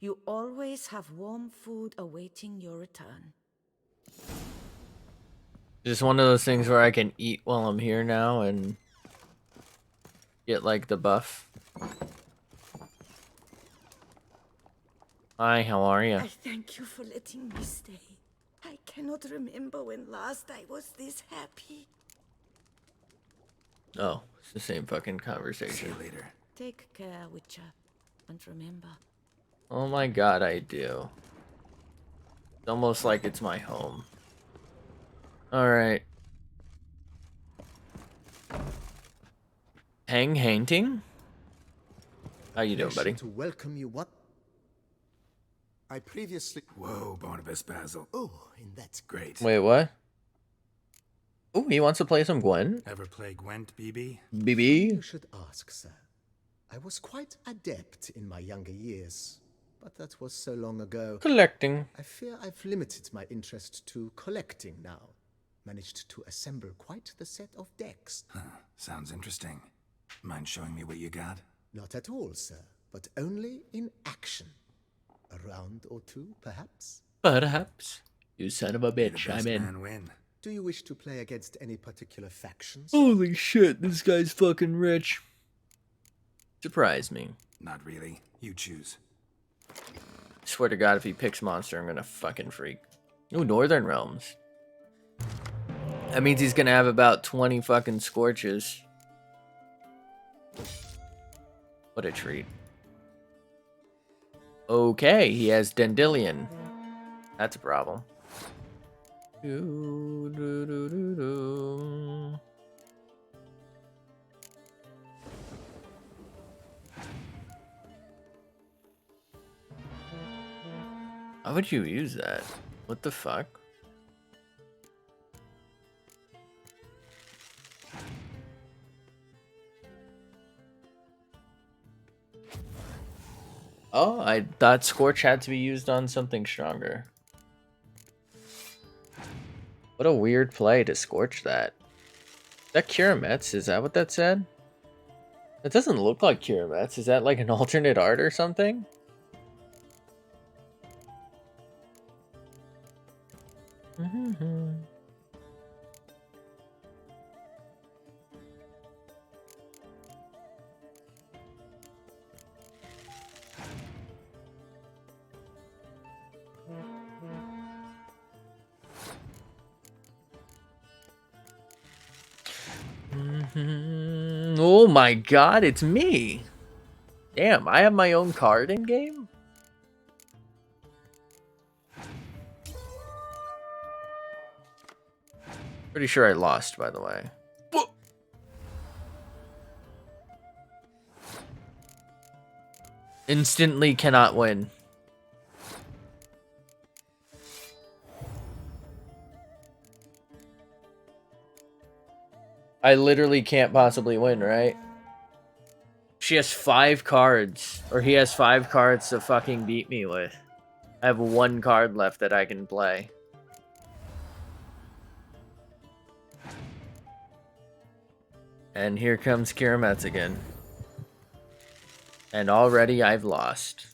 you always have warm food awaiting your return. Just one of those things where I can eat while I'm here now and get like the buff. Hi, how are you? I thank you for letting me stay. I cannot remember when last I was this happy. Oh, it's the same fucking conversation. See you later. Take care, Witcher. And remember. Oh my god, I do. It's almost like it's my home. Alright. Hanting? How you doing, buddy? To welcome you, what? I previously... Whoa, Barnabas Basil. Oh, in that... Great. Wait, what? Oh, he wants to play some Gwent? Ever play Gwent, BB? BB? You should ask, sir. I was quite adept in my younger years, but that was so long ago. Collecting. I fear I've limited my interest to collecting now. Managed to assemble quite the set of decks. Huh, sounds interesting. Mind showing me what you got? Not at all, sir, but only in action. A round or two, perhaps? Perhaps. You son of a bitch, I'm in. Win. Do you wish to play against any particular factions? Holy shit, this guy's fucking rich. Surprise me. Not really. You choose. Swear to God, if he picks monster, I'm gonna fucking freak. Ooh, Northern Realms. That means he's gonna have about 20 fucking Scorches. What a treat. Okay, he has Dandelion. That's a problem. How would you use that? What the fuck? Oh, I thought Scorch had to be used on something stronger. What a weird play to Scorch that. Is that Kirametz? Is that what that said? That doesn't look like Kirametz. Is that like an alternate art or something? Oh my god, it's me! Damn, I have my own card in game? Pretty sure I lost, by the way. Instantly cannot win. I literally can't possibly win, right? She has 5 cards. Or he has 5 cards to fucking beat me with. I have 1 card left that I can play. And here comes Kirametz again. And already I've lost.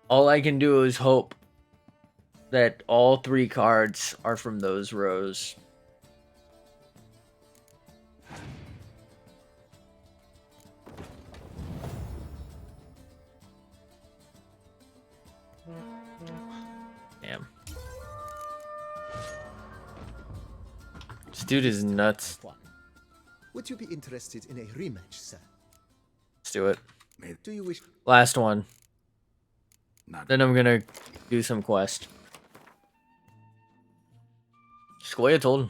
All I can do is hope that all 3 cards are from those rows. Damn. This dude is nuts. Would you be interested in a rematch, sir? Let's do it. Do you wish... Last one. Then I'm gonna do some quest. Square told.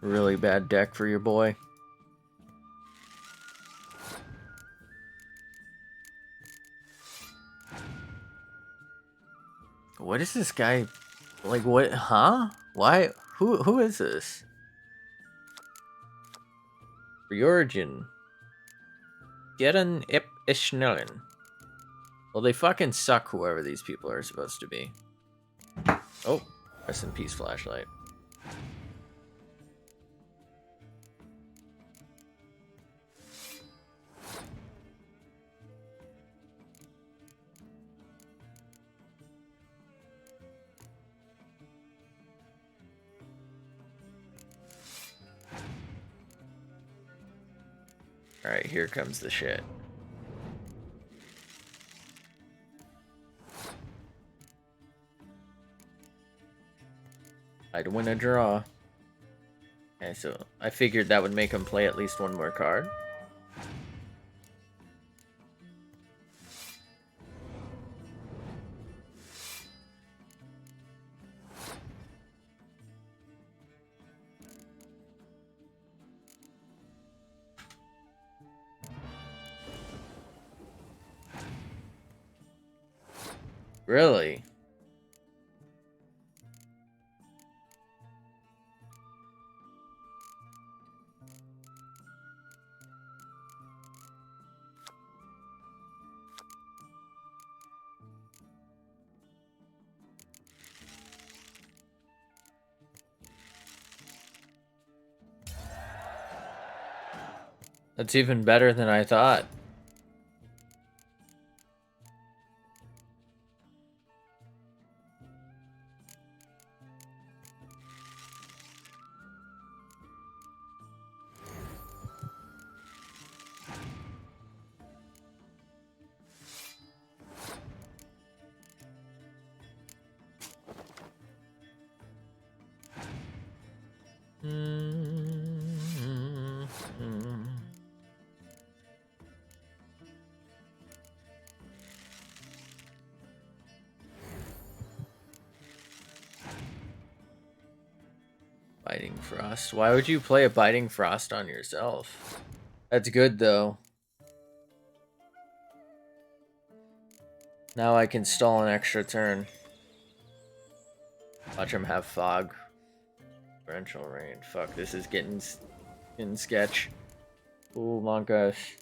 Really bad deck for your boy. What is this guy? Like what? Huh? Why? Who is this? Reorigin. Geren Ip Ischnellen. Well, they fucking suck, whoever these people are supposed to be. Oh, rest in peace, flashlight. Alright, here comes the shit. I'd win a draw. Okay, so I figured that would make him play at least one more card. Really? That's even better than I thought. Biting Frost. Why would you play a Biting Frost on yourself? That's good though. Now I can stall an extra turn. Watch him have Fog. Torrential Rain. Fuck, this is getting in sketch. Oh my gosh.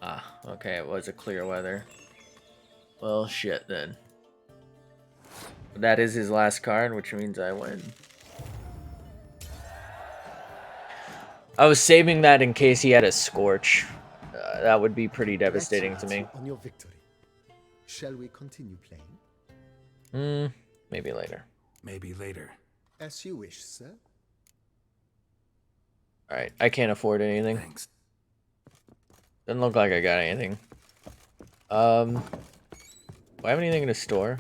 Ah, okay, it was a clear weather. Well, shit then. That is his last card, which means I win. I was saving that in case he had a Scorch. That would be pretty devastating to me. On your victory. Shall we continue playing? Maybe later. Maybe later. As you wish, sir. Alright, I can't afford anything. Thanks. Doesn't look like I got anything. Do I have anything in the store?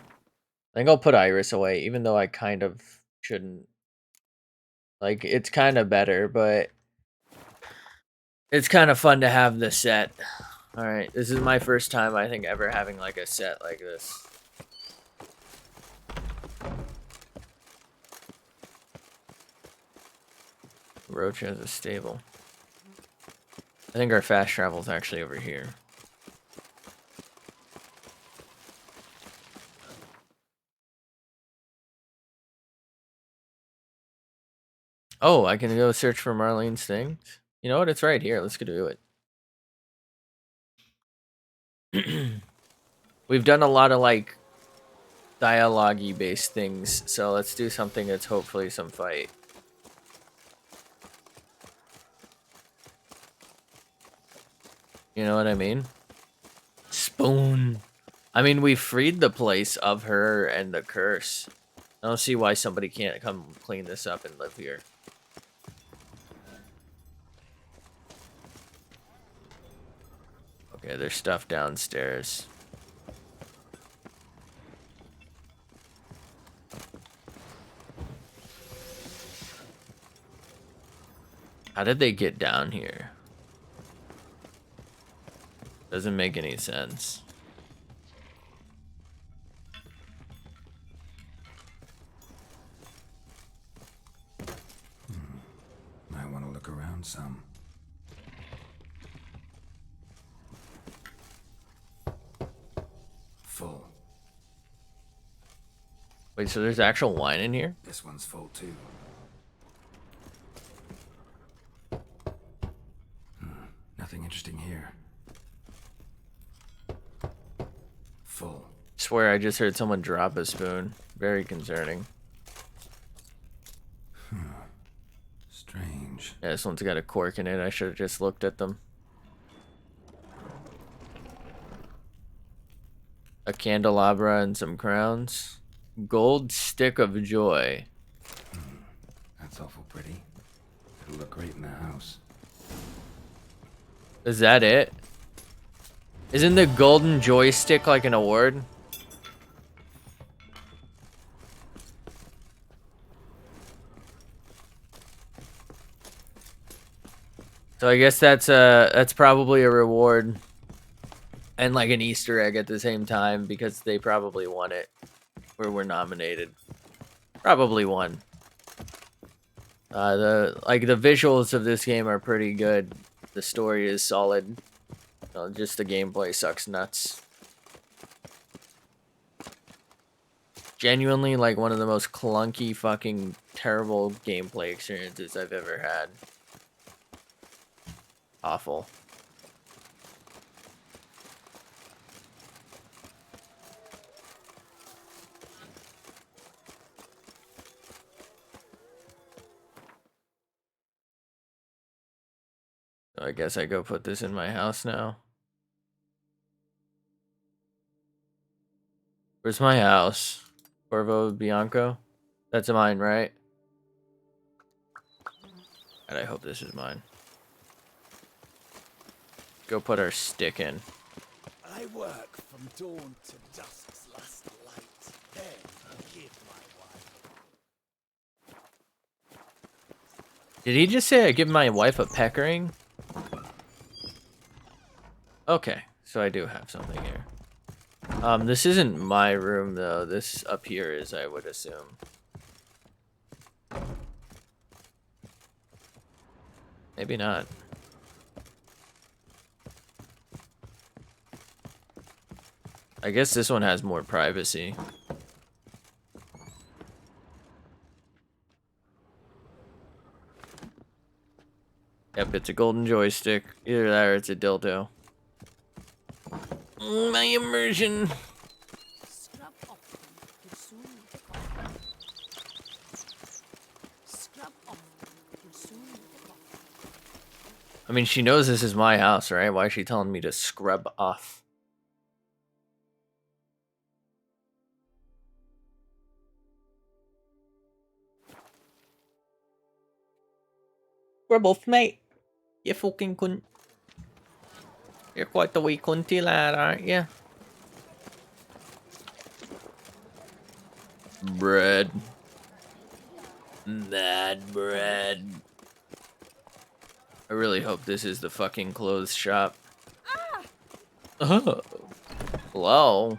I think I'll put Iris away, even though I kind of shouldn't. Like, it's kind of better, but it's kind of fun to have the set. Alright, this is my first time, I think, ever having, like, a set like this. Roach has a stable. I think our fast travel is actually over here. Oh, I can go search for Marlene's things. You know what? It's right here. Let's go do it. We've done a lot of like dialogue-y based things, so let's do something that's hopefully some fight. You know what I mean? Spoon. I mean, we freed the place of her and the curse. I don't see why somebody can't come clean this up and live here. Okay, there's stuff downstairs. How did they get down here? Doesn't make any sense. Might want to look around some. Full. Wait, so there's actual wine in here? This one's full too. Nothing interesting here. Full. Swear I just heard someone drop a spoon. Very concerning. Strange. Yeah, this one's got a cork in it. I should have just looked at them. A candelabra and some crowns. Gold stick of joy. That That's awful pretty. It'll look great in the house. Is that it? Isn't the golden joystick like an award? So I guess that's probably a reward and like an Easter egg at the same time because they probably won it or were nominated. Probably won. The visuals of this game are pretty good. The story is solid. Just the gameplay sucks nuts. Genuinely like one of the most clunky fucking terrible gameplay experiences I've ever had. Awful. I guess I go put this in my house now. Where's my house? Corvo Bianco? That's mine, right? And I hope this is mine. Go put our stick in. I work from dawn to dusk's last light. Then I give my wife. Did he just say I give my wife a peckering? Okay, so I do have something here. This isn't my room though. This up here is, I would assume. Maybe not. I guess this one has more privacy. Yep, it's a golden joystick. Either that or it's a dildo. My immersion. I mean, she knows this is my house, right? Why is she telling me to scrub off? Scrub off, mate. You fucking cunt. You're quite the wee cunty lad, aren't you? Bread. Mad bread. I really hope this is the fucking clothes shop. Oh. Hello.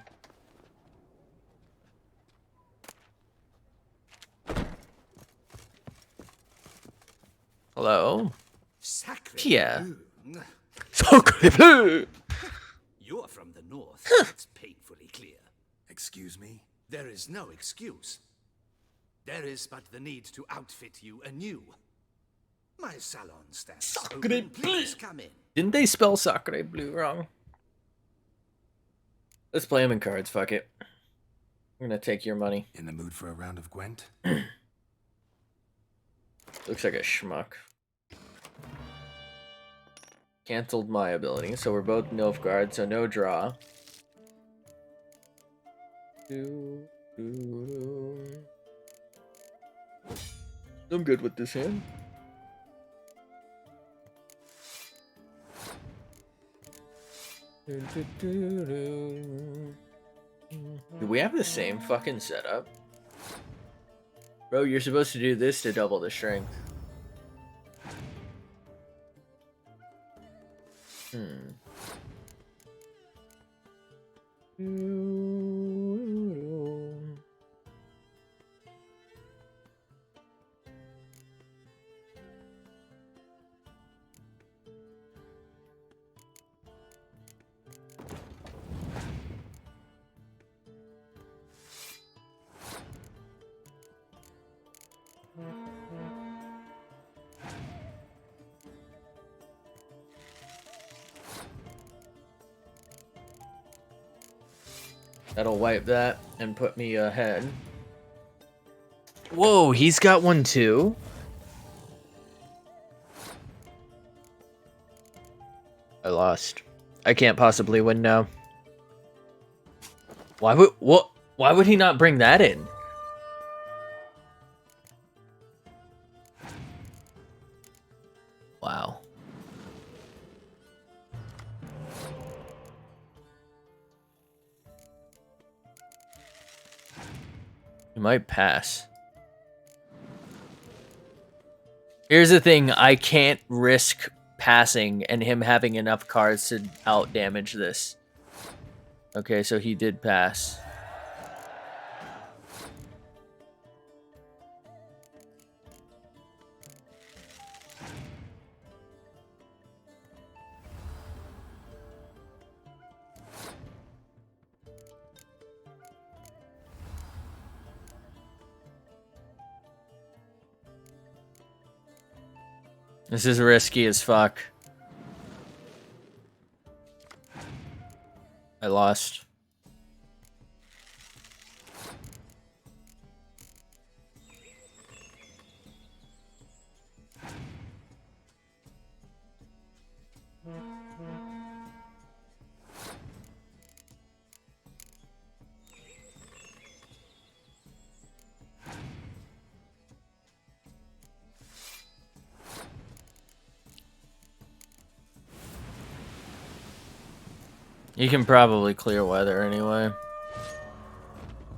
Hello. Sacre Yeah. bleu. Sacre bleu. You're from the north. It's painfully clear. Excuse me? There is no excuse. There is but the need to outfit you anew. My salon stands Sacre open. bleu. Please come in. Didn't they spell Sacre Bleu wrong? Let's play them in cards, fuck it. I'm gonna take your money. In the mood for a round of Gwent? Looks like a schmuck. Cancelled my ability, so we're both Nilfgaard, so no draw. I'm good with this hand. Do we have the same fucking setup? Bro, you're supposed to do this to double the strength. That'll wipe that and put me ahead. Whoa, he's got one too? I lost. I can't possibly win now. Why would he not bring that in? Wow. You might pass. Here's the thing, I can't risk passing and him having enough cards to out damage this. Okay, so he did pass. This is risky as fuck. I lost. You can probably clear weather anyway.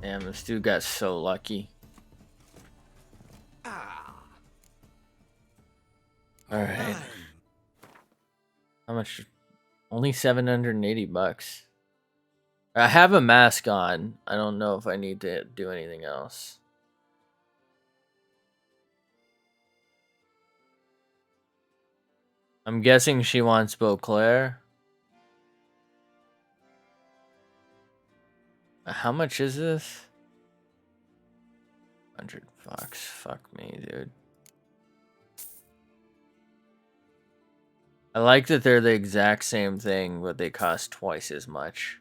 Damn, this dude got so lucky. Alright. How much? Only 780 bucks. I have a mask on. I don't know if I need to do anything else. I'm guessing she wants Beauclair. How much is this? 100 bucks. Fuck me, dude. I like that they're the exact same thing, but they cost twice as much.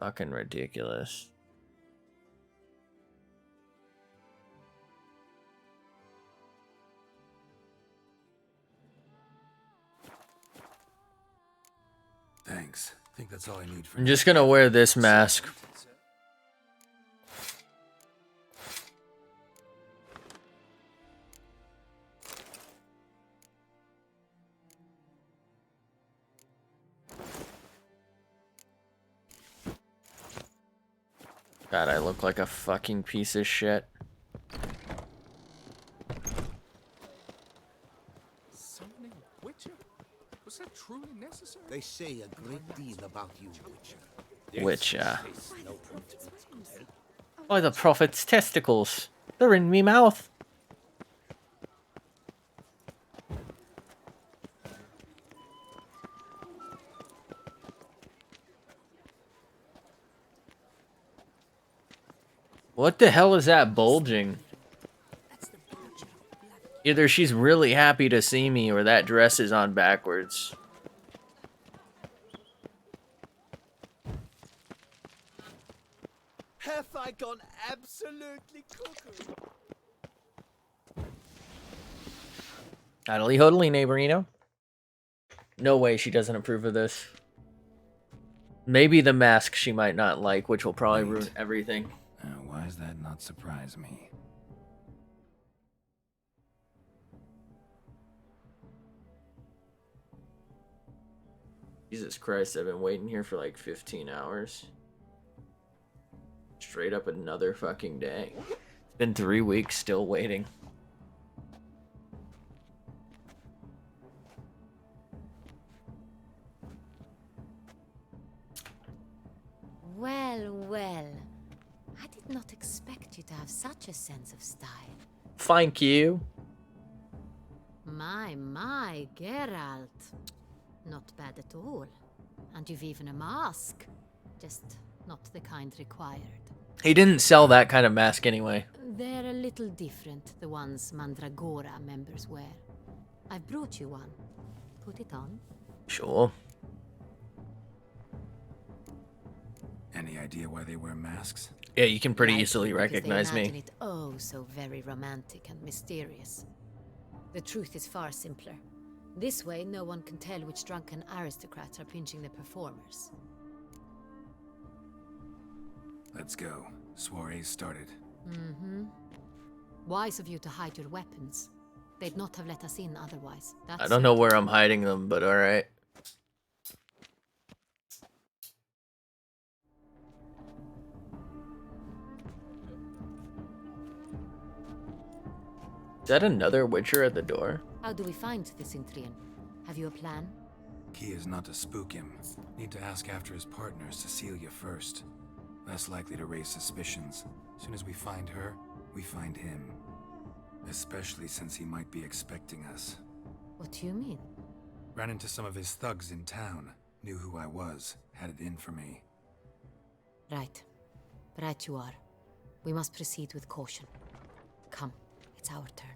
Fucking ridiculous. Thanks. I think that's all I need for I'm just gonna wear this mask. God, I look like a fucking piece of shit. Summoning a Witcher? Was that truly necessary? They say a great deal about you, Witcher. Witcher. By the prophet's testicles. They're in me mouth. What the hell is that bulging? Either she's really happy to see me or that dress is on backwards. Have I gone absolutely cuckoo? Idly hodly, neighborino. No way she doesn't approve of this. Maybe the mask she might not like, which will probably ruin everything. Why does that not surprise me? Jesus Christ, I've been waiting here for like 15 hours. Straight up another fucking day. It's been 3 weeks still waiting. Well, well. I did not expect you to have such a sense of style. Thank you. My, Geralt. Not bad at all. And you've even a mask. Just not the kind required. He didn't sell that kind of mask anyway. They're a little different, the ones Mandragora members wear. I've brought you one. Put it on. Sure. Any idea why they wear masks? Yeah, you can pretty Likely easily because recognize they imagine me. it oh so very romantic and mysterious. The truth is far simpler. This way, no one can tell which drunken aristocrats are pinching the performers. Let's go. Soiree's started. Mm-hmm. Wise of you to hide your weapons. They'd not have let us in otherwise. I don't know where I'm hiding them, but alright. Is that another Witcher at the door? How do we find the Cintrian? Have you a plan? Key is not to spook him. Need to ask after his partner, Cecilia, first. Less likely to raise suspicions. As soon as we find her, we find him. Especially since he might be expecting us. What do you mean? Ran into some of his thugs in town. Knew who I was. Had it in for me. Right. Right you are. We must proceed with caution. Come, it's our turn.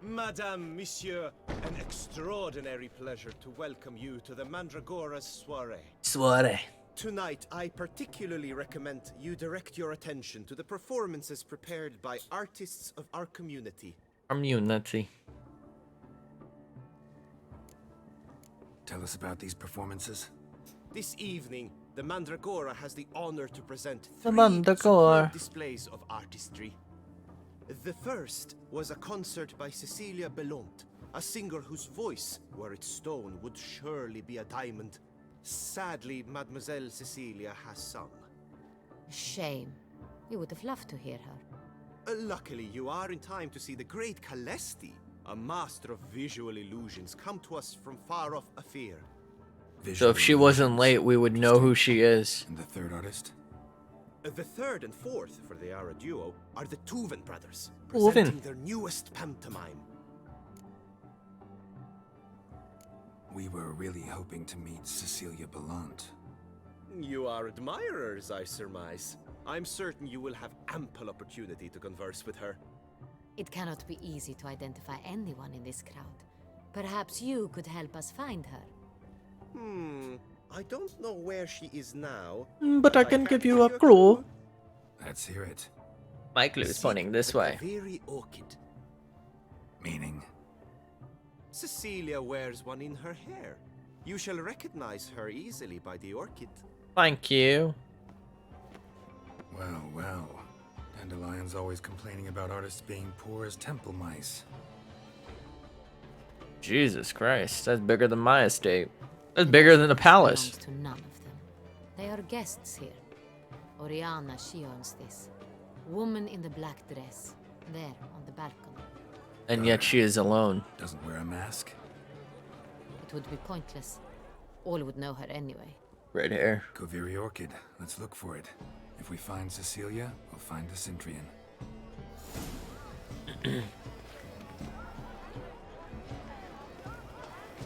Madame, Monsieur, an extraordinary pleasure to welcome you to the Mandragora's soirée. Soirée. Tonight, I particularly recommend you direct your attention to the performances prepared by artists of our community. Community. Tell us about these performances. This evening, the Mandragora has the honor to present The 3 Mandragora. superb displays of artistry. The first was a concert by Cecilia Belont, a singer whose voice, were it stone, would surely be a diamond. Sadly, Mademoiselle Cecilia has sung. Shame. We would have loved to hear her. Luckily, you are in time to see the great Calesti, a master of visual illusions, come to us from far off Afir. So if she wasn't late, we would know who she is. And the third artist? The third and fourth, for they are a duo, are the Tuven brothers, Tuven. presenting their newest pantomime. We were really hoping to meet Cecilia Belont. You are admirers, I surmise. I'm certain you will have ample opportunity to converse with her. It cannot be easy to identify anyone in this crowd. Perhaps you could help us find her. I don't know where she is now. But I can give you a clue. Let's hear it. My clue is pointing this way. Very orchid. Meaning? Cecilia wears one in her hair. You shall recognize her easily by the orchid. Thank you. Well, well. Dandelion's always complaining about artists being poor as temple mice. Jesus Christ, that's bigger than my estate. That's bigger than the palace. Belongs to none of them. They are guests here. Oriana, she owns this. Woman in the black dress. There, on the balcony. And yet she is alone. Doesn't wear a mask. It would be pointless. All would know her anyway. Red hair. Koviri Orchid. Let's look for it. If we find Cecilia, we'll find the Cintrian.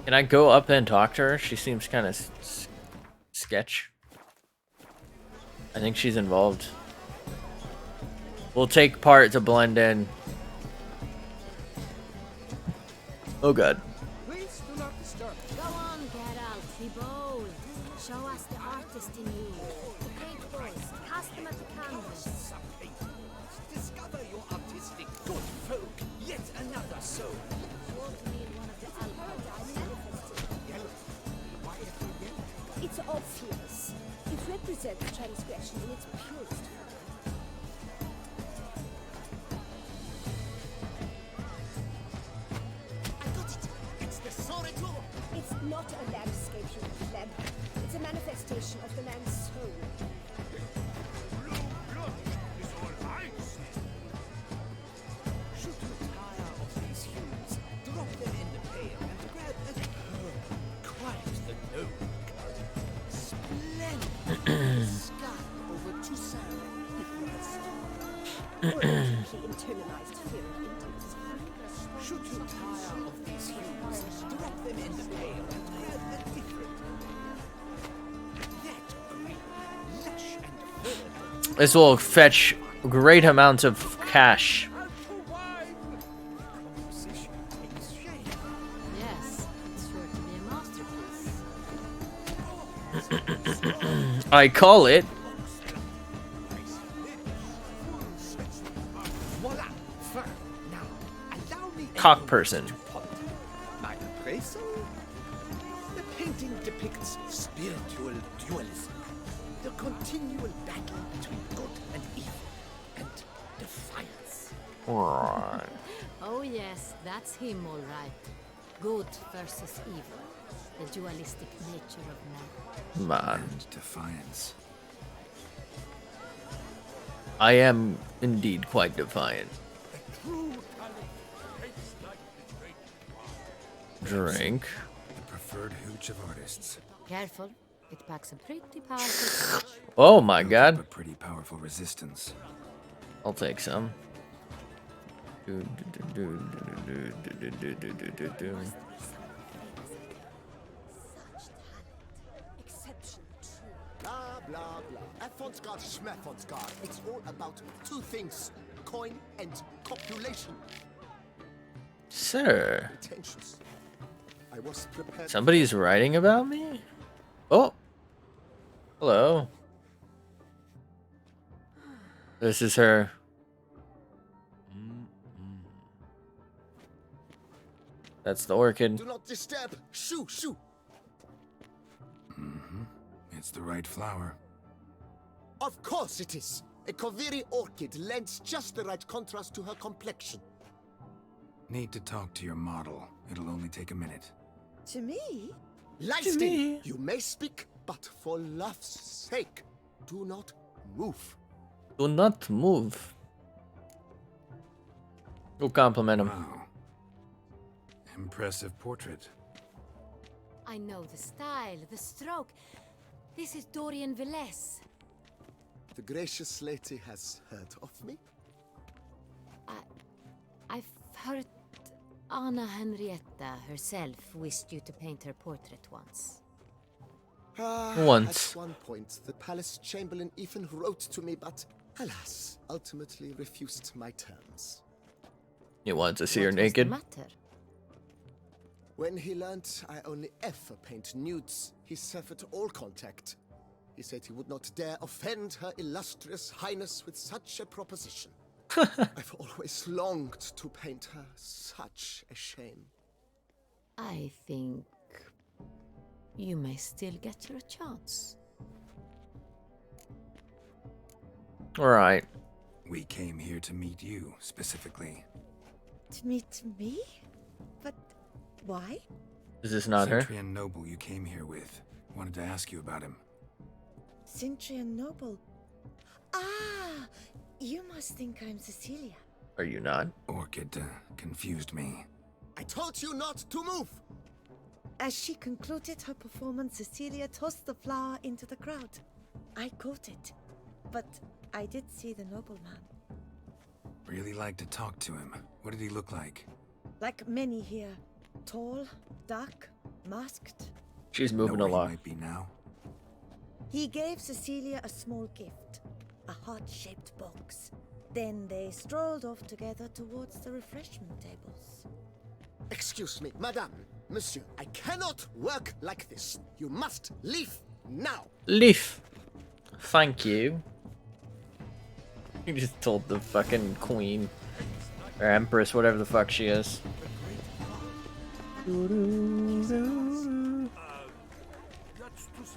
Can I go up and talk to her? She seems kind of sketch. I think she's involved. We'll take part to blend in. Oh god. Please do not disturb. Go on, Geralt, be bold. Show us the artist in you. The paint boys, cast them at the canvas. Discover your artistic good folk. Yet another soul. It's obvious. It represents transgression in its purest form. I got it. It's the Soretur. It's not a landscape, you pleb. It's a manifestation of the man's soul. Is all I see. Should you tire of these hues, drop them in the pail and grab a... quite the noble cut. Splendid. Sky over Toussaint. Urgently internalized fear of intimacy. Should you tire of these hues, drop them in the pail and grab a different. That green, lush and fertile. This will fetch great amounts of cash. Yes, it's sure to be a masterpiece. I call it Voila! Fur. Now, allow me cock person. I pray so. The painting depicts spiritual dualism, the continual battle between good and evil, and defiance. Right. Oh yes, that's him all right. Good versus evil. The dualistic nature of man. Man. And defiance. I am indeed quite defiant. Drink. The preferred hooch of artists. Careful, it packs a pretty powerful punch. Oh my Built god. up a pretty powerful resistance. I'll take some. Blah, blah, blah. Afonsgard, Schmefonsgard. It's all about two things. Coin and copulation. Sir. Pretentious. I was prepared. Somebody's writing about me? Oh. Hello. This is her. That's the orchid. Do not disturb. Shoo, shoo. It's the right flower. Of course it is. A Koviri orchid lends just the right contrast to her complexion. Need to talk to your model. It'll only take a minute. To me? Lie To still. me. You may speak, but for love's sake, do not move. Do not move. Go compliment him. Wow. Impressive portrait. I know the style, the stroke. This is Dorian Velez. The gracious lady has heard of me. I've heard Anna Henrietta herself wished you to paint her portrait once. Once. At one point, the palace chamberlain even wrote to me, but alas, ultimately refused my terms. He wants to see her What was the naked. matter? When he learned I only ever paint nudes, he severed all contact. He said he would not dare offend her illustrious highness with such a proposition. I've always longed to paint her. Such a shame. I think you may still get your chance. Alright. We came here to meet you, specifically. To meet me? But why? Is this not her? Centrian noble you came here with. Wanted to ask you about him. Cintrian Noble. Ah! You must think I'm Cecilia. Are you not? Orchid confused me. I told you not to move! As she concluded her performance, Cecilia tossed the flower into the crowd. I caught it, but I did see the nobleman. Really like to talk to him. What did he look like? Like many here. Tall, dark, masked. She's moving Know where he along. might be now. He gave Cecilia a small gift, a heart-shaped box. Then they strolled off together towards the refreshment tables. Excuse me, madame, monsieur, I cannot work like this. You must leave now. Leaf. Thank you. You just told the fucking queen. Or empress, whatever the fuck she is.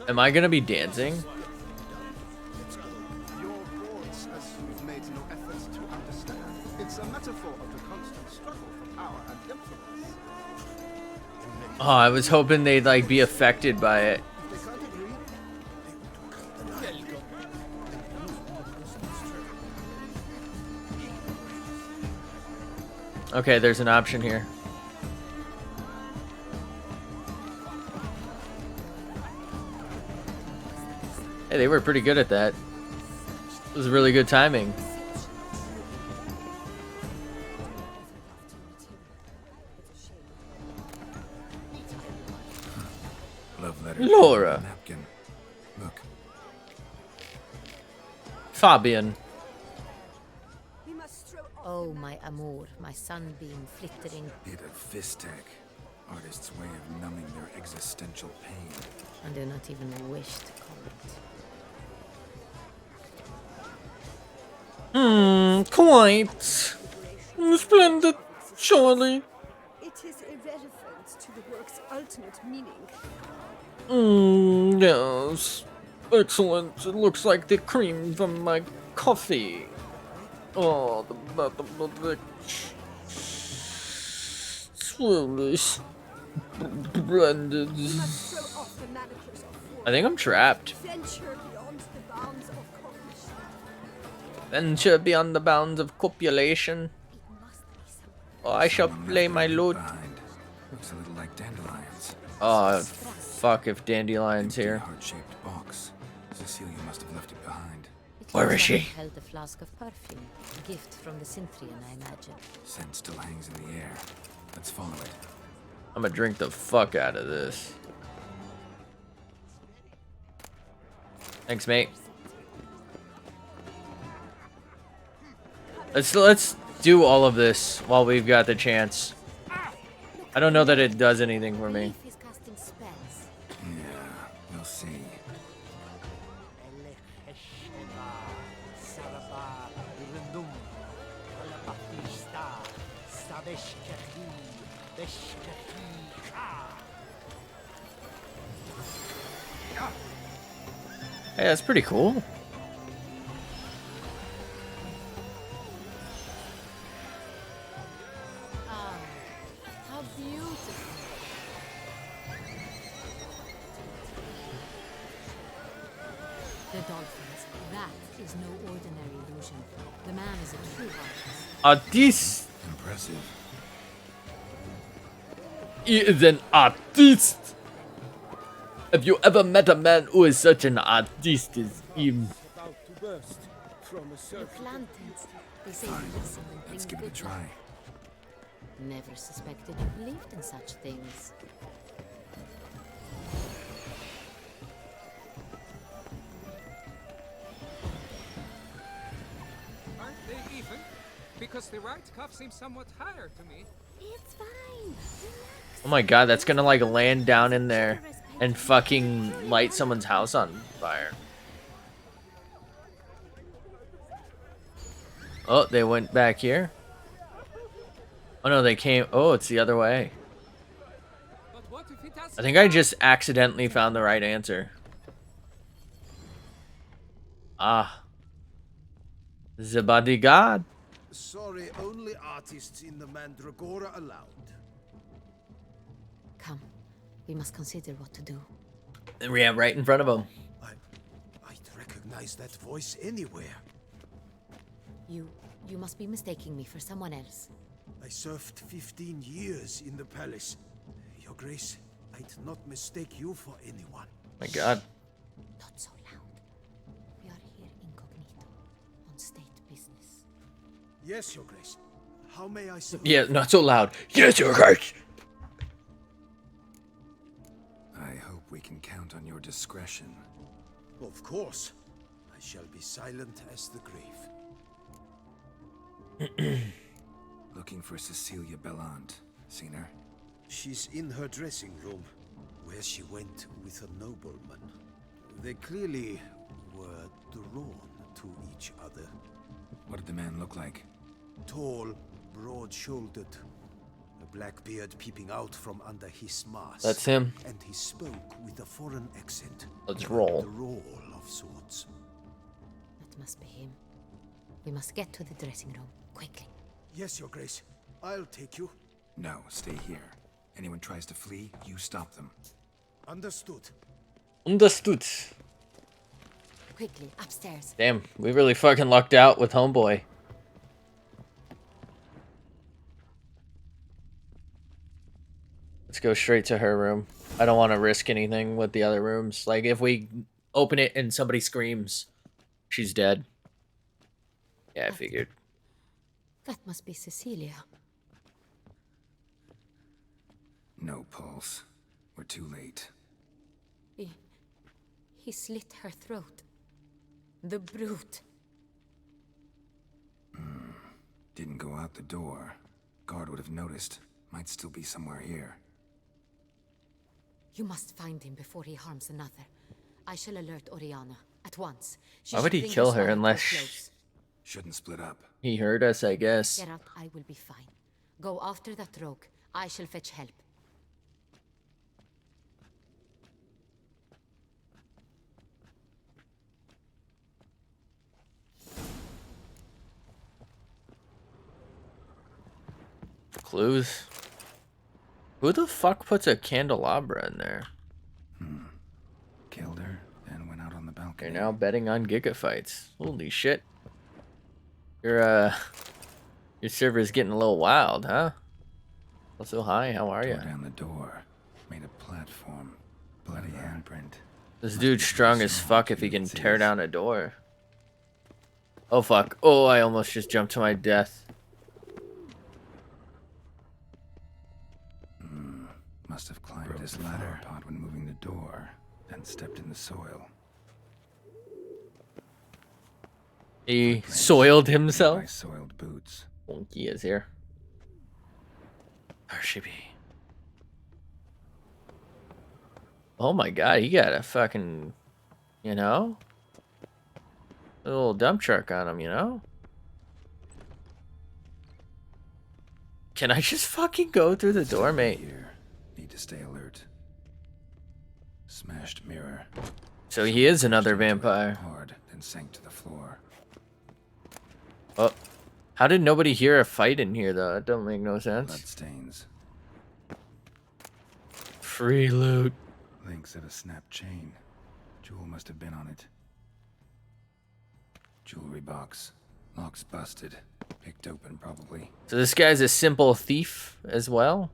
Am I gonna be dancing? Your boards, as you've made no efforts to understand. It's a metaphor of the constant struggle for power and influence. Oh, I was hoping they'd like be affected by it. They can't agree. Okay, there's an option here. Hey, they were pretty good at that. It was really good timing. Love letter. Laura. Napkin. Look. Fabian. Oh, my amour, my sunbeam flittering. Bit of fistech. Artist's way of numbing their existential pain. I do not even wish to comment. Quite. Splendid, surely. It is irrelevant to the work's ultimate meaning. Yes. Excellent. It looks like the cream from my coffee. Oh, the bottom of the swirlish blended. You must throw off the manacles of I think I'm trapped. venture beyond the bounds of cognition. Venture beyond the bounds of copulation. Oh, I shall play my lute. Looks a little like dandelions. Oh, fuck if Dandelion's here. Heart-shaped box. Cecilia must have left it behind. Where is she? Held a flask of perfume, a gift from the Synthrian, I imagine. Scent still hangs in the air. Let's follow it. I'm gonna drink the fuck out of this. Thanks, mate. Let's do all of this while we've got the chance. I don't know that it does anything for me. He's casting spells. Yeah, we'll see. Hey, that's pretty cool. Ah, how beautiful. The dolphins. That is no ordinary illusion. The man is a true artist. Artist. Impressive. He is an artist. Have you ever met a man who is such an artist as him? About to burst from a The circle. plantains. They say Fine. listen and Let's bring give it a good try. luck. Never suspected you believed in such things. Aren't they even? Because the right cuff seems somewhat higher to me. It's fine. Oh my god, that's gonna like land down in there and fucking light someone's house on fire. Oh, they went back here. Oh no, they came. Oh, it's the other way. But what if it has I think I just accidentally found the right answer. Ah. The bodyguard. Sorry, only artists in the Mandragora allowed. Come, we must consider what to do. And we have right in front of him. I'd recognize that voice anywhere. You must be mistaking me for someone else. I served 15 years in the palace. Your Grace, I'd not mistake you for anyone. My god. Not so loud. We are here incognito, on state business. Yes, Your Grace. How may I serve? Yeah, not so loud. Yes, your grace. I hope we can count on your discretion. Of course. I shall be silent as the grave. Looking for Cecilia Bellant. Seen her? She's in her dressing room, where she went with a nobleman. They clearly were drawn to each other. What did the man look like? Tall, broad-shouldered, a black beard peeping out from under his mask. That's him. And he spoke with a foreign accent. Let's roll. The roll of swords. That must be him. We must get to the dressing room, quickly. Yes, Your Grace. I'll take you. No, stay here. Anyone tries to flee, you stop them. Understood. Understood. Quickly, upstairs. Damn, we really fucking lucked out with Homeboy. Let's go straight to her room. I don't want to risk anything with the other rooms. Like, if we open it and somebody screams, she's dead. Yeah, I figured. That must be Cecilia. No pulse. We're too late. He slit her throat. The brute. Didn't go out the door. Guard would have noticed. Might still be somewhere here. You must find him before he harms another. I shall alert Oriana at once. Why would he kill her unless Shouldn't split up. he heard us, I guess. Get out, I will be fine. Go after that rogue. I shall fetch help. clues. Who the fuck puts a candelabra in there? Killed her, then went out on the balcony. You're now betting on gigafights. Holy shit. Your server's getting a little wild, huh? Also, hi, how are you? Tore down the door, made a platform, bloody handprint. This dude's strong as fuck if he can tear down a door. Oh fuck. Oh, I almost just jumped to my death. Must have climbed this ladder pod when moving the door, then stepped in the soil. He soiled himself? By soiled boots. Monkey is here. Where should be? Oh my god, he got a fucking, you know? A little dump truck on him, you know? Can I just fucking go through the door, mate? Need to stay alert. Smashed mirror. So he is another vampire. Hard, then sank to the floor. Oh, how did nobody hear a fight in here though? That don't make no sense. Bloodstains. Free loot. Links of a snapped chain. Jewel must have been on it. Jewelry box. Locks busted. Picked open probably. So this guy's a simple thief as well?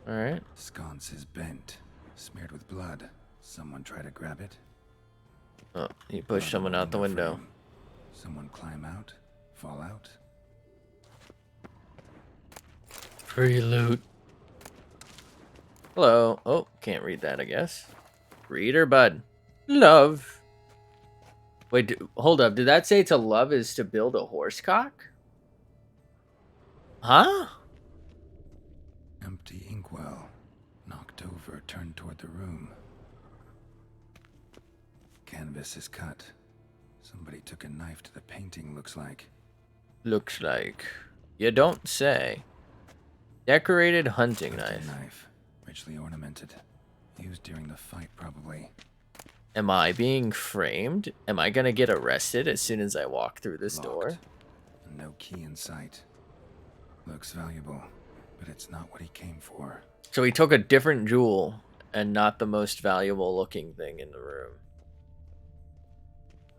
Alright. Sconce is bent. Smeared with blood. Someone try to grab it. Oh, he pushed someone out the window. Someone climb out. Fall out. Free loot. Hello. Oh, can't read that, I guess. Reader bud. Love. Wait, hold up. Did that say to love is to build a horse cock? Huh? Empty inkwell. Knocked over, turned toward the room. Canvas is cut. Somebody took a knife to the painting, looks like. Looks like. You don't say. Decorated hunting knife. Richly ornamented. Used during the fight, probably. Am I being framed? Am I gonna get arrested as soon as I walk through this door? No key in sight. Looks valuable, but it's not what he came for. So he took a different jewel and not the most valuable looking thing in the room.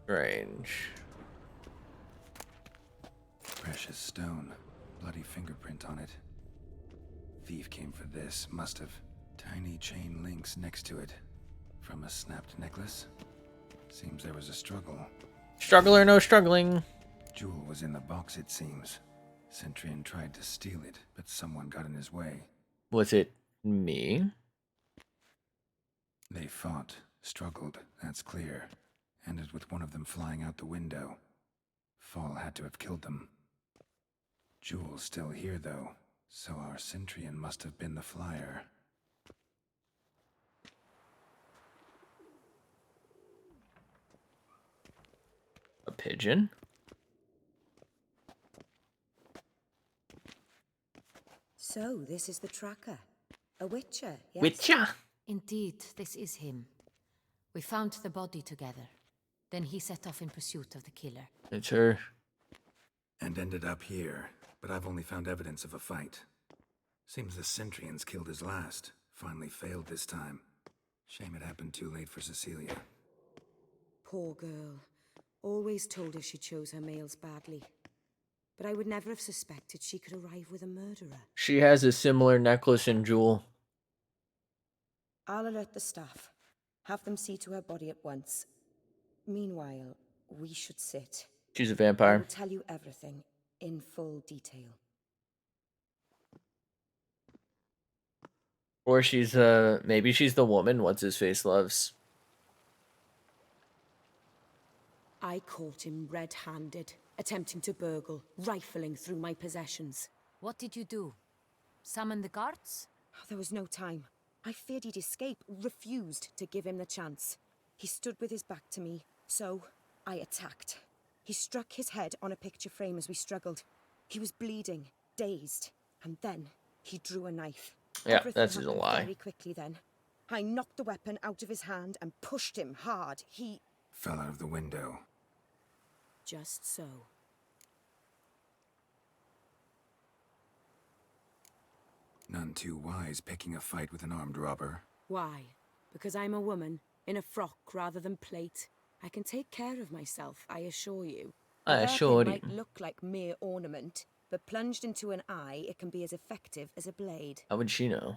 Strange. Precious stone. Bloody fingerprint on it. Thief came for this. Must have. Tiny chain links next to it. From a snapped necklace. Seems there was a struggle. Struggle or no struggling. Jewel was in the box, it seems. Centurion tried to steal it, but someone got in his way. Was it me? They fought, struggled, that's clear. Ended with one of them flying out the window. Fall had to have killed them. Jewel's still here, though, so our Centurion must have been the flyer. A pigeon? So, this is the tracker. A witcher, yes? Witcher? Indeed, this is him. We found the body together. Then he set off in pursuit of the killer. It's her. And ended up here, but I've only found evidence of a fight. Seems the Centurions killed his last. Finally failed this time. Shame it happened too late for Cecilia. Poor girl. Always told her she chose her males badly. But I would never have suspected she could arrive with a murderer. She has a similar necklace and jewel. I'll alert the staff. Have them see to her body at once. Meanwhile, we should sit. She's a I vampire. will tell you everything in full detail. Or she's maybe she's the woman what's his face loves. I caught him red-handed, attempting to burgle, rifling through my possessions. What did you do? Summon the guards? There was no time. I feared he'd escape, refused to give him the chance. He stood with his back to me, so I attacked. He struck his head on a picture frame as we struggled. He was bleeding, dazed, and then he drew a knife. Yeah, Everything that's just a happened lie. Very quickly then. I knocked the weapon out of his hand and pushed him hard. He... Fell out of the window. Just so. None too wise picking a fight with an armed robber. Why? Because I'm a woman, in a frock rather than plate. I can take care of myself, I assure you. I A assure weapon you. might look like mere ornament, but plunged into an eye, it can be as effective as a blade. How would she know?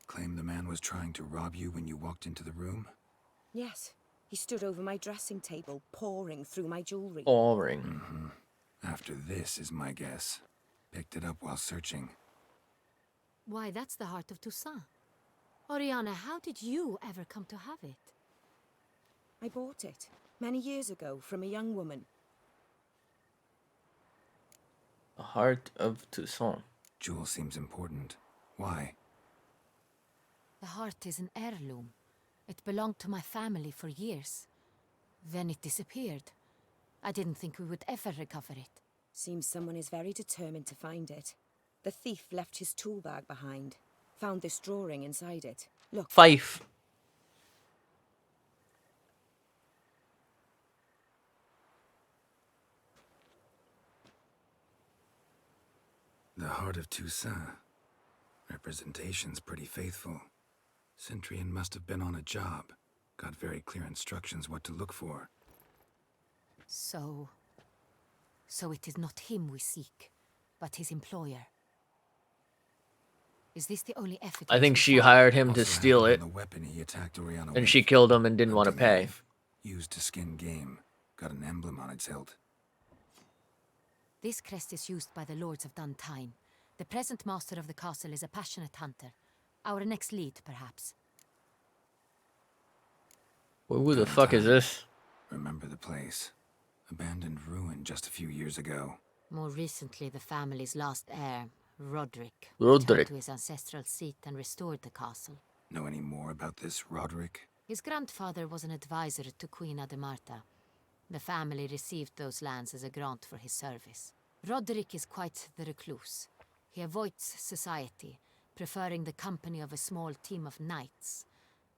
Claim the man was trying to rob you when you walked into the room? Yes, he stood over my dressing table, pouring through my jewelry. Boring. Mm-hmm. After this is my guess. Picked it up while searching. Why, that's the heart of Toussaint. Oriana, how did you ever come to have it? I bought it, many years ago, from a young woman. The heart of Toussaint. Jewel seems important. Why? The heart is an heirloom. It belonged to my family for years. Then it disappeared. I didn't think we would ever recover it. Seems someone is very determined to find it. The thief left his tool bag behind. Found this drawing inside it. Look. Fife. The heart of Toussaint. Representation's pretty faithful. Centurion must have been on a job. Got very clear instructions what to look for. So it is not him we seek, but his employer. Is this the only effort? I think she hired him to steal it. The weapon he attacked Oriana And with. she killed him and didn't want to pay. Used to skin game. Got an emblem on its hilt. This crest is used by the lords of Duntine. The present master of the castle is a passionate hunter. Our next lead, perhaps. Well, who the fuck is this? Remember the place. Abandoned ruin just a few years ago. More recently, the family's last heir, Roderick, Roderick. returned to his ancestral seat and restored the castle. Know any more about this Roderick? His grandfather was an advisor to Queen Ademarta. The family received those lands as a grant for his service. Roderick is quite the recluse. He avoids society, preferring the company of a small team of knights,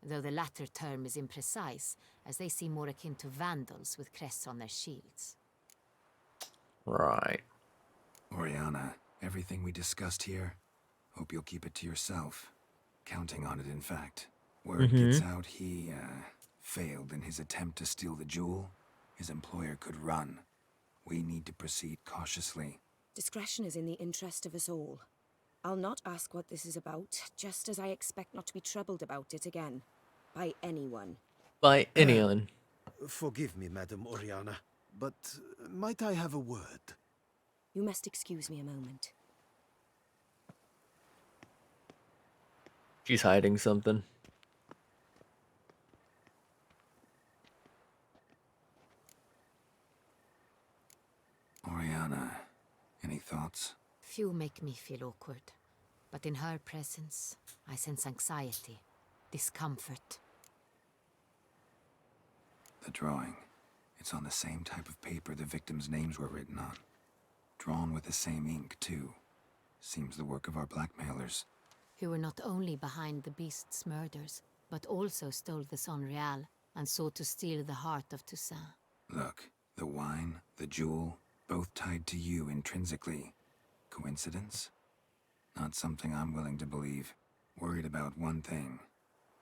though the latter term is imprecise, as they seem more akin to vandals with crests on their shields. Right. Oriana, everything we discussed here, hope you'll keep it to yourself. Counting on it, in fact. Word gets out he, failed in his attempt to steal the jewel. His employer could run. We need to proceed cautiously. Discretion is in the interest of us all. I'll not ask what this is about, just as I expect not to be troubled about it again. By anyone. By anyone. Forgive me, Madam Oriana, but might I have a word? You must excuse me a moment. She's hiding something. Oriana, any thoughts? Few make me feel awkward, but in her presence, I sense anxiety, discomfort. The drawing. It's on the same type of paper the victims' names were written on. Drawn with the same ink, too. Seems the work of our blackmailers. Who were not only behind the beast's murders, but also stole the Son Real and sought to steal the heart of Toussaint. Look, the wine, the jewel, both tied to you intrinsically. Coincidence? Not something I'm willing to believe. Worried about one thing.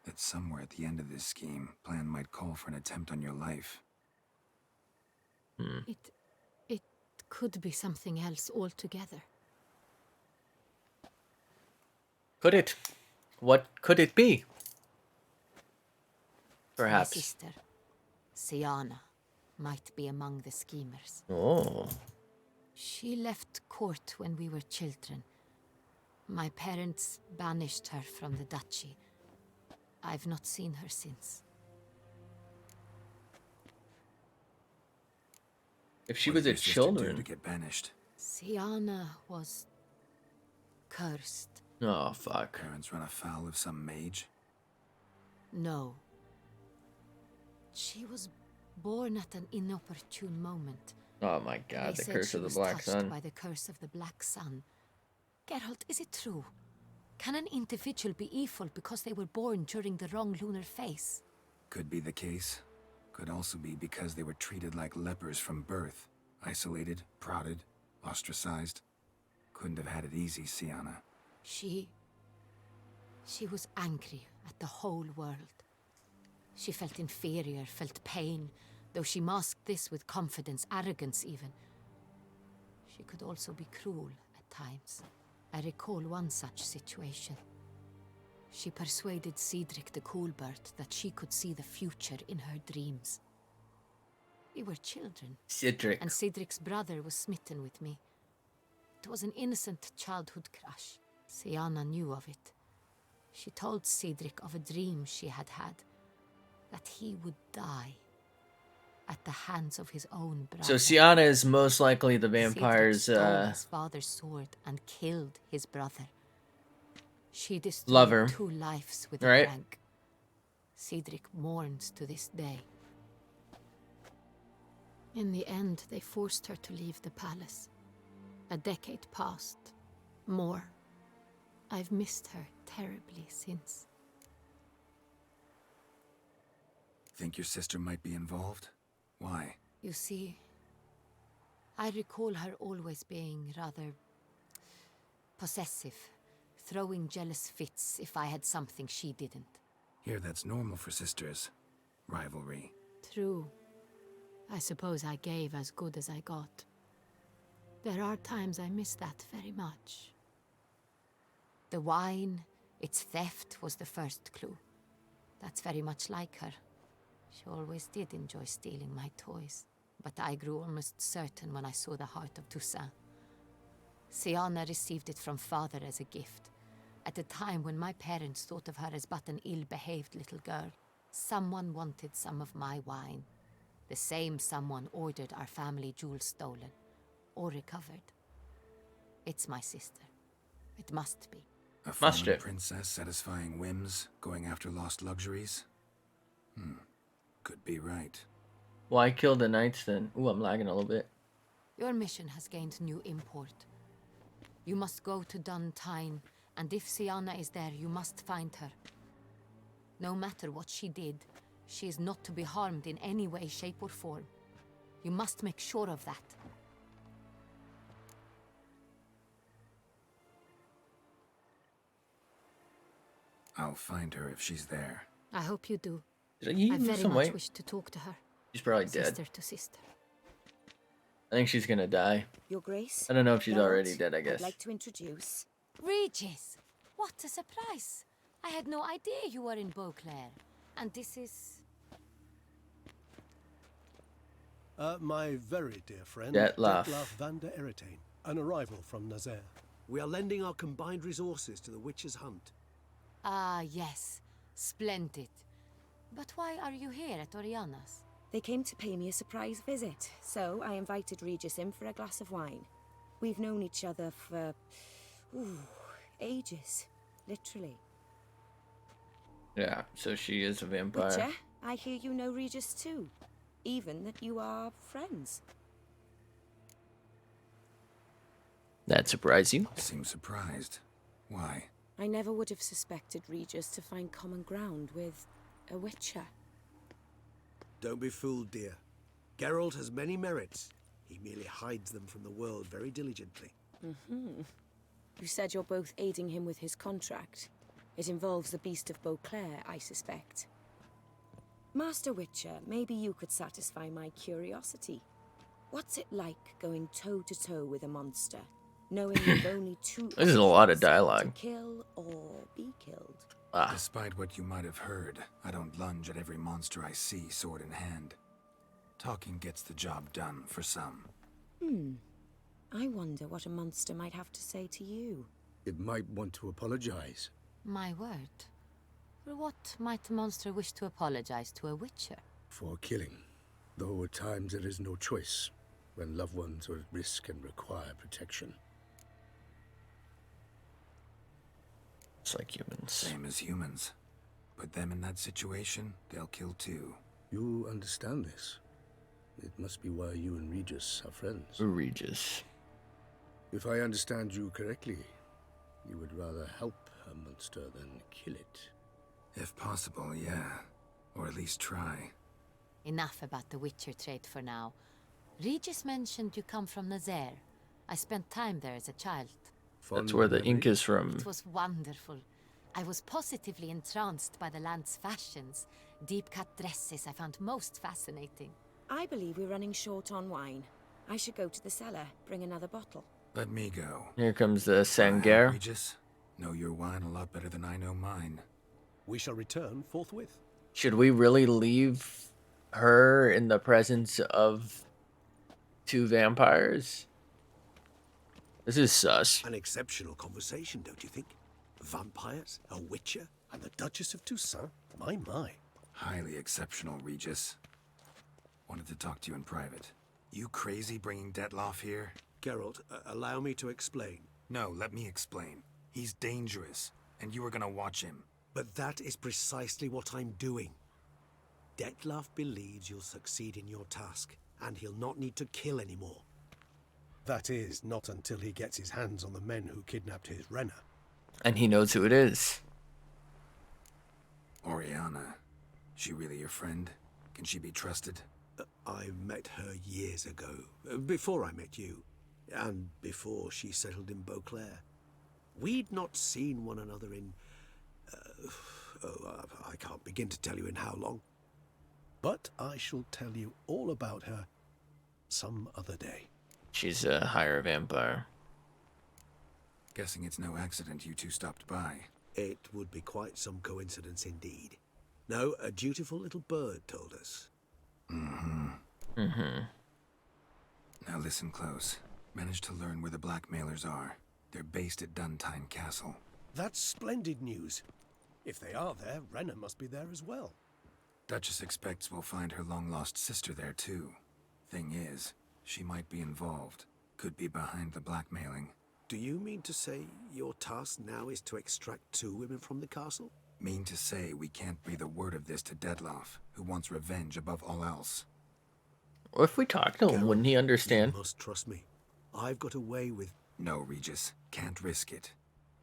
That somewhere at the end of this scheme, plan might call for an attempt on your life. It could be something else altogether. Could it? What could it be? Perhaps. My sister, Siana, might be among the schemers. Oh. She left court when we were children. My parents banished her from the duchy. I've not seen her since. If she What was did a your sister do children. to get banished? Siana was cursed. Oh, fuck. Parents run afoul of some mage? No. She was born at an inopportune moment. Oh my god, They the said curse she of the was Black touched Sun. by the curse of the Black Sun. Geralt, is it true? Can an individual be evil because they were born during the wrong lunar phase? Could be the case. Could also be because they were treated like lepers from birth. Isolated, prodded, ostracized. Couldn't have had it easy, Sienna. She was angry at the whole world. She felt inferior, felt pain, though she masked this with confidence, arrogance even. She could also be cruel at times. I recall one such situation. She persuaded Cedric the Coolbird that she could see the future in her dreams. We were children. Cedric. And Cedric's brother was smitten with me. It was an innocent childhood crush. Sienna knew of it. She told Cedric of a dream she had had, that he would die at the hands of his own brother. So Sienna is most likely the vampire's Cedric stole his father's sword and killed his brother. She destroyed lover. 2 lives with a Right. prank. Cedric mourns to this day. In the end, they forced her to leave the palace. A decade passed. More. I've missed her terribly since. Think your sister might be involved? Why? You see, I recall her always being rather possessive, throwing jealous fits if I had something she didn't. Here, that's normal for sisters. Rivalry. True. I suppose I gave as good as I got. There are times I miss that very much. The wine, its theft, was the first clue. That's very much like her. She always did enjoy stealing my toys, but I grew almost certain when I saw the heart of Toussaint. Sienna received it from father as a gift, at a time when my parents thought of her as but an ill-behaved little girl. Someone wanted some of my wine. The same someone ordered our family jewels stolen, or recovered. It's my sister. It must be. A fallen princess satisfying whims, going after lost luxuries? Could be right. Why kill the knights then? Ooh, I'm lagging a little bit. Your mission has gained new import. You must go to Dun Tyne, and if Sienna is there, you must find her. No matter what she did, she is not to be harmed in any way, shape, or form. You must make sure of that. I'll find her if she's there. I hope you do. Did I very some much weight? wish to talk to her. She's probably dead. Sister to sister. I think she's gonna die. Your Grace. I don't know if she's Geralt, already dead, I guess. I'd like to introduce. Regis! What a surprise! I had no idea you were in Beauclair. And this is... My very dear friend, Detlaf. van der Eretain, an arrival from Nazaire. We are lending our combined resources to the Witch's Hunt. Ah, yes. Splendid. But why are you here at Oriana's? They came to pay me a surprise visit, so I invited Regis in for a glass of wine. We've known each other for... ages. Literally. Yeah, so she is a vampire. Witcher, I hear you know Regis too. Even that you are friends. That surprised you? Seem surprised. Why? I never would have suspected Regis to find common ground with a Witcher. Don't be fooled, dear. Geralt has many merits. He merely hides them from the world very diligently. You said you're both aiding him with his contract. It involves the Beast of Beauclair, I suspect. Master Witcher, maybe you could satisfy my curiosity. What's it like going toe-to-toe with a monster, knowing you've only 2 This is a lot of options, dialogue. to kill or be killed? Despite what you might have heard, I don't lunge at every monster I see sword in hand. Talking gets the job done for some. I wonder what a monster might have to say to you. It might want to apologize. My word. For what might a monster wish to apologize to a Witcher? For killing. Though at times there is no choice, when loved ones are at risk and require protection. It's like humans. Same as humans. Put them in that situation, they'll kill too. You understand this. It must be why you and Regis are friends. Regis. If I understand you correctly, you would rather help a monster than kill it. If possible, yeah. Or at least try. Enough about the Witcher trait for now. Regis mentioned you come from Nazaire. I spent time there as a child. That's where the ink is from. It was wonderful. I was positively entranced by the land's fashions. Deep-cut dresses I found most fascinating. I believe we're running short on wine. I should go to the cellar, bring another bottle. Let me go. Here comes the Sangare. Regis, know your wine a lot better than I know mine. We shall return forthwith. Should we really leave her in the presence of two vampires? This is sus. An exceptional conversation, don't you think? Vampires, a witcher, and the Duchess of Toussaint? My. Highly exceptional, Regis. Wanted to talk to you in private. You crazy bringing Detloff here? Geralt, allow me to explain. No, let me explain. He's dangerous, and you were gonna watch him. But that is precisely what I'm doing. Detlaff believes you'll succeed in your task, and he'll not need to kill anymore. That is, not until he gets his hands on the men who kidnapped his Renna. And he knows who it is. Oriana. She really your friend? Can she be trusted? I met her years ago, before I met you, and before she settled in Beauclair. We'd not seen one another in... I can't begin to tell you in how long. But I shall tell you all about her some other day. She's a higher vampire. Guessing it's no accident you two stopped by. It would be quite some coincidence indeed. No, a dutiful little bird told us. Now listen close. Managed to learn where the blackmailers are. They're based at Duntine Castle. That's splendid news. If they are there, Renna must be there as well. Duchess expects we'll find her long-lost sister there too. Thing is, she might be involved. Could be behind the blackmailing. Do you mean to say your task now is to extract 2 women from the castle? Mean to say we can't breathe a word of this to Detloff, who wants revenge above all else. Or if we talk to him, wouldn't he understand? You must trust me. I've got a way with... No, Regis. Can't risk it.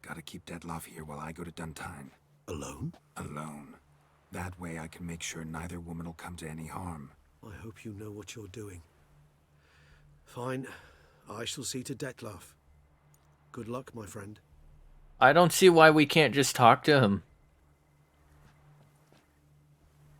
Gotta keep Detloff here while I go to Duntine. Alone? Alone. That way I can make sure neither woman will come to any harm. I hope you know what you're doing. Fine. I shall see to Detloff. Good luck, my friend. I don't see why we can't just talk to him.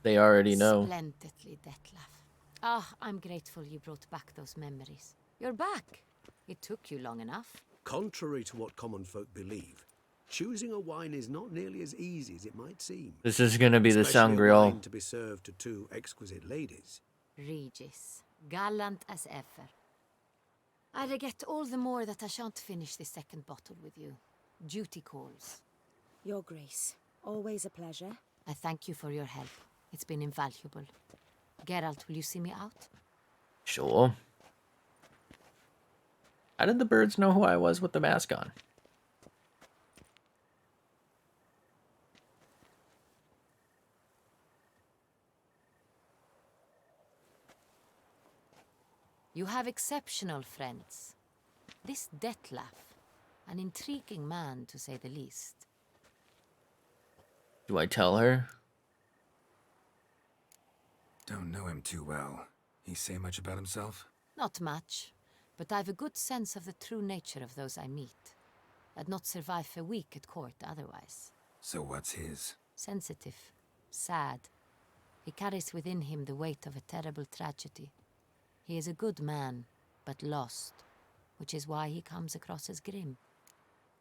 They already know. Splendidly, Detlaff. Ah, I'm grateful you brought back those memories. You're back. It took you long enough. Contrary to what common folk believe, choosing a wine is not nearly as easy as it might seem. This is gonna be the Especially a Sangreal. wine to be served to 2 exquisite ladies. Regis, gallant as ever. I regret all the more that I shan't finish this second bottle with you. Duty calls. Your Grace, always a pleasure. I thank you for your help. It's been invaluable. Geralt, will you see me out? Sure. How did the birds know who I was with the mask on? You have exceptional friends. This Detlaff, an intriguing man to say the least. Do I tell her? Don't know him too well. He say much about himself? Not much, but I've a good sense of the true nature of those I meet. I'd not survive a week at court otherwise. So what's his? Sensitive, sad. He carries within him the weight of a terrible tragedy. He is a good man, but lost, which is why he comes across as grim.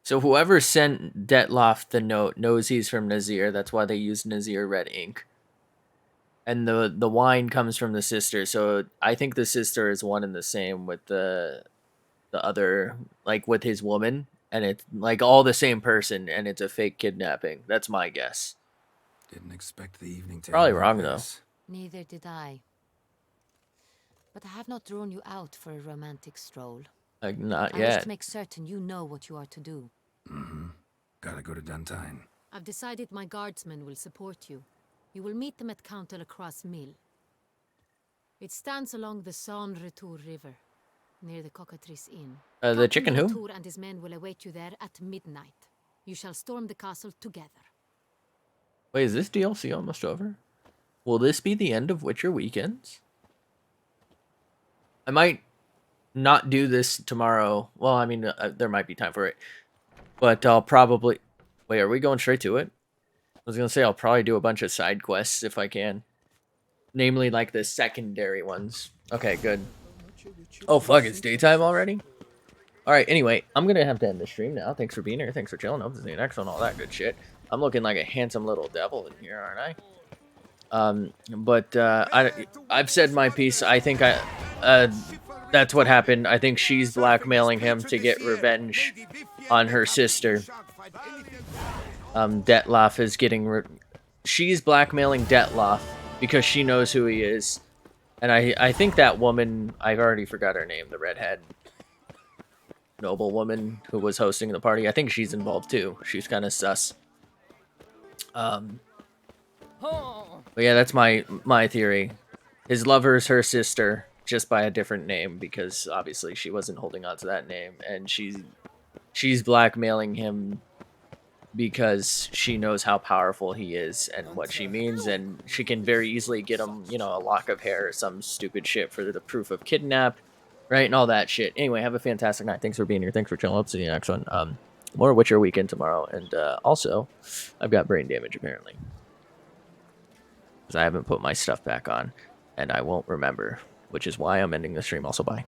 So whoever sent Detloff the note knows he's from Nazir. That's why they use Nazir red ink. And the wine comes from the sister. So I think the sister is one and the same with the other, like with his woman. And it's like all the same person, and it's a fake kidnapping. That's my guess. Didn't expect the evening to Probably end like wrong, though. this. Neither did I. But I have not drawn you out for a romantic stroll. Like, not I wish yet. to make certain you know what you are to do. Gotta go to Duntine. I've decided my guardsmen will support you. You will meet them at Count Delacroix' mill. It stands along the Saône Retour River, near the Cockatrice Inn. The chicken who? Retour and his men will await you there at midnight. You shall storm the castle together. Wait, is this DLC almost over? Will this be the end of Witcher weekends? I might not do this tomorrow. Well, I mean, there might be time for it, but I'll probably. Wait, are we going straight to it? I was gonna say I'll probably do a bunch of side quests if I can, namely like the secondary ones. Okay, good. Oh fuck, it's daytime already. All right. Anyway, I'm gonna have to end the stream now. Thanks for being here. Thanks for chilling. Hope to see you next one. All that good shit. I'm looking like a handsome little devil in here, aren't I? I've said my piece. I think that's what happened. I think she's blackmailing him to get revenge on her sister. Detloff is getting she's blackmailing Detloff because she knows who he is. And I think that woman, I've already forgot her name, the redhead noble woman who was hosting the party. I think she's involved too. She's kind of sus. But yeah, that's my theory. His lover's her sister, just by a different name, because obviously she wasn't holding on to that name, and she's blackmailing him because she knows how powerful he is and what she means, and she can very easily get him, you know, a lock of hair or some stupid shit for the proof of kidnap, right, and all that shit. Anyway, have a fantastic night. Thanks for being here. Thanks for chilling. I'll see you next one. More Witcher weekend tomorrow, and also, I've got brain damage apparently, because I haven't put my stuff back on, and I won't remember, which is why I'm ending the stream. Also, bye.